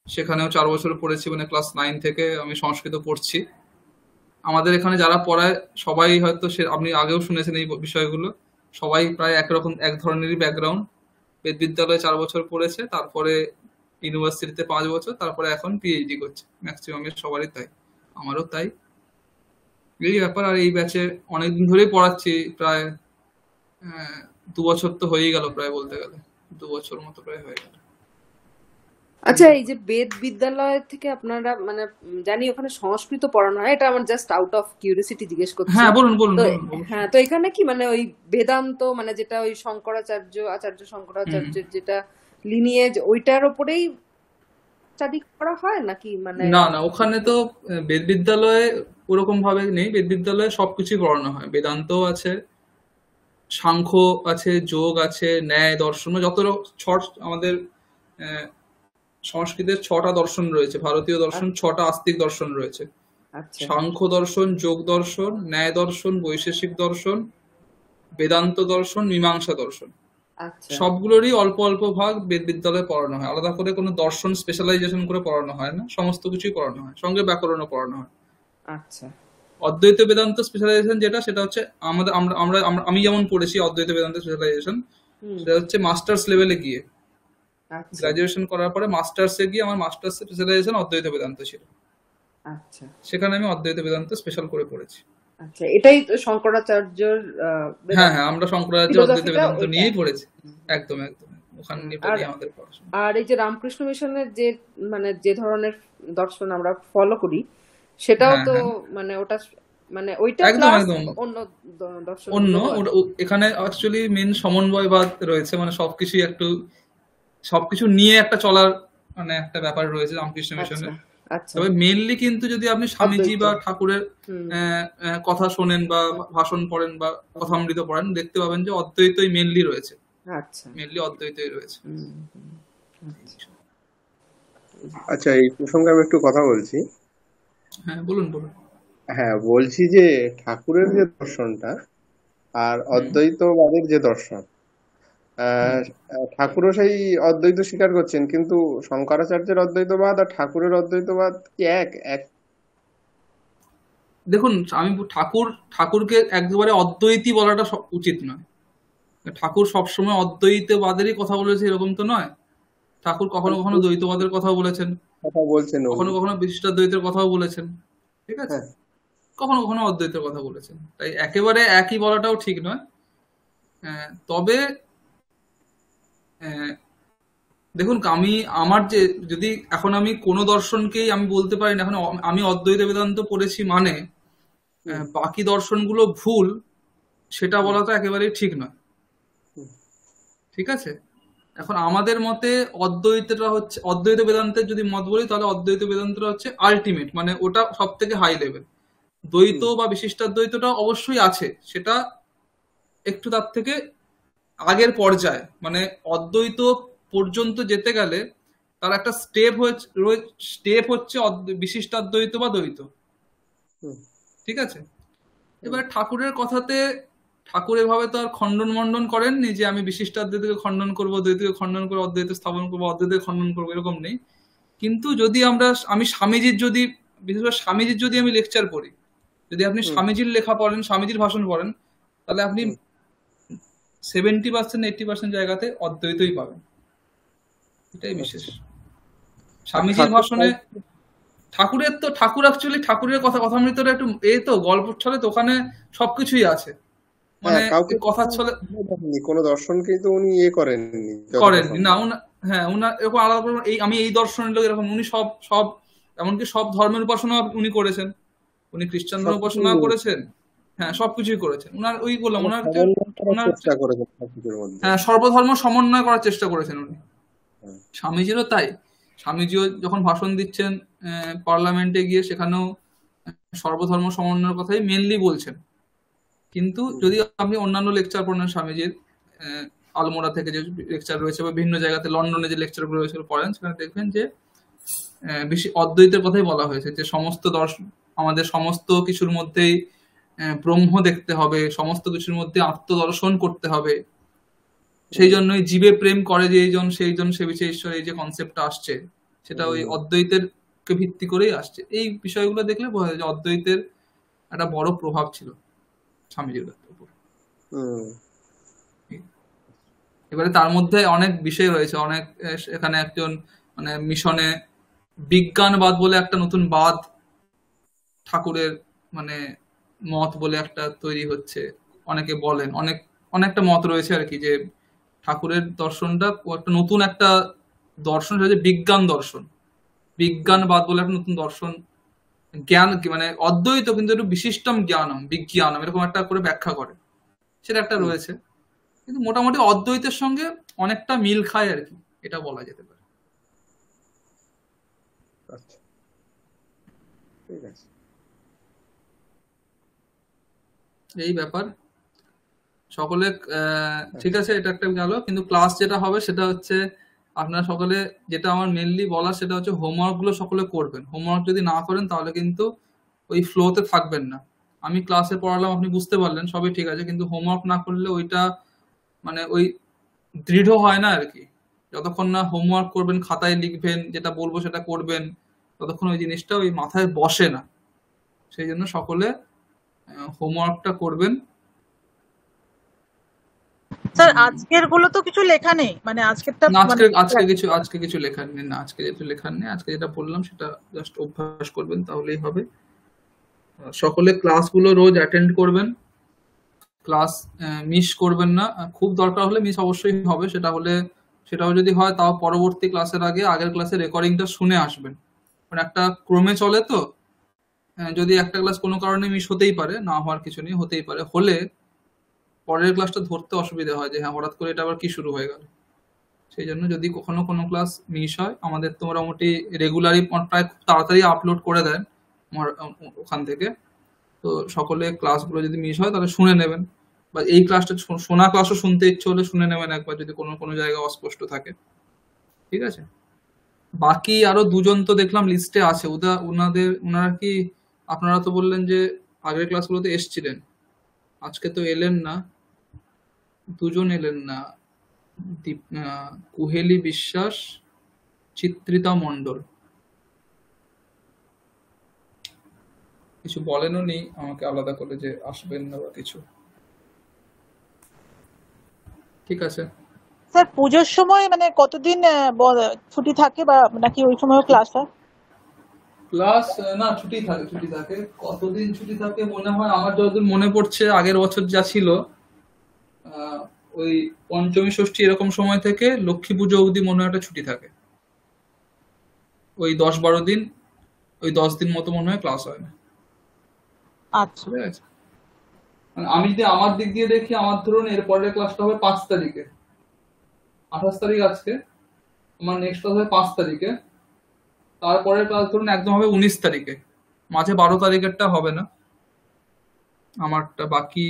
সেখানেও 4 বছর পড়েছি, মানে ক্লাস 9 থেকে আমি সংস্কৃত পড়ছি। আমাদের এখানে যারা পড়ায় সবাই হয়তো আপনি আগেও শুনেছেন এই বিষয়গুলো, সবাই প্রায় একরকম এক ধরনেরই ব্যাকগ্রাউন্ড। বেদ বিদ্যালয়ে 4 বছর পড়েছে, তারপরে ইউনিভার্সিটিতে 5 বছর, তারপরে এখন পিএইচডি করছে। ম্যাক্সিমামের সবারই তাই, আমারও তাই। এই ব্যাপার। আর এই ব্যাচে অনেকদিন ধরেই পড়াচ্ছি, প্রায় 2 বছর তো হয়েই গেল প্রায়, বলতে গেলে 2 বছর মতো প্রায় হয়ে গেল। আচ্ছা, এই যে বেদ বিদ্যালয় থেকে আপনারা মানে জানি ওখানে সংস্কৃত পড়ানো হয়, এটা আমার জাস্ট আউট অফ কিউরিওসিটি জিজ্ঞেস করছি। হ্যাঁ, বলুন বলুন তো বলুন, অবশ্যই। হ্যাঁ, তো এখানে কি মানে ওই বেদান্ত, মানে যেটা ওই আচার্য হুম। শঙ্করাচার্যের যেটা লিনিয়েজ, ওইটার ওপরেই স্টাডি করা হয় নাকি? মানে না না, ওখানে তো বেদ বিদ্যালয়ে ওরকম ভাবে নেই। বেদ বিদ্যালয়ে সবকিছুই পড়ানো হয়, বেদান্ত আছে, সাংখ্য আছে, যোগ আছে, ন্যায় দর্শন, আমাদের আহ, সংস্কৃতের 6টা দর্শন রয়েছে, ভারতীয় দর্শন 6টা আস্তিক দর্শন রয়েছে। আচ্ছা সাংখ্য দর্শন, যোগ দর্শন, ন্যায় দর্শন, বৈশেষিক দর্শন, বেদান্ত দর্শন, মীমাংসা দর্শন। আচ্ছা সবগুলোরই অল্প অল্প ভাগ বেদ বিদ্যালয়ে পড়ানো হয়, আলাদা করে কোনো দর্শন স্পেশালাইজেশন করে পড়ানো হয় না, সমস্ত কিছুই পড়ানো হয়, সঙ্গে ব্যাকরণও পড়ানো হয়। আচ্ছা অদ্বৈত বেদান্ত স্পেশালাইজেশন যেটা, সেটা হচ্ছে আমাদের আমরা আমরা আমরা- আমি যেমন পড়েছি অদ্বৈত বেদান্ত স্পেশালাইজেশন, হুম সেটা হচ্ছে মাস্টার্স লেভেলে গিয়ে, আচ্ছা গ্রাজুয়েশন করার পরে মাস্টার্সে গিয়ে আমার মাস্টার্স স্পেশালাইজেশন অদ্বৈত বেদান্ত ছিল। আচ্ছা সেখানে আমি অদ্বৈত বেদান্ত স্পেশাল করে পড়েছি। আচ্ছা এটাই তো শঙ্করাচার্যর হ্যাঁ বেদান্ত হ্যাঁ, আমরা শঙ্করাচার্য অদ্বৈত ফিলোসফিটা বেদান্ত ওইটা। নিয়েই পড়েছি। একদম একদম, ওখানে হুম, নিয়ে আর নিয়ে আমাদের পড়াশোনা। আর এই যে রামকৃষ্ণ মিশনের যে মানে যে ধরনের দর্শন আমরা ফলো করি সেটাও হ্যাঁ তো হ্যাঁ, মানে ওটা মানে ওইটা একদম প্লাস একদম। অন্য অন্য দর্শনগুলো আছে। এখানে অ্যাকচুয়ালি মেন সমন্বয়বাদ রয়েছে, মানে সবকিছু একটু সবকিছু নিয়ে একটা চলার মানে একটা ব্যাপার রয়েছে রামকৃষ্ণ আচ্ছা মিশনের। আচ্ছা তবে মেনলি কিন্তু যদি আপনি স্বামীজি অদ্বৈত বা ঠাকুরের হুম কথা শোনেন বা ভাষণ পড়েন বা কথামৃত পড়েন, দেখতে পাবেন যে অদ্বৈতই মেনলি রয়েছে, আচ্ছা মেনলি অদ্বৈতই রয়েছে। হুম হুম, আচ্ছা আচ্ছা, এই প্রসঙ্গে আমি একটু কথা বলছি। হ্যাঁ বলুন বলুন। হ্যাঁ, বলছি যে ঠাকুরের যে দর্শনটা আর হুম অদ্বৈতবাদের যে দর্শন, হুম। আহ, ঠাকুরও সেই অদ্বৈত স্বীকার করছেন, কিন্তু শঙ্করাচার্যের অদ্বৈতবাদ আর ঠাকুরের অদ্বৈতবাদ কি এক এক? দেখুন, আমি ঠাকুরকে একেবারে অদ্বৈতী বলাটা উচিত নয়। ঠাকুর সবসময় অদ্বৈতবাদেরই কথা বলেছে এরকম তো নয়। ঠাকুর কখনো কখনো দ্বৈতবাদের কথাও বলেছেন, কথা বলছেন উনি। কখনো কখনো বিশিষ্টাদ্বৈতের কথাও বলেছেন, ঠিক আছে, হ্যাঁ কখনো কখনো অদ্বৈতের কথা বলেছেন। তাই একেবারে একই বলাটাও ঠিক নয়। তবে আহ, দেখুন, আমার যে যদি এখন আমি কোনো দর্শনকেই আমি বলতে পারি না এখন আমি অদ্বৈত বেদান্ত পড়েছি মানে হুম, বাকি দর্শনগুলো ভুল, সেটা হুম, বলা তো একেবারেই ঠিক নয়, হুম, ঠিক আছে। এখন আমাদের মতে অদ্বৈত বেদান্তের যদি মত বলি, তাহলে অদ্বৈত বেদান্তটা হচ্ছে আলটিমেট, মানে ওটা সব থেকে হাই লেভেল। দ্বৈত হুম, বা বিশিষ্টাদ্বৈতটা অবশ্যই আছে, সেটা একটু তার থেকে আগের পর্যায়ে, মানে অদ্বৈত পর্যন্ত যেতে গেলে তার একটা স্টেপ হচ্ছে বিশিষ্টাদ্বৈত বা দ্বৈত, হুম, ঠিক আছে। হুম, এবার ঠাকুরের কথাতে ঠাকুর এভাবে তো আর খণ্ডন মন্ডন করেননি যে আমি বিশিষ্টাদ্বৈতকে খণ্ডন করবো, দ্বৈতকে খণ্ডন করবো, অদ্বৈত স্থাপন করবো, অদ্বৈতকে খণ্ডন করবো, এরকম নেই। কিন্তু যদি আমি স্বামীজির যদি, বিশেষ করে স্বামীজির যদি আমি লেকচার পড়ি, যদি আপনি হুম, স্বামীজির লেখা পড়েন, স্বামীজির ভাষণ পড়েন, তাহলে আপনি হুম, 70% 80% জায়গাতে অদ্বৈতই পাবেন, এটাই বিশেষ। আচ্ছা। আর স্বামীজির ঠাকুর ভাষণে ঠাকুর অ্যাকচুয়ালি ঠাকুরের কথামৃতটা একটু তো গল্প ছলে, তো ওখানে সবকিছুই আছে, মানে হ্যাঁ, কাউকে কথার ছলে দেখেননি, কোনো দর্শনকেই তো উনি করেননি যতটা করেননি না সম্ভব। হ্যাঁ, উনার এরকম আলাদা করে আমি এই দর্শনের লোক এরকম, উনি সব সব এমনকি সব ধর্মের উপাসনা উনি করেছেন, উনি খ্রিস্টান ধর্ম সবকিছু উপাসনা করেছেন। হ্যাঁ, সবকিছুই করেছেন উনার, ওই বললাম মানে ওনার সমন্বয় করার ওনার চেষ্টা করেছেন সবকিছুর মধ্যে। হ্যাঁ, সর্বধর্ম সমন্বয় করার চেষ্টা করেছেন উনি। হ্যাঁ, স্বামীজিরও তাই। স্বামীজিও যখন ভাষণ দিচ্ছেন পার্লামেন্টে গিয়ে, সেখানেও সর্বধর্ম সমন্বয়ের কথাই মেনলি বলছেন। কিন্তু হুম, যদি আপনি অন্যান্য লেকচার পড়েন স্বামীজির, আহ, আলমোড়া থেকে যে লেকচার রয়েছে বা বিভিন্ন জায়গাতে লন্ডনে যে লেকচার গুলো রয়েছে পড়েন, সেখানে দেখবেন যে বেশি অদ্বৈতের কথাই বলা হয়েছে, যে সমস্ত দর্শন, আমাদের সমস্ত কিছুর মধ্যেই ব্রহ্ম দেখতে হবে, সমস্ত কিছুর মধ্যে আত্মদর্শন করতে হবে। সেই হুম, জন্যই জীবে প্রেম করে যে এইজন সেইজন সেবিছে ঈশ্বর, এই যে কনসেপ্টটা আসছে, সেটা ওই হুম, অদ্বৈতের কে ভিত্তি করেই আসছে। এই বিষয়গুলো দেখলে বোঝা যায় যে অদ্বৈতের একটা বড় প্রভাব ছিল স্বামীজির উপর। হুম, এবারে তার মধ্যে অনেক বিষয় রয়েছে, অনেক এখানে একজন মানে মিশনে বিজ্ঞানবাদ বলে একটা নতুন বাদ ঠাকুরের মানে মত বলে একটা তৈরি হচ্ছে, অনেকে বলেন, অনেকটা মত রয়েছে আর কি, যে ঠাকুরের দর্শনটা একটা নতুন একটা দর্শন, সেটা হচ্ছে বিজ্ঞান দর্শন। হুম, বিজ্ঞানবাদ বলে একটা নতুন দর্শন, জ্ঞান মানে অদ্বৈত কিন্তু একটু বিশিষ্টম জ্ঞানম বিজ্ঞানম এরকম একটা করে ব্যাখ্যা করে, সেটা একটা হুম, রয়েছে। কিন্তু মোটামুটি অদ্বৈতের সঙ্গে অনেকটা মিল খায় আর কি, এটা বলা যেতে পারে। আচ্ছা, ঠিক আছে। এই ব্যাপার সকলে। ঠিক আচ্ছা, আছে, এটা একটা গেল, কিন্তু ক্লাস যেটা হবে সেটা হচ্ছে আপনারা সকলে, যেটা আমার মেনলি বলা সেটা হচ্ছে হোমওয়ার্ক গুলো সকলে করবেন। হোমওয়ার্ক যদি না করেন তাহলে কিন্তু ওই ফ্লোতে থাকবেন না। আমি ক্লাসে পড়ালাম, আপনি বুঝতে পারলেন, সবই ঠিক আছে, কিন্তু হোমওয়ার্ক না করলে ওইটা মানে ওই দৃঢ় হয় না আর কি। যতক্ষণ না হোমওয়ার্ক করবেন, খাতায় লিখবেন, যেটা বলবো সেটা করবেন, ততক্ষণ ওই জিনিসটা ওই মাথায় বসে না। সেই জন্য সকলে হোমওয়ার্কটা করবেন। স্যার উম, আজকের গুলো তো কিছু লেখা নেই, মানে আজকেরটা না, মানে আজকে কিছু লেখার নেই, না আজকে কিছু লেখার নেই। আজকে যেটা বললাম সেটা জাস্ট অভ্যাস করবেন, তাহলেই হবে। সকলে ক্লাসগুলো রোজ অ্যাটেন্ড করবেন, ক্লাস মিস করবেন না। খুব দরকার হলে মিস অবশ্যই হবে, সেটাও যদি হয় তাও পরবর্তী ক্লাসের আগে আগের ক্লাসের রেকর্ডিংটা শুনে আসবেন। মানে একটা ক্রমে চলে তো। যদি একটা ক্লাস কোনো কারণে মিস হতেই পারে, না হওয়ার কিছু নেই, হতেই পারে, হলে পরের ক্লাসটা ধরতে অসুবিধা হয় যে হ্যাঁ হঠাৎ করে এটা আবার কি শুরু হয়ে গেল। সেই জন্য যদি কখনো কোনো ক্লাস মিস হয়, আমাদের তো মোটামুটি রেগুলারই প্রায় খুব তাড়াতাড়ি আপলোড করে দেন আমার ওখান থেকে। তো সকলে ক্লাসগুলো যদি মিস হয় তাহলে শুনে নেবেন, বা এই ক্লাসটা শোনা ক্লাসও শুনতে ইচ্ছে হলে শুনে নেবেন একবার, যদি কোনো কোনো জায়গায় অস্পষ্ট থাকে। ঠিক আছে? বাকি আরো দুজন তো দেখলাম লিস্টে আছে, ওনারা কি, আপনারা তো বললেন যে আগের ক্লাসগুলোতে এসছিলেন, আজকে তো এলেন না। দুজন এলেন না, কুহেলি বিশ্বাস, চিত্রিতা মণ্ডল। কিছু বলেনও নি আমাকে আলাদা করে যে আসবেন না বা কিছু। ঠিক আছে। স্যার পুজোর সময় মানে কতদিন ছুটি থাকে, বা নাকি ওই সময়ও ক্লাস হয়? ক্লাস না, ছুটি থাকে। কতদিন ছুটি থাকে মনে হয়, আমার যতদূর মনে পড়ছে আগের বছর যা ছিল, আহ, ওই পঞ্চমী ষষ্ঠী এরকম সময় থেকে লক্ষ্মী পুজো অবধি মনে হয় একটা ছুটি থাকে। ওই 10-12 দিন, ওই 10 দিন মতো মনে হয় ক্লাস হয় না। আচ্ছা। ঠিক আছে? মানে আমি যদি আমার দিক দিয়ে দেখি, আমার ধরুন এর পরের ক্লাসটা হবে 5 তারিখে, 28 তারিখ আজকে, আমার নেক্সট ক্লাস হবে 5 তারিখে, তারপরের ক্লাস ধরুন একদম হবে 19 তারিখে, মাঝে 12 তারিখেরটা হবে না আমারটা। বাকি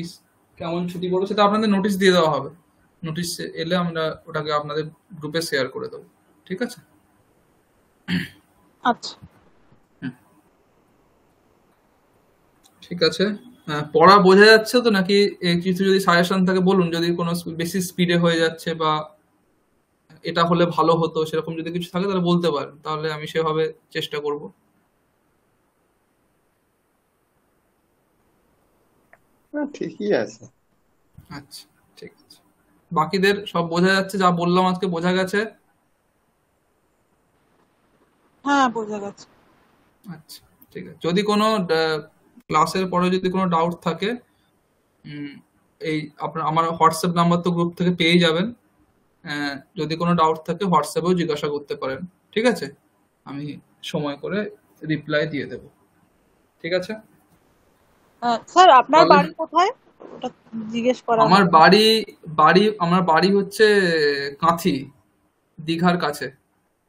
কেমন ছুটি পড়বে সেটা আপনাদের নোটিশ দিয়ে দেওয়া হবে। নোটিশ এলে আমরা ওটাকে আপনাদের গ্রুপে শেয়ার করে দেবো। ঠিক আছে? আচ্ছা। ঠিক আছে। পড়া বোঝা যাচ্ছে তো নাকি? কিছু যদি সাজেশন থাকে বলুন, যদি কোনো বেশি স্পিডে হয়ে যাচ্ছে বা এটা হলে ভালো হতো সেরকম যদি কিছু থাকে তাহলে বলতে পারেন, তাহলে আমি সেভাবে চেষ্টা করব। ঠিকই আছে। আচ্ছা, ঠিক আছে। বাকিদের সব বোঝা যাচ্ছে, যা বললাম আজকে বোঝা গেছে? হ্যাঁ, বোঝা গেছে। আচ্ছা, ঠিক আছে। যদি কোনো ক্লাসের পরে যদি কোনো ডাউট থাকে, উম, এই আপনার আমার হোয়াটসঅ্যাপ নাম্বার তো গ্রুপ থেকে পেয়ে যাবেন। যদি কোনো ডাউট থাকে হোয়াটসঅ্যাপেও জিজ্ঞাসা করতে পারেন। ঠিক আছে? আমি সময় করে রিপ্লাই দিয়ে দেব। ঠিক আছে? স্যার আপনার তাহলে বাড়ি কোথায়, ওটা জিজ্ঞেস করা আমার হয়? বাড়ি হচ্ছে কাঁথি, দীঘার কাছে।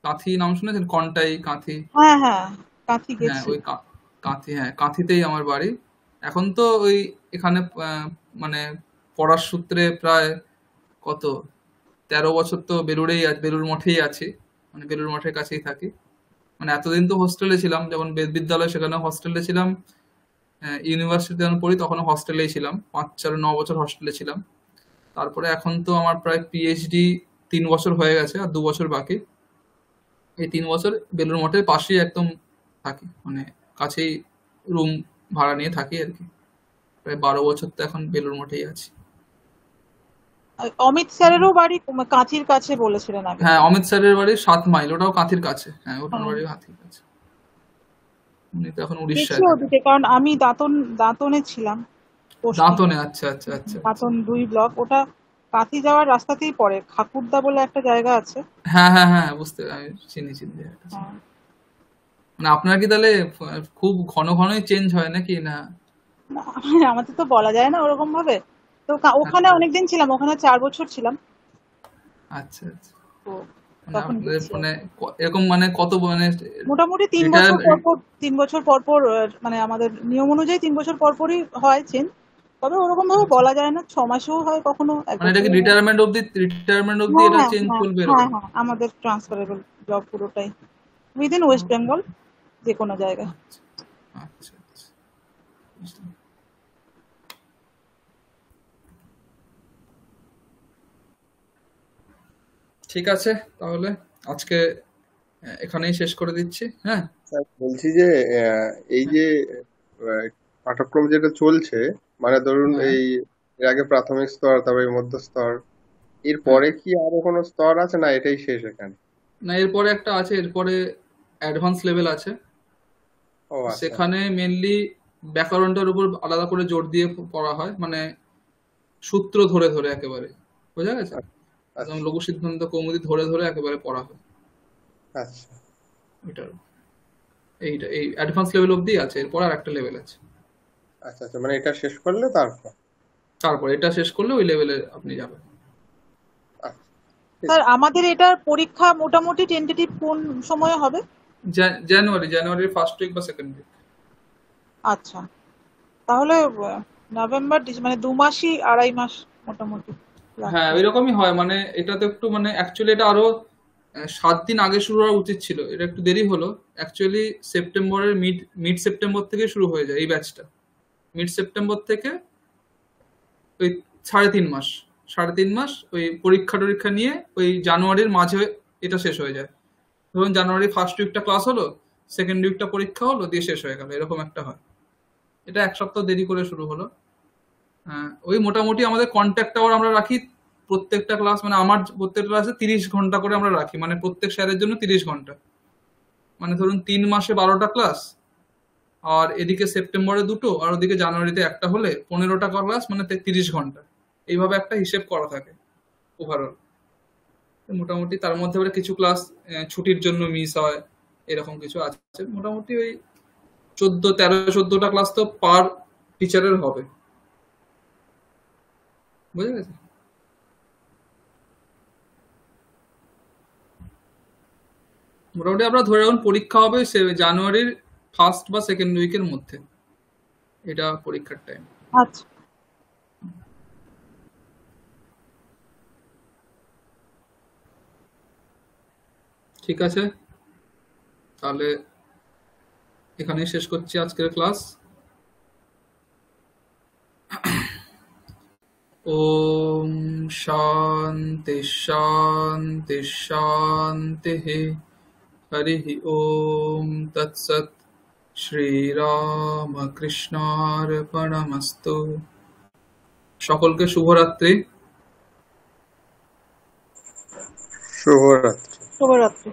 কাঁথি নাম শুনেছেন? কন্টাই, কাঁথি। হ্যাঁ হ্যাঁ, কাঁথি হ্যাঁ, গেছি। ওই কাঁথি, হ্যাঁ কাঁথিতেই আমার বাড়ি। এখন তো ওই এখানে মানে পড়ার সূত্রে প্রায় কত 13 বছর তো বেলুড় মঠেই আছি, মানে বেলুড় মঠের কাছেই থাকি। মানে এতদিন তো হোস্টেলে ছিলাম, যখন বিদ্যালয় সেখানে হস্টেলে ছিলাম। ইউনিভার্সিটি যখন পড়ি তখন হস্টেলেই ছিলাম, 5-4-9 বছর হস্টেলে ছিলাম। তারপরে এখন তো আমার প্রায় পিএইচডি 3 বছর হয়ে গেছে, আর 2 বছর বাকি। এই 3 বছর বেলুড় মঠের পাশেই একদম থাকি, মানে কাছেই রুম ভাড়া নিয়ে থাকি আর কি। প্রায় 12 বছর তো এখন বেলুড় মঠেই আছি। অমিত স্যারেরও বাড়ি কাঁথির কাছে বলেছিলেন আগে। হ্যাঁ, অমিত স্যারের বাড়ি 7 মাইল, ওটাও কাঁথির কাছে। হ্যাঁ, ওটার হ্যাঁ, বাড়ি কাঁথির কাছে। উনি তো এখন গেছি উড়িষ্যায় থাকেন। ওদিকে, কারণ আমি দাঁতনে ছিলাম পোস্টিং। দাঁতনে? আচ্ছা আচ্ছা আচ্ছা আচ্ছা। দাঁতন 2 ব্লক, ওটা কাঁথি যাওয়ার রাস্তাতেই পড়ে, খাকুরদা বলে একটা জায়গা আছে। হ্যাঁ হ্যাঁ হ্যাঁ, বুঝতে আমি চিনি জায়গাটা চিনি। হ্যাঁ। মানে আপনার কি তাহলে খুব ঘন ঘনই চেঞ্জ হয় নাকি না? না, আমাদের তো বলা যায় না ওরকম ভাবে। তো ওখানে আচ্ছা অনেকদিন ছিলাম, ওখানে 4 বছর ছিলাম। আচ্ছা আচ্ছা। তো মানে তখন আপনাদের গেছি আর মানে কি। এরকম মানে কত মানে মোটামুটি তিন রিটায়ার? বছর পর পর 3 বছর পর পর, মানে আমাদের নিয়ম অনুযায়ী 3 বছর পর পরই হয় চেঞ্জ। তবে ওরকম ভাবে আচ্ছা, বলা যায় না, 6 মাসেও হয়, কখনো এক মানে এটা কি বছরও হয়। রিটায়ারমেন্ট অবধি হ্যাঁ এটা হ্যাঁ চেঞ্জ হ্যাঁ চলবে হ্যাঁ এরকম? হ্যাঁ, আমাদের ট্রান্সফারেবল জব পুরোটাই, উইদিন ওয়েস্ট বেঙ্গল, যে কোনো জায়গায়। আচ্ছা আচ্ছা আচ্ছা, বুঝলাম। ঠিক আছে, তাহলে আজকে এখানেই শেষ করে দিচ্ছি। হ্যাঁ, স্যার বলছি যে এই যে পাঠ্যক্রম যেটা চলছে, মানে ধরুন হ্যাঁ, এই এর আগে প্রাথমিক স্তর, তারপরে মধ্য স্তর, এর হ্যাঁ। পরে কি আরো কোনো স্তর আছে, না এটাই শেষ এখানে? না, এরপরে একটা আছে, এরপরে অ্যাডভান্স লেভেল আছে। ও আচ্ছা সেখানে মেনলি ব্যাকরণটার উপর আলাদা করে জোর দিয়ে পড়া হয়, মানে সূত্র ধরে ধরে একেবারে, বোঝা গেছে? একদম আচ্ছা লঘু সিদ্ধান্ত কৌমুদি ধরে ধরে একেবারে পড়া হয়। আচ্ছা এটার এই অ্যাডভান্স লেভেল অবধি আছে, এরপর আর একটা লেভেল আছে। আচ্ছা আচ্ছা, মানে এটা শেষ করলে তারপর। তারপর এটা শেষ করলে ওই লেভেলে আপনি যাবেন। আচ্ছা ঠিক স্যার আছে। আমাদের এটার পরীক্ষা মোটামুটি টেন্টেটিভ কোন সময়ে হবে? জানুয়ারির ফার্স্ট উইক বা সেকেন্ড উইক। আচ্ছা, তাহলে নভেম্বর মানে 2 মাসই, 2.5 মাস মোটামুটি হ্যাঁ, লাগবে। এরকমই হয়। মানে এটা তো একটু, মানে অ্যাকচুয়ালি এটা আরো 7 দিন আগে শুরু হওয়া উচিত ছিল, এটা একটু দেরি হলো। অ্যাকচুয়ালি সেপ্টেম্বরের মিড সেপ্টেম্বর থেকে শুরু হয়ে যায় এই ব্যাচটা। মিড সেপ্টেম্বর থেকে ওই 3.5 মাস, 3.5 মাস ওই পরীক্ষা টরীক্ষা নিয়ে ওই জানুয়ারির মাঝে এটা শেষ হয়ে যায়। ধরুন জানুয়ারি ফার্স্ট উইকটা ক্লাস হলো, সেকেন্ড উইকটা পরীক্ষা হলো, দিয়ে শেষ হয়ে গেল, এরকম একটা হয়। এটা 1 সপ্তাহ দেরি করে শুরু হলো। ওই মোটামুটি আমাদের কন্ট্যাক্ট আওয়ার আমরা রাখি প্রত্যেকটা ক্লাস, মানে আমার প্রত্যেকটা ক্লাসে 30 ঘন্টা করে আমরা রাখি, মানে প্রত্যেক স্যারের জন্য 30 ঘন্টা। মানে ধরুন 3 মাসে 12টা ক্লাস, আর এদিকে সেপ্টেম্বরে 2টো, আর ওদিকে জানুয়ারিতে একটা, হলে 15টা ক্লাস, মানে 30 ঘন্টা। এইভাবে একটা হিসেব করা থাকে ওভারঅল। মোটামুটি তার মধ্যে আবার কিছু ক্লাস ছুটির জন্য মিস হয়, এরকম কিছু আছে। মোটামুটি ওই 14টা ক্লাস তো পার টিচারের হবে, বুঝে গেছে? মোটামুটি আপনারা ধরে রাখুন পরীক্ষা হবে জানুয়ারির ফার্স্ট বা সেকেন্ড উইকের মধ্যে, এটা পরীক্ষার টাইম। আচ্ছা, ঠিক আছে, তাহলে এখানেই শেষ করছি আজকের ক্লাস। ওম শান্তি শান্তি শান্তি। হরি ওম তৎসৎ। শ্রীরামকৃষ্ণার্পণমস্তু। সকলকে শুভরাত্রি। শুভরাত্রি। শুভরাত্রি।